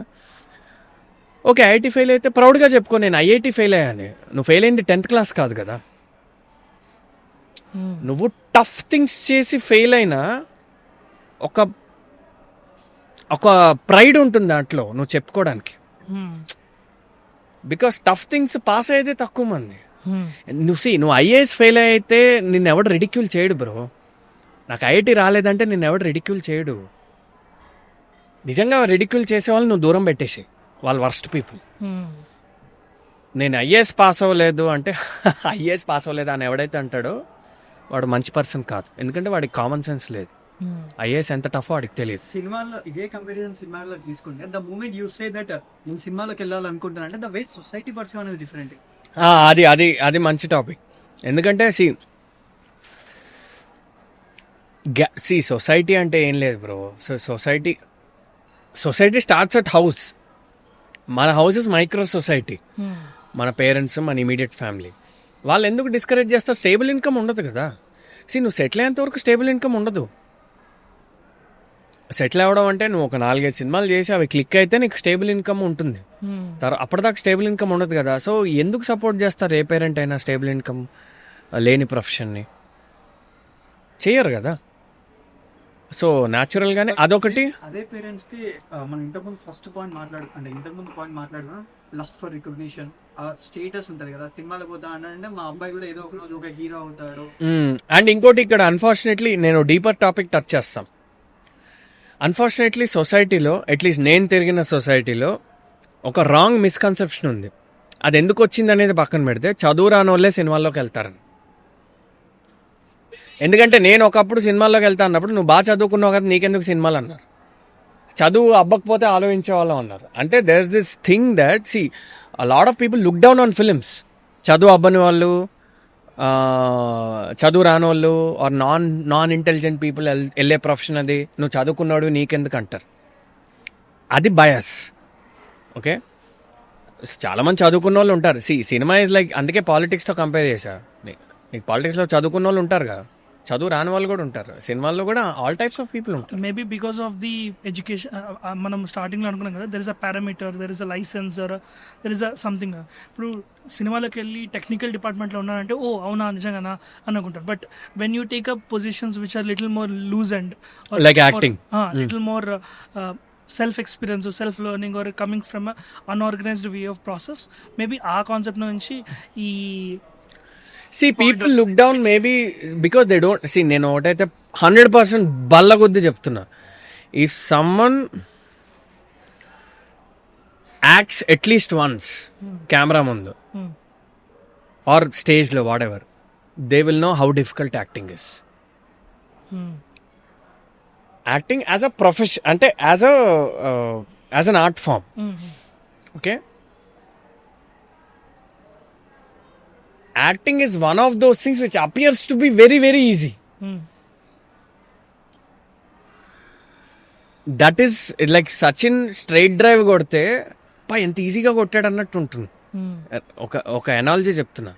ఓకే, ఐఐటి ఫెయిల్ అయితే ప్రౌడ్గా చెప్పుకో, నేను ఐఐటి ఫెయిల్ అయ్యాను. నువ్వు ఫెయిల్ అయింది 10th క్లాస్ కాదు కదా, నువ్వు టఫ్ థింగ్స్ చేసి ఫెయిల్ అయినా ఒక ప్రైడ్ ఉంటుంది దాంట్లో నువ్వు చెప్పుకోవడానికి. బికాస్ టఫ్ థింగ్స్ పాస్ అయితే తక్కువ మంది. నువ్వు ఐఏఎస్ ఫెయిల్ అయితే నిన్ను ఎవడు రిడిక్యూల్ చేయడు బ్రో. నాకు ఐఐటి రాలేదంటే నిన్ను ఎవడు రిడిక్యూల్ చేయడు. నిజంగా రిడిక్యూల్ చేసేవాళ్ళు నువ్వు దూరం పెట్టేసి, వాళ్ళు వర్స్ట్ పీపుల్. నేను ఐఏఎస్ పాస్ అవ్వలేదు అంటే ఐఏఎస్ పాస్ అవ్వలేదు అని ఎవడైతే అంటాడో వాడు మంచి పర్సన్ కాదు, ఎందుకంటే వాడికి కామన్ సెన్స్ లేదు. ఐఏఎస్ ఎంత టఫ్ వాడికి తెలియదు. సినిమాలో ఇదే కంపారిజన్ సినిమాలో తీసుకుంటే, the moment you say that నేను సినిమాలోకి వెళ్ళాలనుకుంటున్నా అంటే ద వే సొసైటీ పర్సీవ్ అనేది డిఫరెంట్. అది మంచి టాపిక్. ఎందుకంటే సొసైటీ అంటే ఏం లేదు bro. So society starts at house. మన హౌస్ ఇస్ మైక్రో సొసైటీ. మన పేరెంట్స్, మన ఇమీడియట్ ఫ్యామిలీ. వాళ్ళు ఎందుకు డిస్కరేజ్ చేస్తారు? స్టేబుల్ ఇన్కమ్ ఉండదు కదా. నువ్వు సెటిల్ అయ్యేంత వరకు స్టేబుల్ ఇన్కమ్ ఉండదు. సెటిల్ అవ్వడం అంటే నువ్వు ఒక 4-5 సినిమాలు చేసి అవి క్లిక్ అయితే నీకు స్టేబుల్ ఇన్కమ్ ఉంటుంది. అప్పటిదాకా స్టేబుల్ ఇన్కమ్ ఉండదు కదా. సో ఎందుకు సపోర్ట్ చేస్తారు ఏ పేరెంట్ అయినా స్టేబుల్ ఇన్కమ్ లేని ప్రొఫెషన్ని? చేయరు కదా. సో న్యాచురల్గానే అదొకటి. అదే పేరెంట్స్ కి మనం ఇంతకుముందు ఫస్ట్ పాయింట్ మాట్లాడుకున్నాం, లస్ట్ ఫర్ రికగ్నిషన్, స్టేటస్ ఉంటుంది కదా. సినిమాలో పోతా అంటే మా అబ్బాయి కూడా ఏదో ఒక రోజు ఒక హీరో అవుతాడు. అండ్ ఇంకోటి ఇక్కడ అన్ఫార్చునేట్లీ నేను డీపర్ టాపిక్ టచ్ చేస్తాం. అన్ఫార్చునేట్లీ సొసైటీలో, అట్లీస్ట్ నేను తిరిగిన సొసైటీలో ఒక రాంగ్ మిస్కన్సెప్షన్ ఉంది. అది ఎందుకు వచ్చింది అనేది పక్కన పెడితే, చదువు రాని వాళ్ళే సినిమాల్లోకి వెళ్తారని. ఎందుకంటే నేను ఒకప్పుడు సినిమాల్లోకి వెళ్తా అన్నప్పుడు నువ్వు బాగా చదువుకున్నావు కదా నీకెందుకు సినిమాలు అన్నారు. చదువు అబ్బకపోతే ఆలోచించే వాళ్ళం అన్నారు. అంటే there is this thing that a lot of people look down on films. చదువు అబ్బని వాళ్ళు, చదువు రాని వాళ్ళు, ఆర్ నాన్ ఇంటెలిజెంట్ పీపుల్ వెళ్ళే ప్రొఫెషన్ అది. నువ్వు చదువుకున్నాడు నీకెందుకు అంటారు. అది బయాస్. ఓకే, చాలామంది చదువుకున్న వాళ్ళు ఉంటారు. సినిమా ఇస్ లైక్, అందుకే పాలిటిక్స్తో కంపేర్ చేశా. నీకు పాలిటిక్స్లో చదువుకున్న వాళ్ళు ఉంటారు కదా, చదువు రాని వాళ్ళు కూడా ఉంటారు. సినిమాల్లో కూడా ఆల్ టైప్స్ ఆఫ్ పీపుల్ ఉంటారు. Maybe because of the education, మనం స్టార్టింగ్లో అనుకున్నాం కదా, there is a parameter, there is a licensor, there is a something. ఇప్పుడు సినిమాలోకి వెళ్ళి టెక్నికల్ డిపార్ట్మెంట్లో ఉన్నారంటే ఓ అవునా నిజంగానా అనుకుంటారు. But when you take up positions which are little more loose and like acting, little more self experience, self learning, or coming from unorganised way of process, maybe ఆ concept నుంచి ఈ people look down maybe because they don't నేను ఒకటైతే 100% బల్ల కొద్ది చెప్తున్నా. If someone acts at least once camera ముందు, or స్టేజ్లో whatever, they will know how difficult acting is. Acting as a profession, అంటే as an art form. Okay, acting is one of those things which appears to be very very easy. That is like Sachin straight drive కొడితే ఎంత ఈజీగా కొట్టాడు అన్నట్టు ఉంటుంది. ఒక analogy చెప్తున్నా,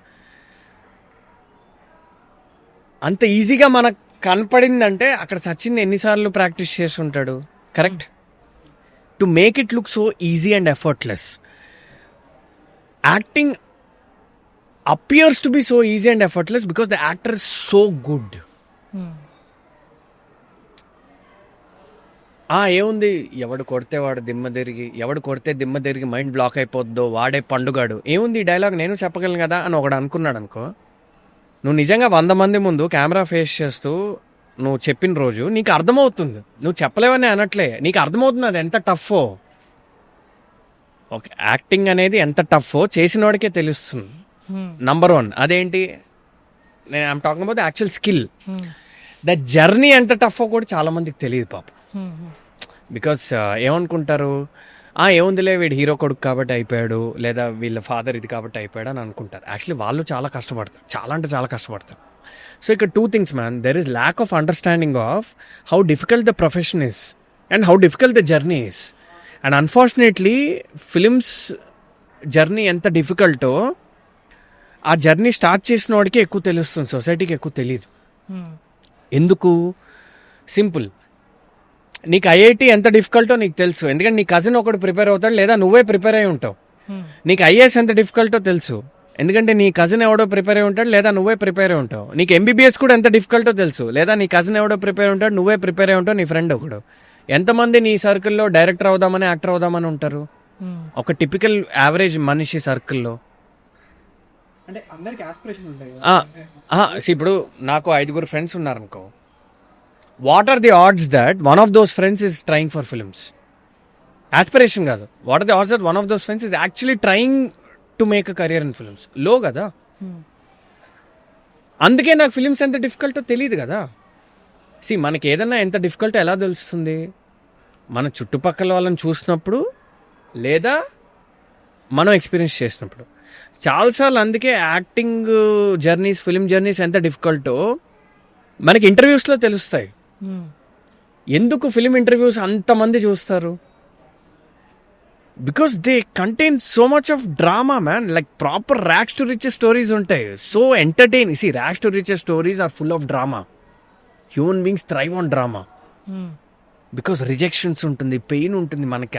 అంత ఈజీగా మనకు కనపడిందంటే అక్కడ సచిన్ ఎన్నిసార్లు ప్రాక్టీస్ చేసి ఉంటాడు. Correct, to make it look so easy and effortless. Acting appears to be so easy and effortless because the actor is so good. ఏముంది, ఎవడు కొడితే దిమ్మ తిరిగి మైండ్ బ్లాక్ అయిపోద్దో వాడే పండుగాడు. ఏముంది ఈ డైలాగ్ నేను చెప్పగలను కదా అని ఒకడు అనుకున్నాడు అనుకో, నువ్వు నిజంగా 100 మంది ముందు కెమెరా ఫేస్ చేస్తూ నువ్వు చెప్పిన రోజు నీకు అర్థమవుతుంది. నువ్వు చెప్పలేవని అనట్లే, నీకు అర్థమవుతుంది అది ఎంత టఫో. ఓకే, యాక్టింగ్ అనేది ఎంత టఫో చేసిన వాడికే తెలుస్తుంది. నంబర్ 1 అదేంటి, నేను I'm talking about the actual skill. The journey ఎంత టఫో కూడా చాలా మందికి తెలియదు పాపం. బికాస్ ఏమనుకుంటారు, ఏముందిలే వీడు హీరో కొడుకు కాబట్టి అయిపోయాడు, లేదా వీళ్ళ ఫాదర్ ఇది కాబట్టి అయిపోయాడు అని అనుకుంటారు. యాక్చువల్లీ వాళ్ళు చాలా కష్టపడతారు, చాలా అంటే చాలా కష్టపడతారు. సో ఇక్కడ 2 things man, there is lack of understanding of how difficult the profession is and how difficult the journey is. And unfortunately films journey ఎంత డిఫికల్టో ఆ జర్నీ స్టార్ట్ చేసిన వాడికి ఎక్కువ తెలుస్తుంది, సొసైటీకి ఎక్కువ తెలియదు. ఎందుకు? సింపుల్, నీకు ఐఐటి ఎంత డిఫికల్టో నీకు తెలుసు, ఎందుకంటే నీ కజిన్ ఒకటి ప్రిపేర్ అవుతాడు లేదా నువ్వే ప్రిపేర్ అయి ఉంటావు. నీకు ఐఏఎస్ ఎంత డిఫికల్టో తెలుసు, ఎందుకంటే నీ కజిన్ ఎవడో ప్రిపేర్ అయి ఉంటాడు లేదా నువ్వే ప్రిపేర్ అయి ఉంటావు. నీకు ఎంబీబీఎస్ కూడా ఎంత డిఫికల్టో తెలుసు, లేదా నీ కజిన్ ఎవడో ప్రిపేర్ అయి ఉంటాడు నువ్వే ప్రిపేర్ అయి ఉంటావు, నీ ఫ్రెండ్ ఒకడు. ఎంతమంది నీ సర్కిల్లో డైరెక్టర్ అవుదామని యాక్టర్ అవుదామని ఉంటారు ఒక టిపికల్ యావరేజ్ మనిషి సర్కిల్లో? అంటే అందరికి ఆస్పిరేషన్ ఉంటాయి. ఇప్పుడు నాకు 5 ఫ్రెండ్స్ ఉన్నారనుకో, what are the odds that one of those friends is trying for films? Aspiration కాదు, what are the odds that one of those friends is actually trying to make a career in films? లో కదా. అందుకే నాకు films ఎంత డిఫికల్టో తెలియదు కదా. మనకి ఏదన్నా ఎంత డిఫికల్టో ఎలా తెలుస్తుంది? మన చుట్టుపక్కల వాళ్ళని చూసినప్పుడు లేదా మనం ఎక్స్పీరియన్స్ చేసినప్పుడు. చాలాసార్లు అందుకే యాక్టింగ్ జర్నీస్, ఫిల్మ్ జర్నీస్ ఎంత డిఫికల్టో మనకి ఇంటర్వ్యూస్లో తెలుస్తాయి. ఎందుకు ఫిల్మ్ ఇంటర్వ్యూస్ అంతమంది చూస్తారు? Because they contain so much of drama man, like proper rags to riches stories ఉంటాయి. So entertaining. Rags to riches stories are full of drama. Human beings thrive on drama because rejections ఉంటుంది, pain ఉంటుంది. మనకి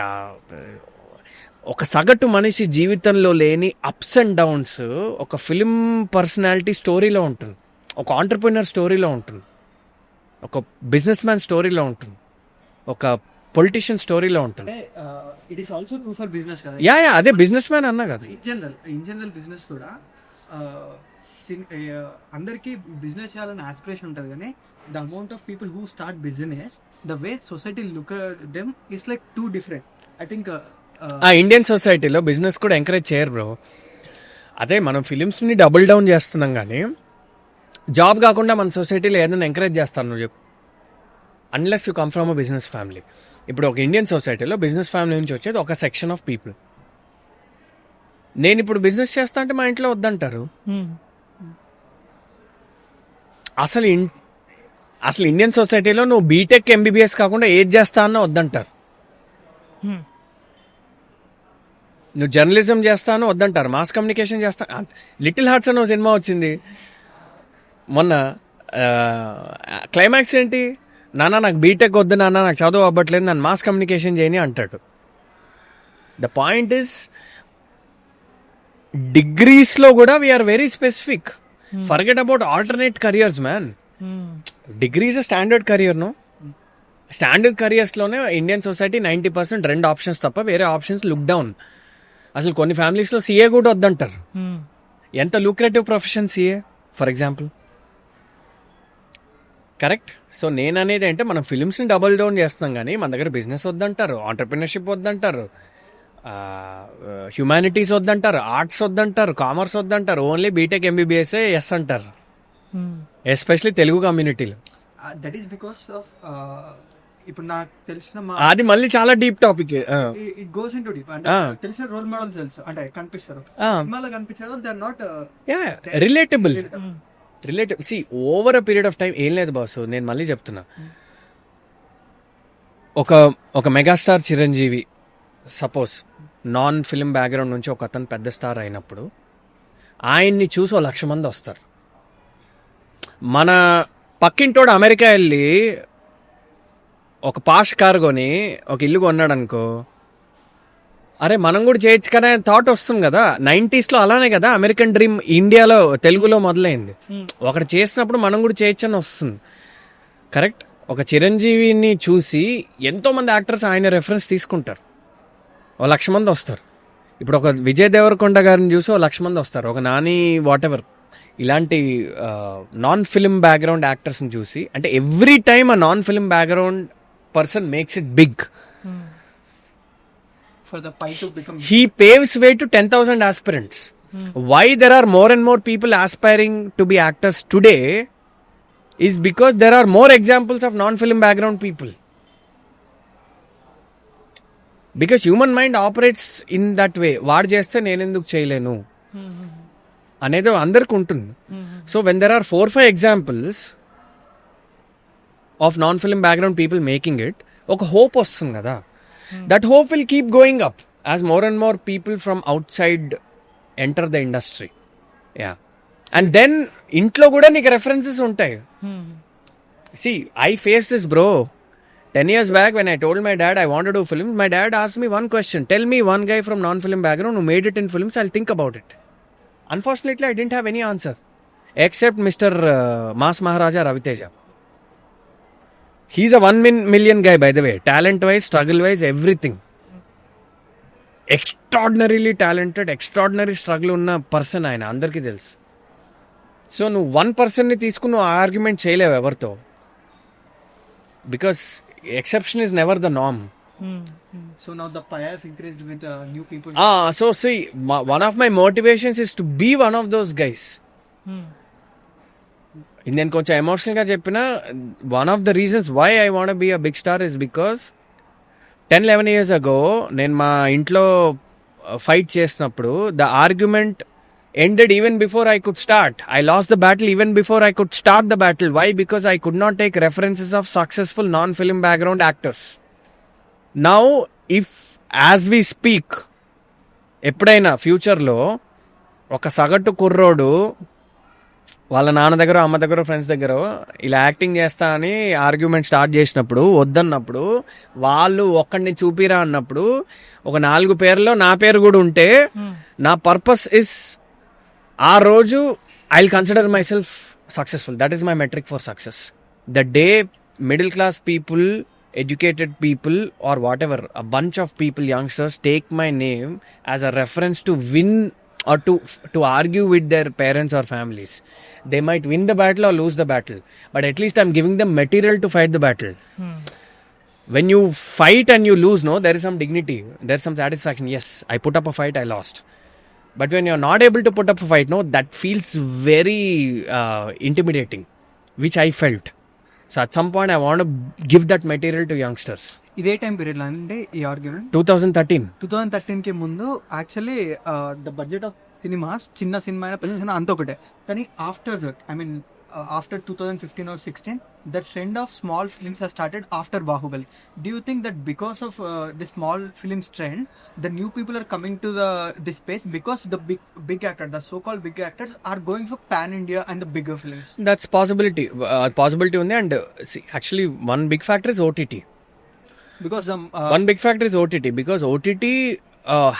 ఒక సగటు మనిషి జీవితంలో లేని ups and downs ఒక ఫిల్మ్ పర్సనాలిటీ స్టోరీలో ఉంటుంది, ఒక ఆంటర్ప్రినర్ స్టోరీలో ఉంటుంది, ఒక బిజినెస్ మ్యాన్ స్టోరీలో ఉంటుంది, ఒక పొలిటీషియన్ స్టోరీలో ఉంటుంది. It is also true for business కదా. యా అదే బిజినెస్ మ్యాన్ అన్నా కదా. ఇన్ జనరల్ బిజినెస్ కూడా అందరికీ బిజినెస్ చేయాలని ఆస్పిరేషన్ ఉంటుంది, కానీ the amount of people who start business, the way society look at them is like two different. I think Indian సొసైటీలో బిజినెస్ కూడా ఎంకరేజ్ చేయరు బ్రో. అదే మనం ఫిలిమ్స్ని డబుల్ డౌన్ చేస్తున్నాం, కానీ జాబ్ కాకుండా మన సొసైటీలో ఏదైనా ఎంకరేజ్ చేస్తాను నువ్వు చెప్పు, unless you come from a business family. ఇప్పుడు ఒక ఇండియన్ సొసైటీలో బిజినెస్ ఫ్యామిలీ నుంచి వచ్చేది ఒక సెక్షన్ ఆఫ్ పీపుల్. నేను ఇప్పుడు బిజినెస్ చేస్తా అంటే మా ఇంట్లో వద్దంటారు. అసలు ఇండియన్ సొసైటీలో నువ్వు బీటెక్ ఎంబీబీఎస్ కాకుండా ఏది చేస్తా అన్నా వద్దంటారు. నువ్వు జర్నలిజం చేస్తాను వద్దంటారు, మాస్ కమ్యూనికేషన్ చేస్తా. లిటిల్ హార్ట్స్ అని ఒక సినిమా వచ్చింది మొన్న, క్లైమాక్స్ ఏంటి, నాన్న నాకు బీటెక్ వద్దు, నాన్న నాకు చదువు అవ్వట్లేదు, నన్ను మాస్ కమ్యూనికేషన్ చేయని అంటాడు. ద పాయింట్ ఇస్ డిగ్రీస్లో కూడా we're very specific. Forget about alternate careers man. Degree is a standard career. No, standard కెరియర్స్లోనే ఇండియన్ సొసైటీ 90% 2 ఆప్షన్స్ తప్ప వేరే ఆప్షన్స్ లుక్ డౌన్. అసలు కొన్ని ఫ్యామిలీస్లో సీఏ కూడా వద్దంటారు. ఎంత lucrative profession CA for example. Correct. So నేను అనేది అంటే మనం ఫిలిమ్స్ని డబుల్ డౌన్ చేస్తున్నాం, కానీ మన దగ్గర బిజినెస్ వద్దంటారు, ఆంటర్ప్రినర్షిప్ వద్దంటారు, హ్యుమానిటీస్ వద్దంటారు, ఆర్ట్స్ వద్దంటారు, కామర్స్ వద్దంటారు, ఓన్లీ బీటెక్ ఎంబీబీఎస్ ఎస్ అంటారు, ఎస్పెషలీ తెలుగు కమ్యూనిటీలో. దట్ ఈస్ బికాస్ ఆఫ్ ఇప్పుడు నాకు తెలిసిన అది మళ్ళీ చాలా deep topic. It goes into deep అంటే తెలిసిన రోల్ మోడల్స్ తెలుసు అంటే కనిపిస్తారు సినిమాలో కనిపించారు, they are not relatable. See over a period of time ఏం లేదు బాసు, నేను మళ్ళీ చెప్తున్నా, ఒక megastar Chiranjeevi suppose non film background నుంచి ఒక అతను పెద్ద స్టార్ అయినప్పుడు ఆయన్ని చూసి 1,00,000 మంది వస్తారు. మన పక్కింటోడు అమెరికా వెళ్ళి ఒక పాష్ కార్ కొని ఒక ఇల్లు కొన్నాడు అనుకో, అరే మనం కూడా చేయొచ్చు కదా థాట్ వస్తుంది కదా. 90s అలానే కదా అమెరికన్ డ్రీమ్ ఇండియాలో తెలుగులో మొదలైంది. ఒకటి చేసినప్పుడు మనం కూడా చేయొచ్చు అని వస్తుంది. కరెక్ట్. ఒక చిరంజీవిని చూసి ఎంతో మంది యాక్టర్స్ ఆయన రెఫరెన్స్ తీసుకుంటారు, 1,00,000 మంది వస్తారు. ఇప్పుడు ఒక విజయ్ దేవరకొండ గారిని చూసి 1,00,000 మంది వస్తారు, ఒక నాని వాట్ ఎవర్ ఇలాంటి నాన్ ఫిల్మ్ బ్యాక్గ్రౌండ్ యాక్టర్స్ని చూసి. అంటే ఎవ్రీ టైమ్ ఆ non film background person makes it big. for the pie to become He paves way to 10,000 aspirants. Why there are more and more people aspiring to be actors today is because there are more examples of non-film background people. Because human mind operates in that way. వాడు చేస్తే నేను ఎందుకు చేయలేను అనేది అందరికి ఉంటుంది. So when there are 4-5 examples of non film background people making it, ఒక hope వస్తుంది కదా. That hope will keep going up as more and more people from outside enter the industry. Yeah. And then intlo kuda nik references untayi. See, I faced this, bro. 10 years back when I told my dad I want to do film, my dad asked me one question. Tell me one guy from non-film background who made it in films, I'll think about it. Unfortunately, I didn't have any answer. Except Mr. Mass Maharaja Raviteja. He's a 1 million guy, by the way. Talent-wise, struggle-wise, everything. Extraordinarily talented, extraordinary struggle ఉన్న person ఆయన, అందరికీ తెలుసు. So నువ్వు 1 పర్సన్ని తీసుకుని నువ్వు argument చేయలేవు ఎవరితో. Because exception is never the norm. so now the pie has increased with new people. So see, one of my motivations is to be one of those guys. నేను కొంచెం ఎమోషనల్గా చెప్పిన, one of the reasons why I want be a big star is because 10-11 years ago నేను మా ఇంట్లో fight చేసినప్పుడు the argument ended even before I could start. I lost the battle even before I could start the battle. Why? Because I could not take references of successful non film background actors. Now if as we speak ఎప్పుడైనా ఫ్యూచర్లో ఒక సగటు కుర్రోడు వాళ్ళ నాన్న దగ్గర, అమ్మ దగ్గర, ఫ్రెండ్స్ దగ్గర ఇలా యాక్టింగ్ చేస్తా అని ఆర్గ్యుమెంట్ స్టార్ట్ చేసినప్పుడు, వద్దన్నప్పుడు, వాళ్ళు ఒక్కడిని చూపిరా అన్నప్పుడు, ఒక 4 పేర్లో నా పేరు కూడా ఉంటే, నా పర్పస్ ఇస్ ఆ రోజు I will consider my self successful. That is my metric for success. The day middle class people, educated people or whatever, a bunch of people, youngsters, take my name as a reference to win or to argue with their parents or families. They might win the battle or lose the battle, but at least I'm giving them material to fight the battle. When you fight and you lose, no, there is some dignity, there's some satisfaction. Yes, I put up a fight, I lost. But when you're not able to put up a fight, no, that feels very intimidating, which I felt. So at some point I want to give that material to youngsters. ఇదే time period లో అంటే ఈ argument 2013 కి ముందు actually the budget of cinemas, చిన్న cinema అయినా పెద్ద cinema అంత ఒకటే. కానీ after that, I mean after 2015 or 16, the trend of small films has started after Bahubali. Do you think that because of the small films trend, the new people are coming to this space because the big actors, the so-called big actors, are going for pan India and the bigger films? That's possibility ఉంది. And see, actually one big factor is OTT. Because one big factor is OTT, because OTT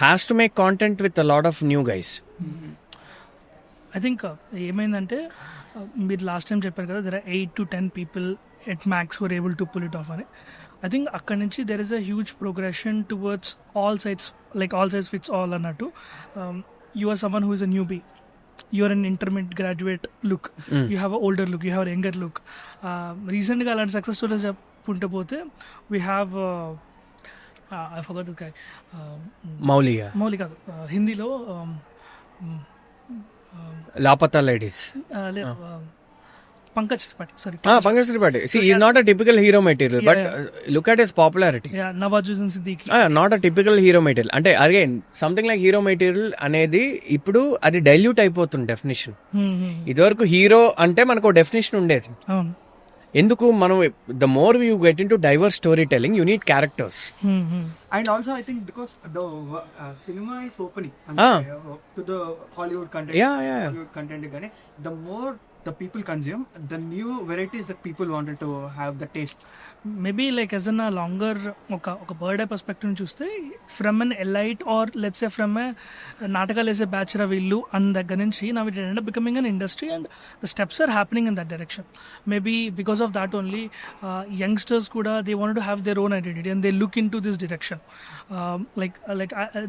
has to make content with a lot of new guys. I think ఏమైందంటే, మీరు last time చెప్పారు కదా, there are 8 to 10 people at max were able to pull it off అని. I think అక్కడి నుంచి there is a huge progression towards all sides, like all sides fits all అన్నట్టు. You are someone who is a newbie, you are an intermediate graduate look, you have a older look, you have younger look. రీసెంట్గా అలాంటి success stories చెప్పుకుంటూ పోతే we have I forgot the guy, మౌలియా, మౌలి కాదు, హిందీలో లాపతా లేడీస్, లేదు, Pankaj Tripathi, sorry, Pankaj Tripathi. See, he's not a typical hero material, but look at his popularity. Nawazuddin Siddiqui. Not a typical hero material. అంటే again something like hero material అనేది ఇప్పుడు అది డైల్యూట్ అయిపోతుంది డెఫినేషన్. ఇదివరకు హీరో అంటే మనకు డెఫినేషన్ ఉండేది. అవును. ఎందుకు మనం the more you get in to divorce story telling, you need characters. And also I think because the cinema is opening to the Hollywood content. Hollywood content gane, the more the people consume, the new varieties that people wanted to have the taste. Maybe like as an longer ఒక bird eye perspective నుంచి చూస్తే, from an elite or let's say from a నాటకాలు వేసే batch వీళ్ళు అన్న దగ్గర నుంచి నా it end up becoming an industry and the steps are happening in that direction. Maybe because of that only youngsters కూడా they want to have their own identity and they look into this direction.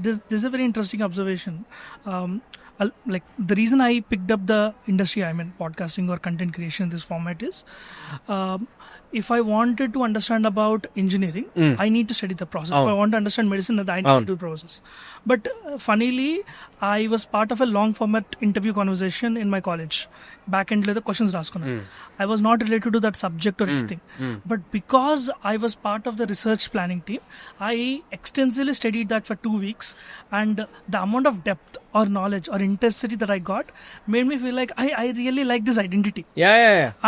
This is a very interesting observation. Like the reason I picked up the industry I'm in, podcasting or content creation, this format is if I wanted to understand about engineering, I need to study the process. If I want to understand medicine, I need to do the process. But funnily, I was part of a long format interview conversation in my college. Back end the questions raskuna. I was not related to that subject or anything. But because I was part of the research planning team, I extensively studied that for 2 weeks, and the amount of depth or knowledge or intensity that I got made me feel like I really like this identity.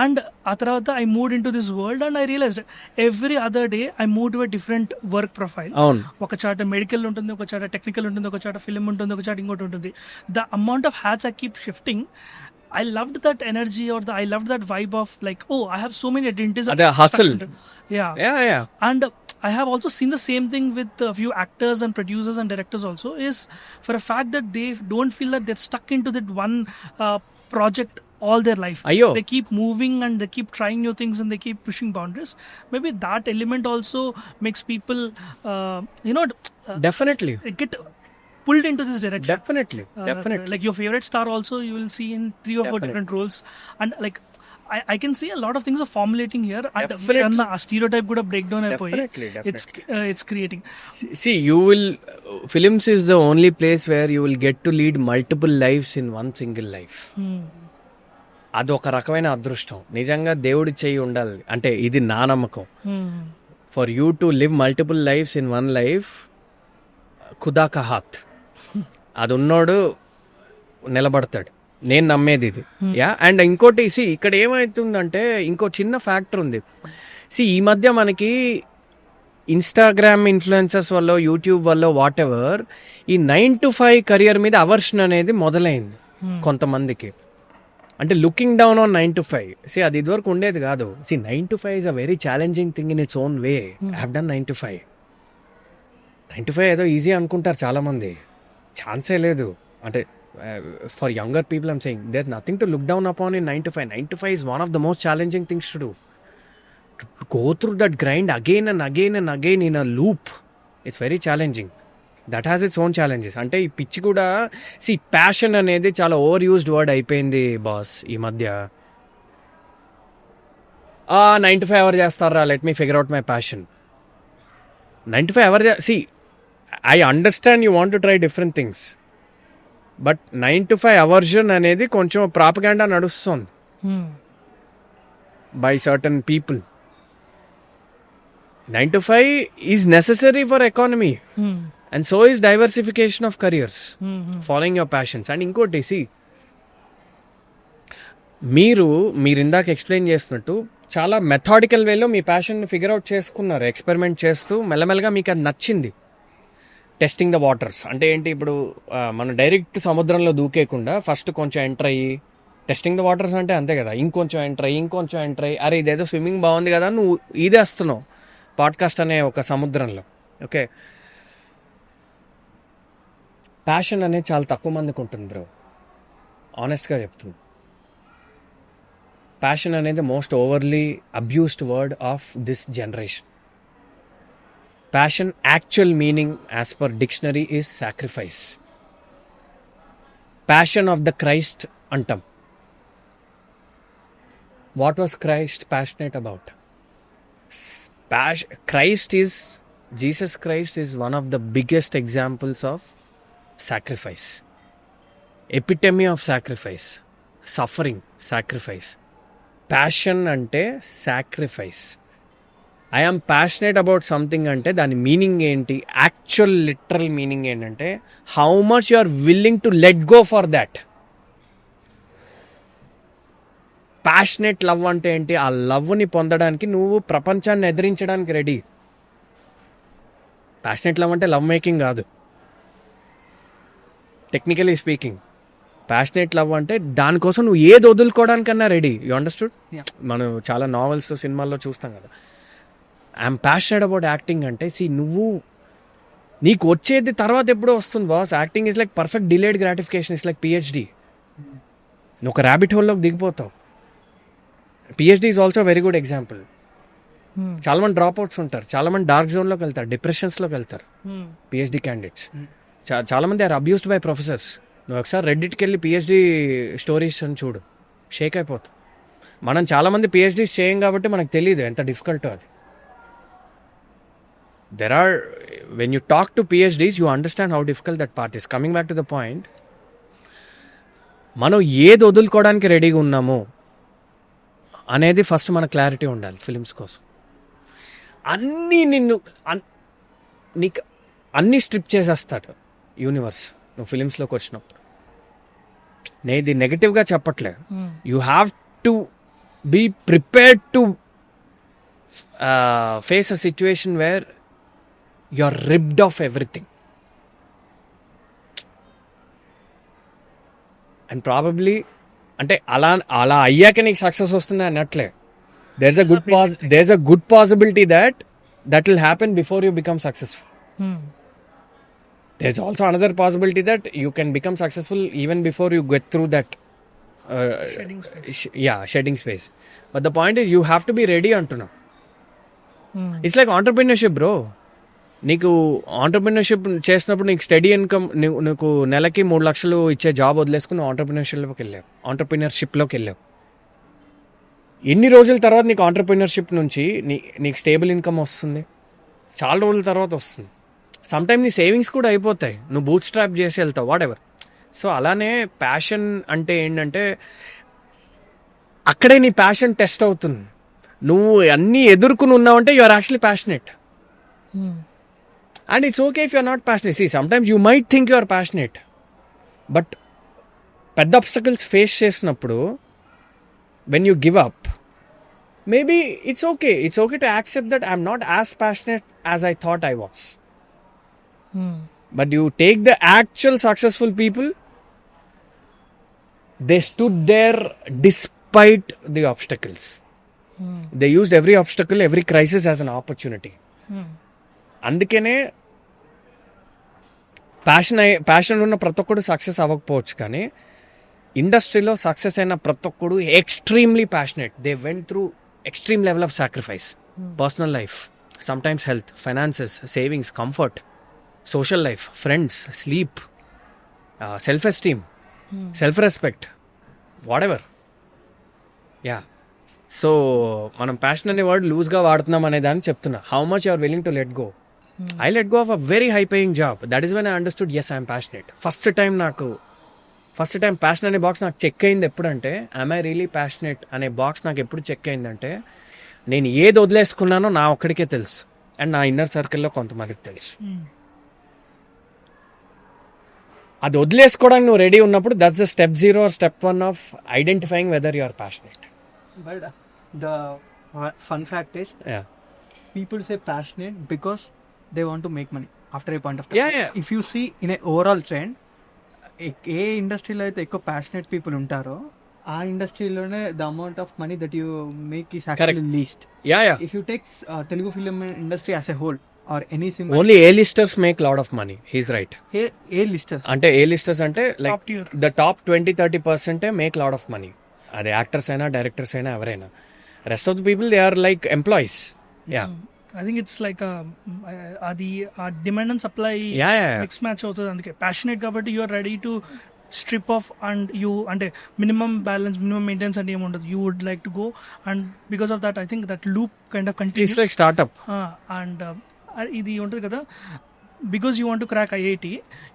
And atarvata I moved into this world and I realized every other day I moved to a different work profile. Oka chata medical untundi, oka chata technical untundi, oka chata film untundi, oka chata ingotu untundi. The amount of hats I keep shifting, I loved that energy, or I loved that vibe of like, oh, I have so many identities. The hustle. Yeah. And I have also seen the same thing with a few actors and producers and directors also, is for a fact that they don't feel that they're stuck into that one project all their life. Ayyo. They keep moving and they keep trying new things and they keep pushing boundaries. Maybe that element also makes people definitely get pulled into this direction. Definitely. Like your favorite star also you will see in 3 or 4 different roles, and like I can see a lot of things are formulating here, and a stereotype kuda breakdown అయిపోయి it's creating. See, you will, films is the only place where you will get to lead multiple lives in one single life. అది ఒక రకమైన అదృష్టం. నిజంగా దేవుడి చెయ్యి ఉండాలి అంటే, ఇది నా నమ్మకం. For you to live multiple lifes in one life, ఖుదా కా హాత్, అది ఉన్నోడు నిలబడతాడు. నేను నమ్మేది ఇది. అండ్ ఇంకోటి ఇక్కడ ఏమవుతుందంటే, ఇంకో చిన్న ఫ్యాక్టర్ ఉంది. ఈ మధ్య మనకి ఇన్స్టాగ్రామ్ ఇన్ఫ్లుయెన్సర్స్ వల్ల, యూట్యూబ్ వల్ల, వాట్ ఎవర్, ఈ 9 to 5 కెరియర్ మీద అవర్షన్ అనేది మొదలైంది కొంతమందికి. అంటే లుకింగ్ డౌన్ ఆన్ 9 to 5. అది ఇదివరకు ఉండేది కాదు. 9 to 5 is a very challenging thing in its own way. I have done 9 to 5. 9 to 5 ఏదో ఈజీ అనుకుంటారు చాలామంది. ఛాన్సే లేదు. అంటే for younger people I'm saying there nothing to look down upon in 9 to 5. 9 to 5 is one of the most challenging things to do. To go through that grind again and again and again in a loop, it's very challenging. That has its own challenges. అంటే ఈ పిచ్చి కూడా, passion అనేది చాలా over used word అయిపోయింది boss ఈ మధ్య. 9 to 5 ఎవరు చేస్తారా, let me figure out my passion. 9 to 5 ఎవరు I understand you want to try different things, but 9 to 5 అవర్జన్ అనేది కొంచెం ప్రాపగాండా నడుస్తుంది by certain people. 9 to 5 is necessary for economy, and so is diversification of careers, following your passions. And ఇంకోటి మీరు ఇందాక explain చేస్తున్నట్టు చాలా methodical వేలో మీ passion figure out చేసుకున్నారు, ఎక్స్పెరిమెంట్ చేస్తూ మెల్లమెల్లగా మీకు అది నచ్చింది. టెస్టింగ్ ద వాటర్స్ అంటే ఏంటి, ఇప్పుడు మనం డైరెక్ట్ సముద్రంలో దూకేయకుండా ఫస్ట్ కొంచెం ఎంటర్ అయ్యి, టెస్టింగ్ ద వాటర్స్ అంటే అంతే కదా, ఇంకొంచెం ఎంటర్ అయ్యి, అరే ఇదేదో స్విమ్మింగ్ బాగుంది కదా, నువ్వు ఈదేస్తున్నావు పాడ్కాస్ట్ అనే ఒక సముద్రంలో. ఓకే, ప్యాషన్ అనేది చాలా తక్కువ మందికి ఉంటుంది బ్రో, ఆనెస్ట్గా చెప్తుంది. ప్యాషన్ అనేది most overly abused word of this generation. Passion actual meaning as per dictionary is sacrifice. Passion of the Christ అంటాం. What was Christ passionate about? Christ is Jesus Christ is one of the biggest examples of sacrifice. Epitome of sacrifice. Suffering, sacrifice. Passion ante sacrifice. I am passionate about something అంటే దాని meaning ఏంటి, actual literal meaning ఏంటంటే how much you are willing to let go for that. Passionate love అంటే ఏంటి, ఆ లవ్ని పొందడానికి నువ్వు ప్రపంచాన్ని ఎదిరించడానికి రెడీ. ప్యాషనేట్ లవ్ అంటే లవ్ మేకింగ్ కాదు, టెక్నికలీ స్పీకింగ్. ప్యాషనేట్ లవ్ అంటే దానికోసం నువ్వు ఏది వదులుకోవడానికన్నా రెడీ. You understood? మనం చాలా నావెల్స్ సినిమాల్లో చూస్తాం కదా. ఐఎమ్ ప్యాషనేట్ అబౌట్ యాక్టింగ్ అంటే నువ్వు నీకు వచ్చేది తర్వాత ఎప్పుడో వస్తుంది boss. Acting is like perfect delayed gratification, is like PhD. నువ్వు ఒక ర్యాబిట్ హోల్లోకి దిగిపోతావు. PhD is also very good example. చాలా మంది డ్రాప్ అవుట్స్ ఉంటారు, చాలా మంది డార్క్ జోన్లోకి వెళ్తారు, డిప్రెషన్స్లోకి వెళ్తారు పిహెచ్డి క్యాండిడేట్స్. చాలా మంది ఆర్ అబ్యూస్డ్ బై ప్రొఫెసర్స్. నువ్వు ఒకసారి రెడ్డిట్కి వెళ్ళి పిహెచ్డి స్టోరీస్ అని చూడు, షేక్ అయిపోతావు. మనం చాలామంది పిహెచ్డీస్ చేయం కాబట్టి మనకు తెలియదు ఎంత డిఫికల్టో అది. when you talk to PhDs, you understand how difficult that part is. Coming back to the point, మనం ఏది వదులుకోవడానికి రెడీగా ఉన్నామో అనేది ఫస్ట్ మన క్లారిటీ ఉండాలి ఫిలిమ్స్ కోసం. అన్నీ నీకు అన్నీ స్ట్రిప్ చేసేస్తాడు యూనివర్స్ నువ్వు ఫిలిమ్స్లోకి వచ్చినప్పుడు. నేను ఇది నెగటివ్గా చెప్పట్లే. You have to be prepared to face a situation where you are ripped off everything. And probably అంటే అలా అయ్యాక నీకు సక్సెస్ వస్తుంది అన్నట్లే. There is a good possibility that will happen before you become successful. There's also another possibility that you can become successful even before you get through that shedding space. But the point is you have to be ready antunna. It's like entrepreneurship, bro. నీకు entrepreneurship చేసినప్పుడు నీకు study income, నీకు నెలకి 3 లక్షలు ఇచ్చే job వదిలేసుకుని ఆంటర్ప్రినర్షిప్లోకి వెళ్ళావు. ఎన్ని రోజుల తర్వాత నీకు ఆంటర్ప్రినర్షిప్ నుంచి నీకు స్టేబుల్ ఇన్కమ్ వస్తుంది? చాలా రోజుల తర్వాత వస్తుంది. సమ్టైమ్ నీ సేవింగ్స్ కూడా అయిపోతాయి, నువ్వు బూట్ స్ట్రాప్ చేసి వెళ్తావు, వాట్ ఎవర్. సో అలానే ప్యాషన్ అంటే ఏంటంటే అక్కడే నీ ప్యాషన్ టెస్ట్ అవుతుంది. నువ్వు అన్నీ ఎదుర్కొని ఉన్నావంటే you are actually passionate. And it's okay if you are not passionate. See sometimes you might think you are passionate, but పెద్ద అబ్స్టకల్స్ ఫేస్ చేసినప్పుడు when you give up, maybe it's okay to accept that I'm not as passionate as I thought I was. But you take the actual successful people, they stood there despite the obstacles. They used every obstacle, every crisis as an opportunity. అందుకనే passion ఉన్న ప్రతి ఒక్కడు success అవ్వకపోవచ్చు, కానీ ఇండస్ట్రీలో success అయిన ప్రతి ఒక్కడు extremely passionate. They went through extreme level of sacrifice. Personal life, sometimes health, finances, savings, comfort, social life, friends, sleep, self-esteem, self-respect, whatever. Yeah. So మనం ప్యాషన్ అనే వర్డ్ లూజ్గా వాడుతున్నాం అనే దాన్ని చెప్తున్నా. How much you are willing to let go. I let go of a very high paying job. That is when I understood yes I'm passionate. First time passion అనే box నాకు check అయింది ఎప్పుడంటే, I'm I really passionate అనే box నాకు ఎప్పుడు check అయిందంటే, నేను ఏది వదిలేసుకున్నానో నా ఒక్కడికే తెలుసు, అండ్ నా ఇన్నర్ సర్కిల్లో కొంతమందికి తెలుసు. అది వదిలేసుకోవడానికి నువ్వు రెడీ ఉన్నప్పుడు that's the step 0 or step 1 of identifying whether you are passionate. But the fun fact is, people say passionate because they want to make money after a point of time. Yeah. If you see in a overall trend, ఏ ఇండస్ట్రీలో అయితే ఎక్కువ passionate people ఉంటారో ఆ ఇండస్ట్రీలోనే the amount of money that you make is actually least. If you take Telugu film industry as a whole or any cinema, only A listers make lot of money. He's right. A listers అంటే like the top 20-30% make lot of money. అది actors అయినా directors అయినా ఎవరైనా. Rest of the people they are like employees. I think it's like అది ఆ demand and supply mix match అవుతుంది. అందుకే passionate కాబట్టి you are ready to strip off and you అంటే మినిమం బ్యాలెన్స్, మినిమం మెయింటెనెన్స్ అంటే ఏముండదు. You would like to go, and because of that I think that loop kind of continues. It's like startup. అండ్ ఇది ఉంటుంది కదా, because you want to crack IIT,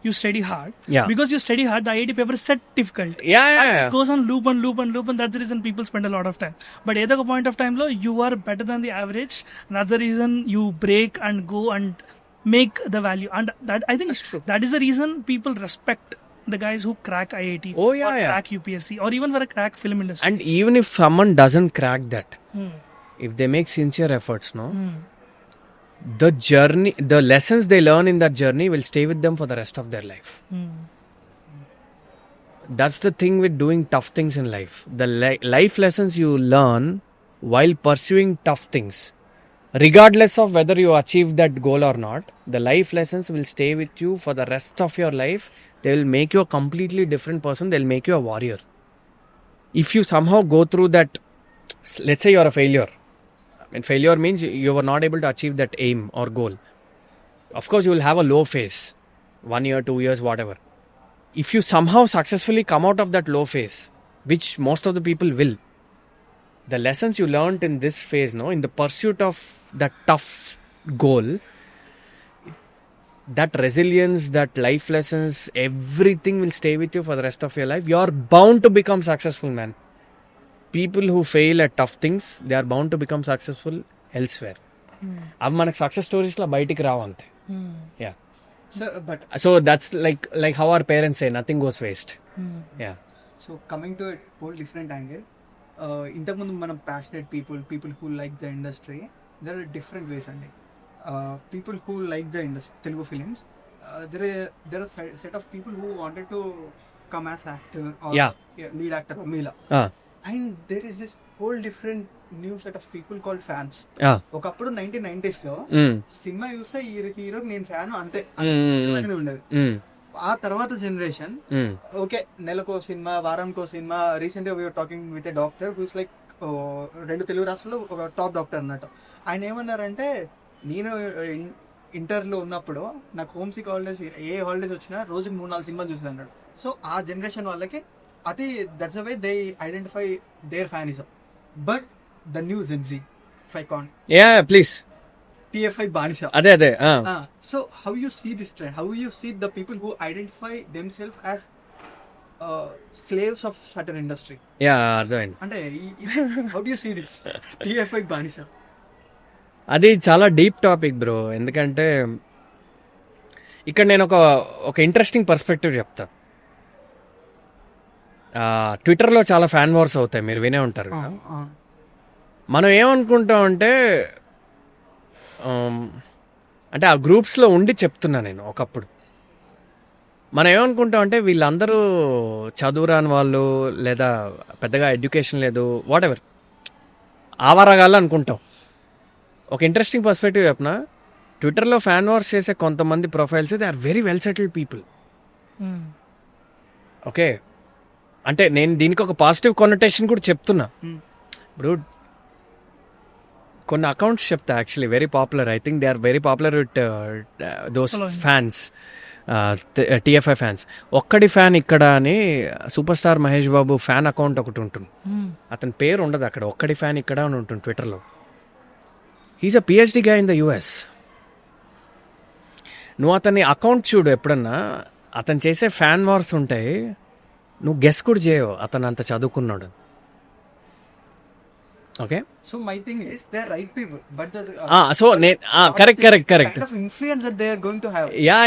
you study hard. Yeah. Because you study hard, the IIT paper is set difficult. Yeah. It goes on loop and loop and loop, and that's the reason people spend a lot of time. But at a point of time, you are better than the average. And that's the reason you break and go and make the value. And that, I think, that is the reason people respect the guys who crack IIT Oh, yeah, or yeah. crack UPSC or even for a crack film industry. And even if someone doesn't crack that, if they make sincere efforts, no, the journey, the lessons they learn in that journey will stay with them for the rest of their life. That's the thing with doing tough things in life. The life lessons you learn while pursuing tough things, regardless of whether you achieve that goal or not, the life lessons will stay with you for the rest of your life. They will make you a completely different person. They'll make you a warrior. If you somehow go through that, let's say you're a failure. And failure means you were not able to achieve that aim or goal. Of course, you will have a low phase, 1 year, 2 years, whatever. If you somehow successfully come out of that low phase, which most of the people will, the lessons you learned in this phase, no, in the pursuit of that tough goal, that resilience, that life lessons, everything will stay with you for the rest of your life. You are bound to become successful, man. People who fail at tough things, they are bound to become successful elsewhere. అవి మనకు success స్టోరీస్లో బయటికి రావు అంతే. Yeah, so that's like how our parents say nothing goes waste. Yeah, so coming to it whole different angle, ఇంతకుముందు మనం passionate people who like the industry, there are different ways అండి. People who like the industry, Telugu films, there are set of people who wanted to come as actor or lead actor మీలా. And there is this whole different new set of people called fans. ఒకప్పుడు 1990s లో cinema చూస్తే ఈ హీరోకి నేను fan అంతే ఉండేది. ఆ తర్వాత జనరేషన్ ఓకే, నెలకో సినిమా, వారానికో సినిమా. రీసెంట్ గా we're talking with a doctor who's like 2 Telugu రాష్ట్రాల్లో ఒక టాప్ డాక్టర్ అన్నట్టు. ఆయన ఏమన్నారంటే, నేను ఇంటర్లో ఉన్నప్పుడు నాకు హోమ్ సిక్ హాలిడేస్, ఏ హాలిడేస్ వచ్చినా రోజుకి 3-4 సినిమాలు చూసేది అన్నాడు. సో ఆ జనరేషన్ వాళ్ళకి అది, that's the way they identify their fanism. But the new gen Z, if I can't, yeah please, TFI బానిస. అదే. So how you see this trend? How you see the people who identify themselves as slaves of certain industry? Yeah, అర్థమైంది. అంటే how do you see this TFI బానిస? అది చాలా deep topic bro. ఎందుకంటే ఇక్కడ నేను ఒక ఇంట్రెస్టింగ్ పర్స్పెక్టివ్ చెప్తా. ట్విట్టర్లో చాలా ఫ్యాన్ వార్స్ అవుతాయి, మీరు వినే ఉంటారు. మనం ఏమనుకుంటాం అంటే ఆ గ్రూప్స్లో ఉండి చెప్తున్నా నేను. ఒకప్పుడు మనం ఏమనుకుంటాం అంటే వీళ్ళందరూ చదువు రాని వాళ్ళు, లేదా పెద్దగా ఎడ్యుకేషన్ లేదు, వాట్ ఎవర్, ఆవారగాళ్ళు అనుకుంటాం. ఒక ఇంట్రెస్టింగ్ పర్స్పెక్టివ్ చెప్పిన, ట్విట్టర్లో ఫ్యాన్ వార్స్ చేసే కొంతమంది profiles, they are very well settled people. Okay, అంటే నేను దీనికి ఒక పాజిటివ్ కొనటేషన్ కూడా చెప్తున్నా. ఇప్పుడు కొన్ని అకౌంట్స్ చెప్తా, actually very popular. I think they are very popular with those fans, TFI fans. ఒక్కడి ఫ్యాన్ ఇక్కడ అని super star Mahesh Babu fan account ఒకటి ఉంటుంది. అతని పేరు ఉండదు అక్కడ, ఒక్కడి ఫ్యాన్ ఇక్కడ అని ఉంటుంది ట్విట్టర్లో. He's a PhD guy in the US. నువ్వు అతని అకౌంట్ చూడు ఎప్పుడన్నా, అతను చేసే ఫ్యాన్ వార్స్ ఉంటాయి, నువ్వు గెస్ కూడా చేయవు అతను అంత చదువుకున్నాడు. Okay, so my thing is they are right people, but so correct kind of influence that they are going to have. Yeah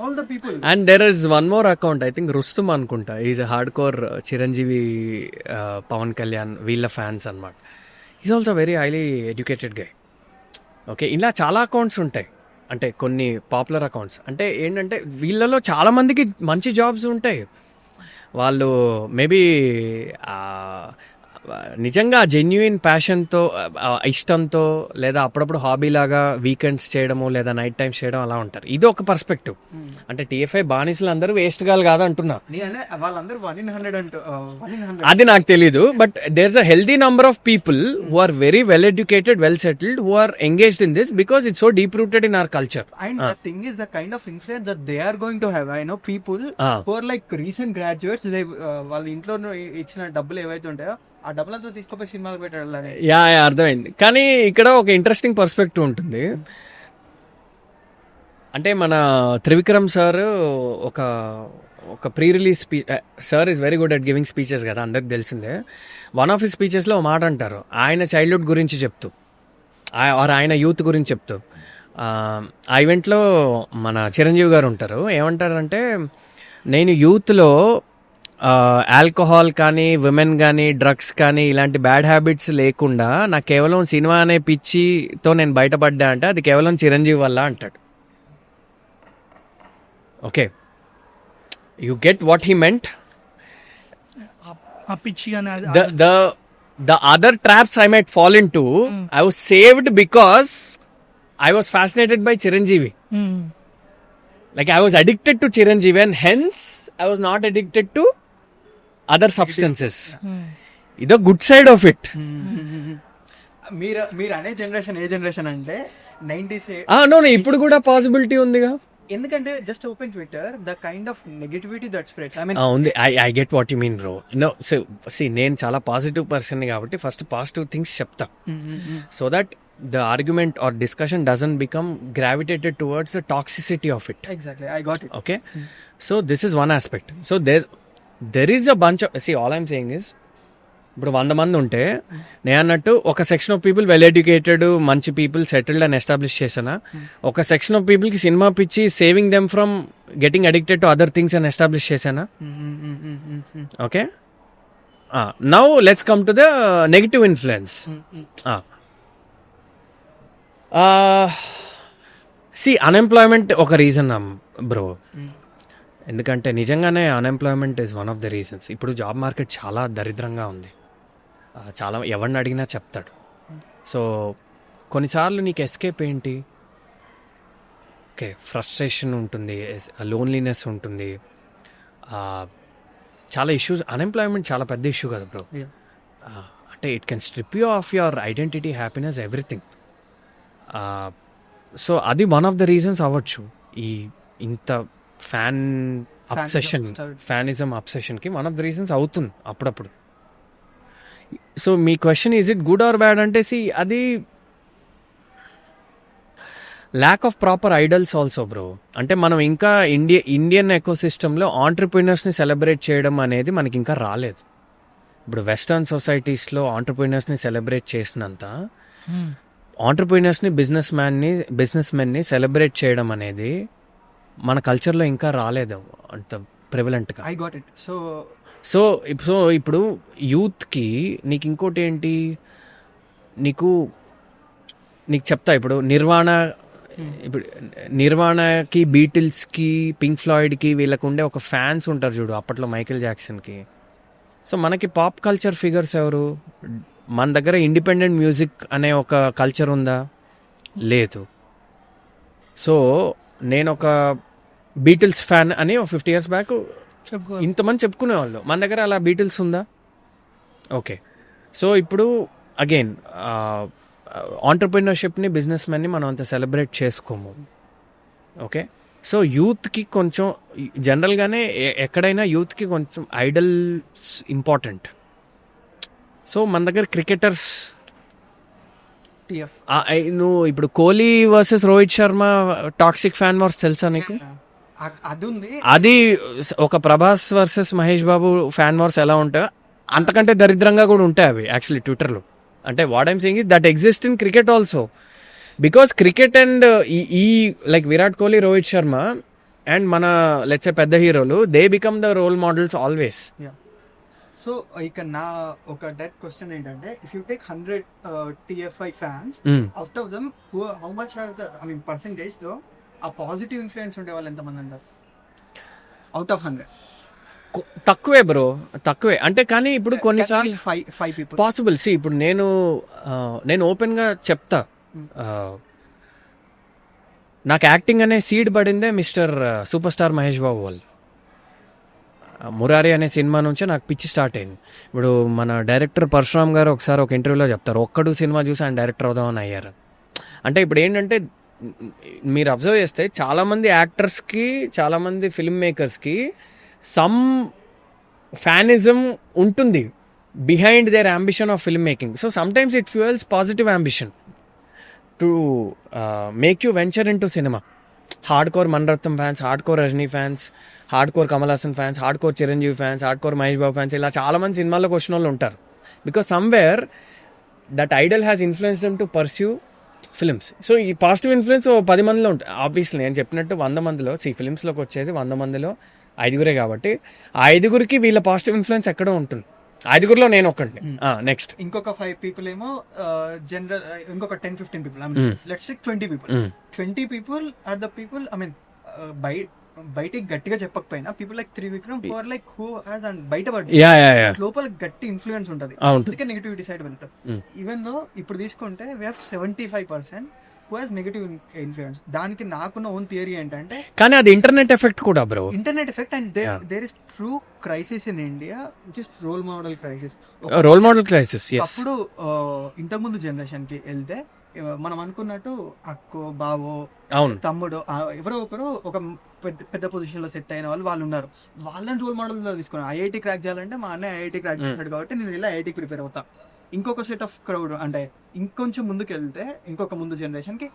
all the people. And there is one more account, I think Rustum అనుకుంటా. Is a hard core Chiranjeevi, Pawan Kalyan వీళ్ళ fans అన్నమాట. Is also very highly educated guy. Okay, ఇలా చాలా accounts ఉంటాయి, అంటే కొన్ని popular accounts. అంటే ఏంటంటే వీళ్ళలో చాలా మందికి మంచి జాబ్స్ ఉంటాయి. వాళ్ళు మేబీ నిజంగా జెన్యుయిన్ ప్యాషన్తో, ఇష్టంతో, లేదా అప్పుడప్పుడు హాబీ లాగా వీకెండ్స్ చేయడము లేదా నైట్ టైమ్స్ చేయడం అలా ఉంటారు. ఇది ఒక పర్స్పెక్టివ్. అంటే TFI బానిసలు అందరూ వేస్ట్ గాలు కాదంటున్నా, వాళ్ళందరూ 1-in-100 అంటూ 1-in-100. అది నాకు తెలీదు. But there is a healthy number of people who are very well educated, well settled, who are engaged in this because it's so deep rooted in our culture. And the thing is, the kind of influence that they are going to have, I know people who are like recent graduates, they వాళ్ళ ఇంట్లో ఇచ్చిన డబ్బులు ఏవైతే ఉంటాయో ఆ డబ్బులంతా తీసుకుపోయి సినిమాలు పెట్టాలని. యా, అర్థమైంది. కానీ ఇక్కడ ఒక ఇంట్రెస్టింగ్ పర్స్పెక్టివ్ ఉంటుంది. అంటే మన త్రివిక్రమ్ సార్ ఒక ఒక pre release sir is very good at giving speeches కదా, అందరికి తెలిసిందే. వన్ ఆఫ్ హిస్ స్పీచెస్లో మాట అంటారు, ఆయన చైల్డ్హుడ్ గురించి చెప్తూ ఆయన యూత్ గురించి చెప్తూ. ఆ ఈవెంట్లో మన చిరంజీవి గారు ఉంటారు, ఏమంటారంటే నేను యూత్లో ఆల్కహాల్ కానీ విమెన్ కానీ డ్రగ్స్ కానీ ఇలాంటి బ్యాడ్ హ్యాబిట్స్ లేకుండా నాకు కేవలం సినిమా అనే పిచ్చితో నేను బయటపడ్డా అంటే అది కేవలం చిరంజీవి వల్ల అంటాడు. Okay, you get what he meant. ఆ పిచ్చి కానీ The other traps I might fall into, I was saved because I was fascinated by Chiranjeevi. Like I was addicted to Chiranjeevi and hence I was not addicted to other substances. It's a good side of it. మీరు అనే generation ఏ generation అంటే 90s. No, ఇప్పుడు కూడా possibility ఉందిగా. ఎందుకంటే just open Twitter, the kind of negativity that spreads. I mean ఉంది. I get what you mean bro. No see నేను చాలా పాజిటివ్ పర్సన్ కాబట్టి ఫస్ట్ పాజిటివ్ థింగ్స్ చెప్తా, so that the argument or discussion doesn't become gravitated towards the toxicity of it. Exactly, I got it. Okay, so this is one aspect. So there is a bunch of, see, all I'm saying is, ఇప్పుడు 100 మంది ఉంటే నేను అన్నట్టు ఒక section of people well educated మంచి people settled అని establish చేశానా, ఒక సెక్షన్ ఆఫ్ పీపుల్కి సినిమా పిచ్చి saving them from getting addicted to other things అని ఎస్టాబ్లిష్ చేశానా. Okay, now let's come to the negative influence. See unemployment ఒక రీజన్ బ్రో, ఎందుకంటే నిజంగానే unemployment is one of the reasons. ఇప్పుడు జాబ్ మార్కెట్ చాలా దరిద్రంగా ఉంది, చాలా ఎవరిని అడిగినా చెప్తాడు. సో కొన్నిసార్లు నీకు ఎస్కేప్ ఏంటి, ఓకే, ఫ్రస్ట్రేషన్ ఉంటుంది, లోన్లీనెస్ ఉంటుంది, చాలా ఇష్యూస్. అన్ఎంప్లాయ్మెంట్ చాలా పెద్ద ఇష్యూ కదా బ్రో. అంటే it can strip you off your identity, happiness, everything. So అది వన్ ఆఫ్ ద రీజన్స్ అవ్వచ్చు. ఈ ఇంత ఫ్యానిజం అబ్సెషన్కి వన్ ఆఫ్ ద రీజన్స్ అవుతుంది అప్పుడప్పుడు. సో మీ question is it good or bad అంటే, సి అది lack of proper idols also bro. అంటే మనం ఇంకా ఇండియన్ ఎకోసిస్టంలో ఆంటర్ప్రీనర్స్ని సెలబ్రేట్ చేయడం అనేది మనకి ఇంకా రాలేదు. ఇప్పుడు వెస్టర్న్ సొసైటీస్లో ఆంటర్ప్రీనర్స్ని సెలబ్రేట్ చేసినంత ఆంటర్ప్రీనర్స్ని బిజినెస్ మెన్ని సెలబ్రేట్ చేయడం అనేది మన కల్చర్లో ఇంకా రాలేదు అంత ప్రివలెంట్గా. I got it. సో ఇప్పుడు యూత్కి నీకు ఇంకోటి ఏంటి, నీకు చెప్తా. ఇప్పుడు నిర్వాణకి, బీటిల్స్కి, పింక్ ఫ్లాయిడ్కి వీళ్ళకు ఉండే ఒక ఫ్యాన్స్ ఉంటారు చూడు, అప్పట్లో మైకేల్ జాక్సన్కి. సో మనకి పాప్ కల్చర్ ఫిగర్స్ ఎవరు? మన దగ్గర ఇండిపెండెంట్ మ్యూజిక్ అనే ఒక కల్చర్ ఉందా? లేదు. సో నేను ఒక బీటిల్స్ ఫ్యాన్ అని ఒక 50 years బ్యాక్ ఇంతమంది చెప్పుకునేవాళ్ళు. మన దగ్గర అలా బీటిల్స్ ఉందా? ఓకే. సో ఇప్పుడు అగైన్ ఆంటర్ప్రీనర్షిప్ని, బిజినెస్ మ్యాన్ని మనం అంత సెలబ్రేట్ చేసుకోము. ఓకే. సో యూత్కి కొంచెం జనరల్గానే ఎక్కడైనా యూత్కి కొంచెం ఐడల్స్ ఇంపార్టెంట్. సో మన దగ్గర క్రికెటర్స్, నువ్వు ఇప్పుడు Kohli versus Rohit Sharma toxic fan wars తెలుసా నీకు? అది ఒక Prabhas versus Mahesh Babu fan wars ఎలా ఉంటాయో అంతకంటే దరిద్రంగా కూడా ఉంటాయి అవి యాక్చువల్లీ ట్విట్టర్లో. అంటే what I'm saying is that exist in cricket also, because cricket and ఈ లైక్ విరాట్ కోహ్లీ, రోహిత్ శర్మ అండ్ మన లెట్స్ సే పెద్ద హీరోలు, they become the role models always. So ఇక నా ఒక డైరెక్ట్ క్వశ్చన్ ఏంటంటే, if you take 100 TFI fans, out of them how much are the, I mean percentage లో ఆ పాజిటివ్ ఇన్ఫ్లుయెన్స్ ఉండే వాళ్ళు ఎంతమంది అంటారు? అవుట్ ఆఫ్ 100 తక్కువే బ్రో, తక్కువే. అంటే కానీ ఇప్పుడు కొన్నిసార్లు 5 people పాసిబుల్. సి ఇప్పుడు నేను ఓపెన్గా చెప్తా, నాకు యాక్టింగ్ అనే సీడ్ పడిందే mister super star Mahesh Babu వాళ్ళు. మురారి అనే సినిమా నుంచే నాకు పిచ్చి స్టార్ట్ అయింది. ఇప్పుడు మన డైరెక్టర్ పరశురామ్ గారు ఒకసారి ఒక ఇంటర్వ్యూలో చెప్తారు, ఒక్కడు సినిమా చూసి ఆయన డైరెక్టర్ అవుదామని అయ్యారు. అంటే ఇప్పుడు ఏంటంటే మీరు అబ్జర్వ్ చేస్తే చాలామంది యాక్టర్స్కి, చాలామంది ఫిల్మ్ మేకర్స్కి సమ్ ఫ్యానిజం ఉంటుంది behind their ambition of film making. So sometimes it fuels positive ambition to make you venture into cinema. Hard core Mani Ratnam fans, hard core Rajini fans, hard core Kamal Haasan fans, hard core Chiranjeevi fans, hard core Mahesh Babu fans, ఇలా చాలా మంది సినిమాల్లోకి వచ్చిన వాళ్ళు ఉంటారు. Because somewhere that idol has influence them to pursue films. So ఈ positive influence 10 మందిలో ఉంటుంది. ఆబ్వియస్లీ నేను చెప్పినట్టు 100 మందిలో ఫిల్మ్స్లోకి వచ్చేది 100 మందిలో 5గురే కాబట్టి ఆ 5గురికి వీళ్ళ పాజిటివ్ ఇన్ఫ్లుయెన్స్ ఎక్కడో ఉంటుంది. 5గురిలో నేను ఒక్కడిని. నెక్స్ట్ ఇంకొక 5 people ఏమో జనరల్, ఇంకొక 10-15 people, let's take 20 people. 20 people are the people, I mean బయటికి గట్టిగా చెప్పకపోయినా people like Trivikram who are like who has and బయట లోపల గట్టి ఇన్ఫ్లుయెన్స్ ఉంటుంది, అందుకే నెగిటివిటీ సైడ్ వెళ్తారు. ఈవెన్ దో ఇప్పుడు తీసుకుంటే we have 75% who has negative influence. దానికి నాకున్న ఓన్ థియరీ ఏంటంటే, కానీ అది ఇంటర్నెట్ ఎఫెక్ట్ కూడా bro, internet effect. And there is true crisis in India which is role model crisis. అప్పుడు ఇంతకుముందు జనరేషన్ కి వెళ్తే మనం అనుకున్నట్టు అక్కో బావో తమ్ముడు ఎవరో ఒకరు ఒక పెద్ద పొజిషన్ లో సెట్ అయిన వాళ్ళు ఉన్నారు. వాళ్ళని రోల్ మోడల్ లో తీసుకున్నారు. ఐఐటి క్రాక్ చేయాలంటే మా అన్నయ్య ఐఐటి క్రాక్ చేశాడు కాబట్టి నేను ఇలా ఐఐటి ప్రిపేర్ అవుతా. ఇంకొక సెట్ ఆఫ్ క్రౌడ్, అంటే ఇంకొంచెం ముందుకు వెళ్తే ఇంకొక ముందు జనరేషన్ కి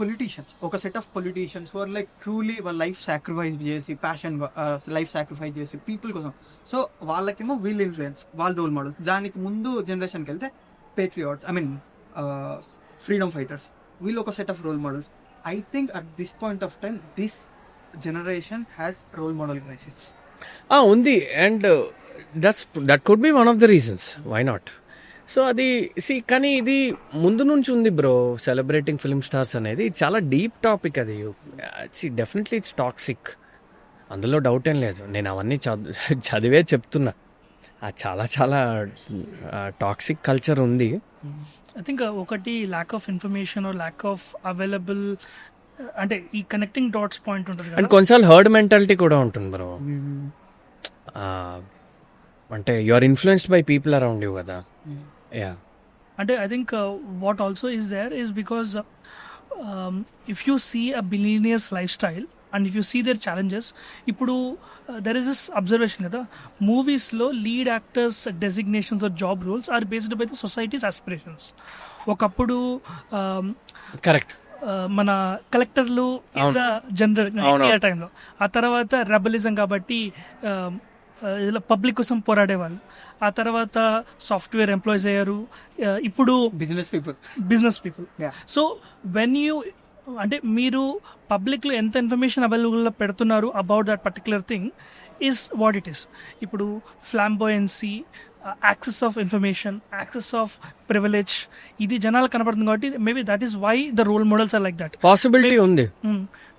పొలిటీషియన్స్, ఒక set of politicians were like truly వాళ్ళ లైఫ్ సాక్రిఫైస్ చేసి, ప్యాషన్ లైఫ్ సాక్రిఫైస్ చేసి పీపుల్ కోసం. సో వాళ్ళకేమో వీల్ ఇన్ఫ్లుయెన్స్, వాళ్ళ రోల్ మోడల్స్. దానికి ముందు జనరేషన్కి వెళ్తే patriots, I mean freedom fighters, వీళ్ళు ఒక set of role models. I think at this point of time this generation has role model crisis. ఉంది. And that could be one of the reasons why not. So అది కానీ ఇది ముందు నుంచి ఉంది bro, celebrating film stars అనేది. ఇది చాలా డీప్ టాపిక్ అది. డెఫినెట్లీ ఇట్స్ టాక్సిక్, అందులో డౌట్ ఏం లేదు. నేను అవన్నీ చదివే చెప్తున్నా. చాలా చాలా టాక్సిక్ కల్చర్ ఉంది. ఐ థింక్ ఒకటి lack of information or lack of available, అంటే ఈ కనెక్టింగ్ డాట్స్ పాయింట్ ఉంటుంది. అండ్ కొన్నిసార్లు హర్డ్ మెంటాలిటీ కూడా ఉంటుంది బ్రో. అంటే you are influenced by people around you కదా. యా, అంటే I think what also is there is because if you see a billionaires life style and if you see their challenges, ఇప్పుడు there is this observation కదా, మూవీస్లో lead actors designations or job roles are based by the society's aspirations. ఒకప్పుడు correct మన కలెక్టర్లు is the general India టైంలో, ఆ తర్వాత rebelism కాబట్టి ఇలా పబ్లిక్ కోసం పోరాడేవాళ్ళు, ఆ తర్వాత సాఫ్ట్వేర్ ఎంప్లాయీస్ అయ్యారు, ఇప్పుడు business people. So when you, అంటే మీరు పబ్లిక్లో ఎంత ఇన్ఫర్మేషన్ అవైలబుల్లో పెడుతున్నారు about that particular thing is what it is. ఇప్పుడు flamboyancy, access of information, access of privilege, ఇది జనాలు కనపడుతుంది కాబట్టి maybe that is why the role models are like that. Possibility ఉంది.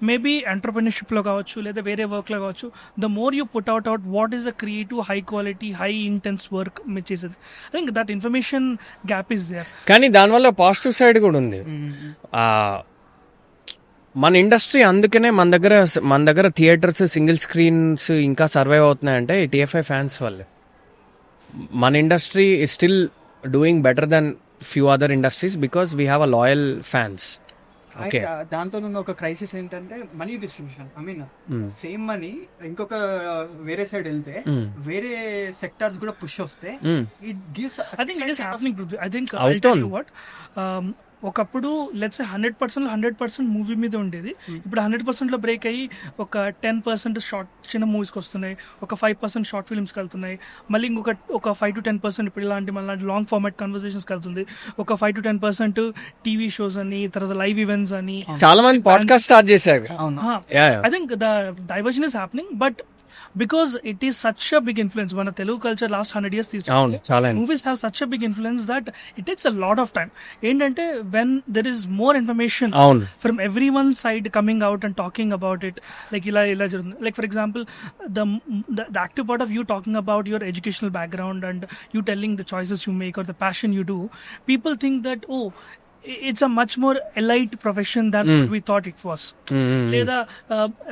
మేబీ ఎంటర్ప్రెన్యూర్షిప్లో కావచ్చు లేదా వేరే వర్క్లో కావచ్చు, the more you put out what is the creative high quality high intense work మీరు చేసేది, I think that information gap is there. కానీ దానివల్ల పాజిటివ్ సైడ్ కూడా ఉంది. మన ఇండస్ట్రీ అందుకనే మన దగ్గర థియేటర్స్, సింగిల్ స్క్రీన్స్ ఇంకా సర్వైవ్ అవుతున్నాయంటే ఈ TFI ఫ్యాన్స్ వల్లే. మన industry is still doing better than few other industries because we have a loyal fans. Okay, దాంతో ఒక క్రైసిస్ ఏంటంటే money distribution. I mean same money ఇంకొక వేరే సైడ్ వెళ్తే వేరే సెక్టార్స్ కూడా పుష్ వస్తే it gives, I think it is happening. I think I'll tell you what, ఒకప్పుడు లెట్స్ 100% మూవీ మీద ఉండేది, ఇప్పుడు 100%లో బ్రేక్ అయ్యి ఒక 10% షార్ట్ చిన్న మూవీస్కి వస్తున్నాయి, ఒక 5% షార్ట్ ఫిల్మ్స్కి వెళ్తున్నాయి, మళ్ళీ ఒక 5 to 10% ఇప్పుడు ఇలాంటి మళ్ళీ లాంగ్ ఫార్మాట్ కన్వర్సేషన్స్కి వెళ్తుంది, ఒక 5 to 10% టీవీ షోస్ అని, తర్వాత లైవ్ ఈవెంట్స్ అని, చాలా మంది పాడ్కాస్ట్ స్టార్ట్ చేశారు. I think the diversion is happening, but because it is such a big influence. మన తెలుగు కల్చర్ లాస్ట్ 100 years తీసుకుంటే movies have such a big influence that it takes a lot of time. ఏంటంటే when there is more information from every one side coming out and talking about it, like ఇలా జరుగుతుంది. Like for example the active part of you talking about your educational background and you telling the choices you make are the passion you do, people think that oh it's a much more elite profession than what we thought it was. Leda,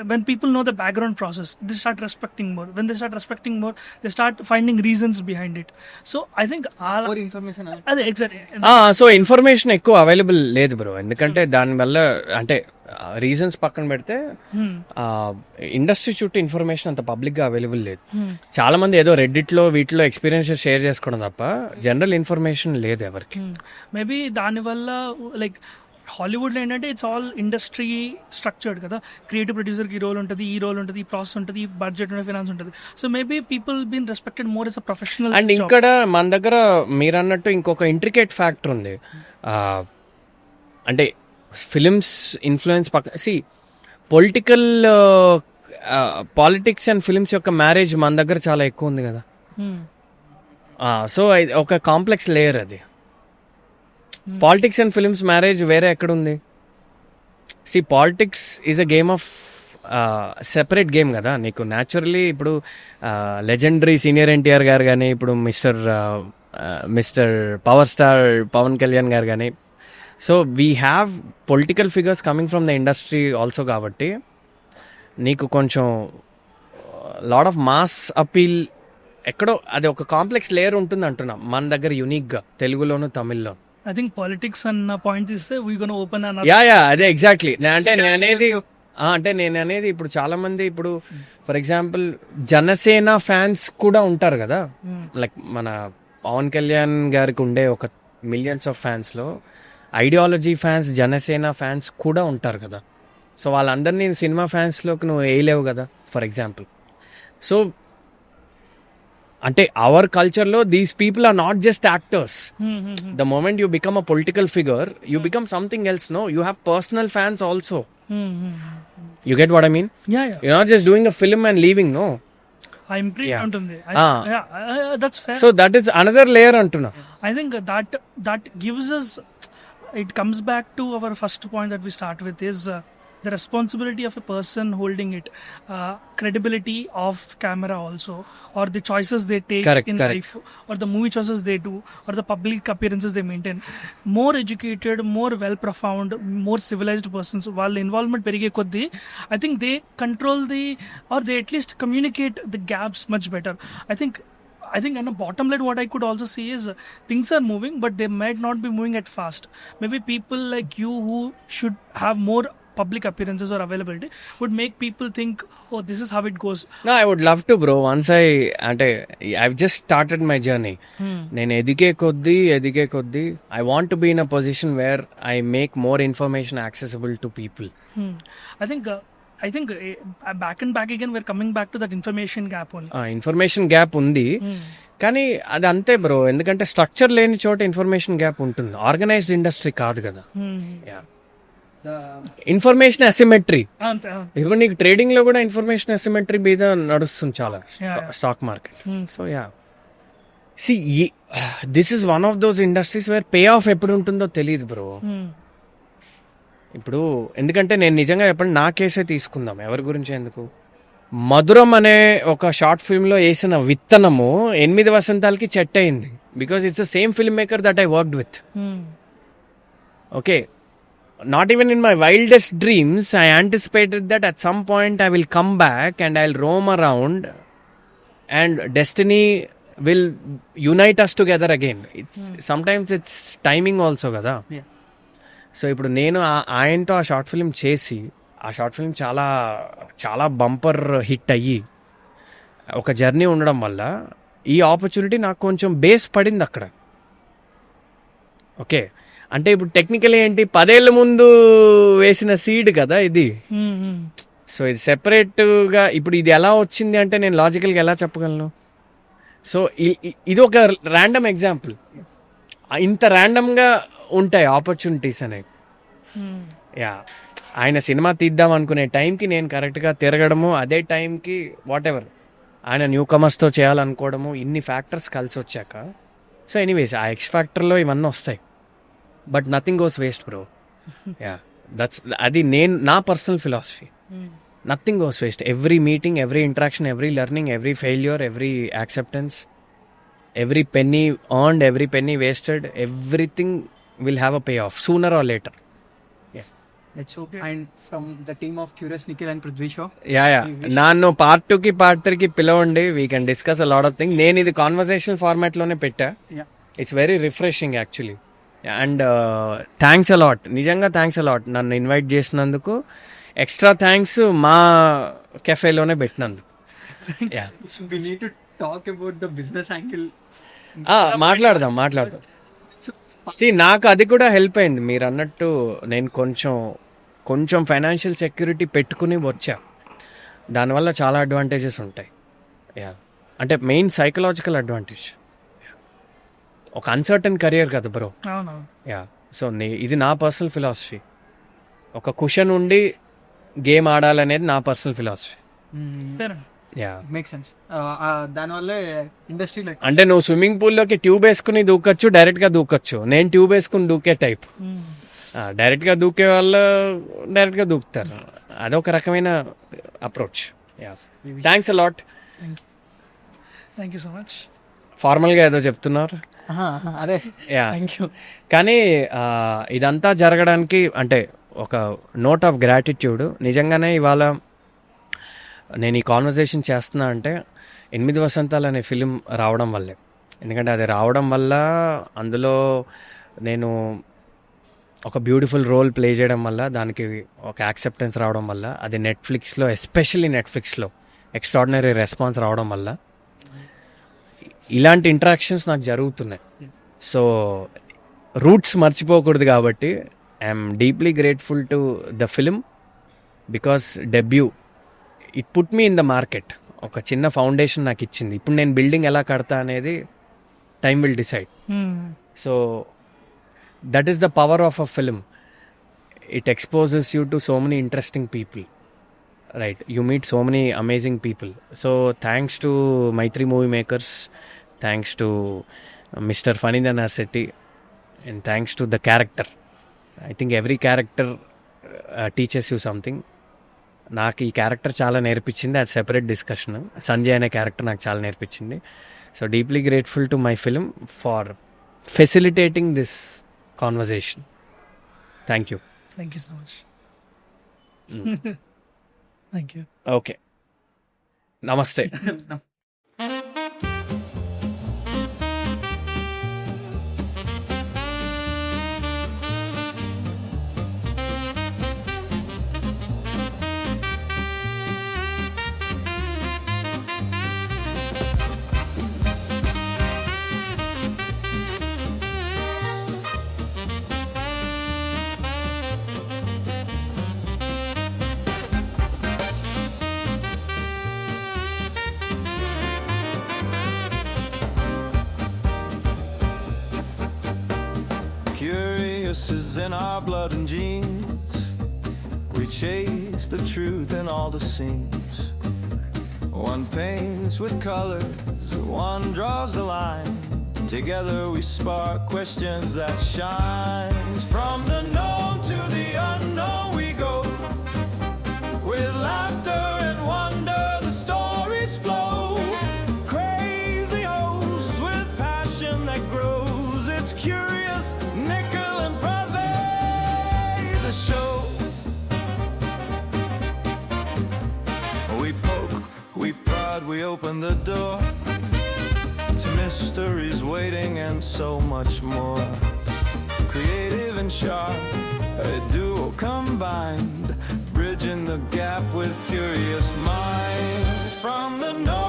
when people know the background process, they start respecting more. When they start respecting more, they start finding reasons behind it. So I think more information. Exactly. So information ఎక్కువ available లేదు bro, ఎందుకంటే దానివల్ల అంటే reasons పక్కన పెడితే industry చుట్టూ information అంత public గా అవైలబుల్ లేదు. చాలా మంది ఏదో రెడ్డిట్ లో వీటిలో ఎక్స్పీరియన్స్ షేర్ చేసుకోవడం తప్ప జనరల్ ఇన్ఫర్మేషన్ లేదు ఎవరికి. మేబీ దానివల్ల లైక్ హాలీవుడ్లో ఏంటంటే ఇట్స్ ఆల్ ఇండస్ట్రీ స్ట్రక్చర్డ్ కదా, క్రియేటివ్ ప్రొడ్యూసర్కి ఈ రోల్ ఉంటుంది, ఈ రోల్ ఉంటుంది, ఈ ప్రాసెస్ ఉంటుంది, ఈ బడ్జెట్ ఉంటుంది, ఫినాన్స్ ఉంటుంది. So maybe people been respected more as a professional. And ఇక్కడ మన దగ్గర మీరు అన్నట్టు ఇంకొక ఇంట్రికేట్ ఫ్యాక్టర్ ఉంది. అంటే films influence political politics and films యొక్క మ్యారేజ్ మన దగ్గర చాలా ఎక్కువ ఉంది కదా. సో ఒక కాంప్లెక్స్ లేయర్ అది. పాలిటిక్స్ అండ్ ఫిలిమ్స్ మ్యారేజ్ వేరే ఎక్కడుంది? Politics is a game of separate game కదా. నీకు న్యాచురలీ ఇప్పుడు లెజెండరీ సీనియర్ ఎన్టీఆర్ గారు కానీ, ఇప్పుడు mister power star Pawan Kalyan garu కానీ, so we have political figures coming from the industry also. కాబట్టి నీకు కొంచెం లాట్ ఆఫ్ మాస్ అపీల్ ఎక్కడో అది ఒక కాంప్లెక్స్ లేయర్ ఉంటుంది అంటున్నా మన దగ్గర యూనిక్గా, తెలుగులోను తమిళ్లో. ఐ థింక్ పాలిటిక్స్ అన్న పాయింట్ తీస్తే వీ గోనా ఓపెన్ యా అదే ఎగ్జాక్ట్లీ. అంటే నేను అనేది ఇప్పుడు చాలా మంది ఇప్పుడు ఫర్ ఎగ్జాంపుల్ జనసేన ఫ్యాన్స్ కూడా ఉంటారు కదా. లైక్ మన పవన్ కళ్యాణ్ గారికి ఉండే ఒక మిలియన్స్ ఆఫ్ ఫ్యాన్స్లో ఐడియాలజీ ఫ్యాన్స్, జనసేన ఫ్యాన్స్ కూడా ఉంటారు కదా. సో వాళ్ళందరినీ సినిమా ఫ్యాన్స్లోకి నువ్వు వేయలేవు కదా ఫర్ ఎగ్జాంపుల్. సో అంటే అవర్ కల్చర్లో these people are not just actors. The moment you become a political figure, you become something else. No, you have personal fans also. You get what I mean? Yeah. You're not just doing a film and leaving, no. I'm pretty ఉంటుంది. That's fair. So that is another layer antuna. I think that gives us, it comes back to our first point that we start with is the responsibility of a person holding it, credibility of camera also, or the choices they take Correct. life, or the movie choices they do, or the public appearances they maintain. More educated, more well profound, more civilized persons, while involvement perige koddi, I think they control or they at least communicate the gaps much better. I think on the bottom line what I could also see is things are moving, but they might not be moving at fast. Maybe people like you who should have more public appearances or availability would make people think, oh, this is how it goes. No, I would love to, bro. Once I've just started my journey. నేను ఎదిగే కొద్దీ I want to be in a position where I make more information accessible to people. I think back and back again we're coming back to that information gap only. Information gap ఉంది, కానీ అది అంతే bro. ఎందుకంటే structure లేని చోట information gap ఉంటుంది. Organised industry కాదు కదా. ఇన్ఫర్మేషన్ అసిమెట్రీ. ఇప్పుడు నీకు ట్రేడింగ్ లో కూడా ఇన్ఫర్మేషన్ అసిమెట్రీ మీద నడుస్తుంది చాలా, stock market. So this is one of those industries where pay off ఎప్పుడు ఉంటుందో తెలియదు బ్రో. ఇప్పుడు ఎందుకంటే నేను నిజంగా చెప్పండి, నా కేసే తీసుకుందాం, ఎవరి గురించి ఎందుకు. మధురం అనే ఒక షార్ట్ ఫిల్మ్ లో వేసిన విత్తనము 8 వసంతాలకి చెట్ అయింది. Because it's the same film maker that I worked with. Okay, not even in my wildest dreams I anticipated that at some point I will come back and I'll roam around and destiny will unite us together again. Sometimes it's timing also kada. So ఇప్పుడు నేను ఆయనతో ఆ short film చేసి, ఆ short film చాలా చాలా bumper hit అయ్యి ఒక జర్నీ ఉండడం వల్ల ఈ ఆపర్చునిటీ నాకు కొంచెం బేస్ పడింది అక్కడ. ఓకే, అంటే ఇప్పుడు టెక్నికల్ ఏంటి, 10 ఏళ్ళ ముందు వేసిన సీడ్ కదా ఇది. సో ఇది సెపరేట్గా ఇప్పుడు ఇది ఎలా వచ్చింది అంటే నేను లాజికల్గా ఎలా చెప్పగలను. సో ఇది ఒక ర్యాండమ్ ఎగ్జాంపుల్. ఇంత ర్యాండమ్గా ఉంటాయి ఆపర్చునిటీస్ అనేవి. ఆయన సినిమా తీద్దాం అనుకునే టైంకి నేను కరెక్ట్గా తిరగడము, అదే టైంకి వాట్ ఎవర్ ఆయన న్యూ కమర్స్తో చేయాలనుకోవడము, ఇన్ని ఫ్యాక్టర్స్ కలిసి వచ్చాక, సో ఎనీవేస్ ఆ ఎక్స్ ఫ్యాక్టర్లో ఇవన్నీ వస్తాయి. But nothing goes waste bro. అది నా personal philosophy. Nothing goes waste. Every meeting, every interaction, every learning, every failure, every acceptance, every penny earned, every penny wasted, everything will have a payoff sooner or later. Let's hope. And from the team of Curious Nikhil and Prithvi Shaw, నన్ను part 2 కి part 3 కి పిలవండి. We can discuss a lot of thing. నేను ఇది conversational format లోనే పెట్టా. It's very refreshing actually. And thanks a lot, నిజంగా thanks a lot నన్ను ఇన్వైట్ చేసినందుకు. ఎక్స్ట్రా థ్యాంక్స్ మా కెఫేలోనే పెట్టినందుకు. we need to talk about the business angle. మాట్లాడదాం. So నాకు అది కూడా హెల్ప్ అయింది మీరు అన్నట్టు. నేను కొంచెం ఫైనాన్షియల్ సెక్యూరిటీ పెట్టుకుని వచ్చా. దానివల్ల చాలా అడ్వాంటేజెస్ ఉంటాయి. యా, అంటే మెయిన్ సైకలాజికల్ అడ్వాంటేజ్. ఒక అన్సర్టన్ కెరియర్ కదా బ్రో. అవునవును. యా, సో ఇది నా పర్సనల్ ఫిలాసఫీ. ఒక కుషన్ ఉండి గేమ్ ఆడాలనేది నా personal philosophy. Yeah, make sense. దానివల్లే ఇండస్ట్రీలో అంటే నువ్వు స్విమ్మింగ్ పూల్లోకి ట్యూబ్ వేసుకుని దూకొచ్చు, డైరెక్ట్గా దూకొచ్చు. నేను ట్యూబ్ వేసుకుని దూకే టైప్. డైరెక్ట్గా దూకే వాళ్ళు డైరెక్ట్గా దూకుతారు. అదొక రకమైన approach. Thanks a lot. Thank you so much. ఫార్మల్గా ఏదో చెప్తున్నారు. అదే యా, థ్యాంక్ యూ. కానీ ఇదంతా జరగడానికి అంటే ఒక నోట్ ఆఫ్ గ్రాటిట్యూడ్. నిజంగానే ఇవాళ నేను ఈ కాన్వర్జేషన్ చేస్తున్నా అంటే 8 వసంతాలు అనే ఫిలిం రావడం వల్లే. ఎందుకంటే అది రావడం వల్ల అందులో నేను ఒక బ్యూటిఫుల్ రోల్ ప్లే చేయడం వల్ల దానికి ఒక యాక్సెప్టెన్స్ రావడం వల్ల అది నెట్ఫ్లిక్స్లో, ఎస్పెషల్లీ నెట్ఫ్లిక్స్లో ఎక్స్ట్రాడినరీ రెస్పాన్స్ రావడం వల్ల ఇలాంటి ఇంటరాక్షన్స్ నాకు జరుగుతున్నాయి. సో రూట్స్ మర్చిపోకూడదు కాబట్టి I'm deeply grateful to the film because debut it put me in the market. ఒక చిన్న ఫౌండేషన్ నాకు ఇచ్చింది. ఇప్పుడు నేను బిల్డింగ్ ఎలా కడతా అనేది time will decide. So that is the power of a film. It exposes you to so many interesting people, right? You meet so many amazing people. So thanks to Mythri Movie Makers, thanks to mister Phanindra Narsetti, and thanks to the character. I think every character teaches you something. నాకు ఈ character చాలా నేర్పించింది. అది separate discussion. Sanjay అనే character నాకు చాలా నేర్పించింది. So deeply grateful to my film for facilitating this conversation. Thank you. Thank you so much. Thank you. Okay, నమస్తే. Curious is in our blood and genes. We chase the truth in all the scenes. One paints with colors, one draws the line. Together we spark questions that shines. From the known to the unknown we go. With laughter and wonder the stories flow. Crazy hosts with passion that grows. It's curious, nickel and pervade the show. We poke, we prod, we open the door to mysteries waiting and so much more. Creative and sharp, a duo combined, bridging the gap with curious minds. From the north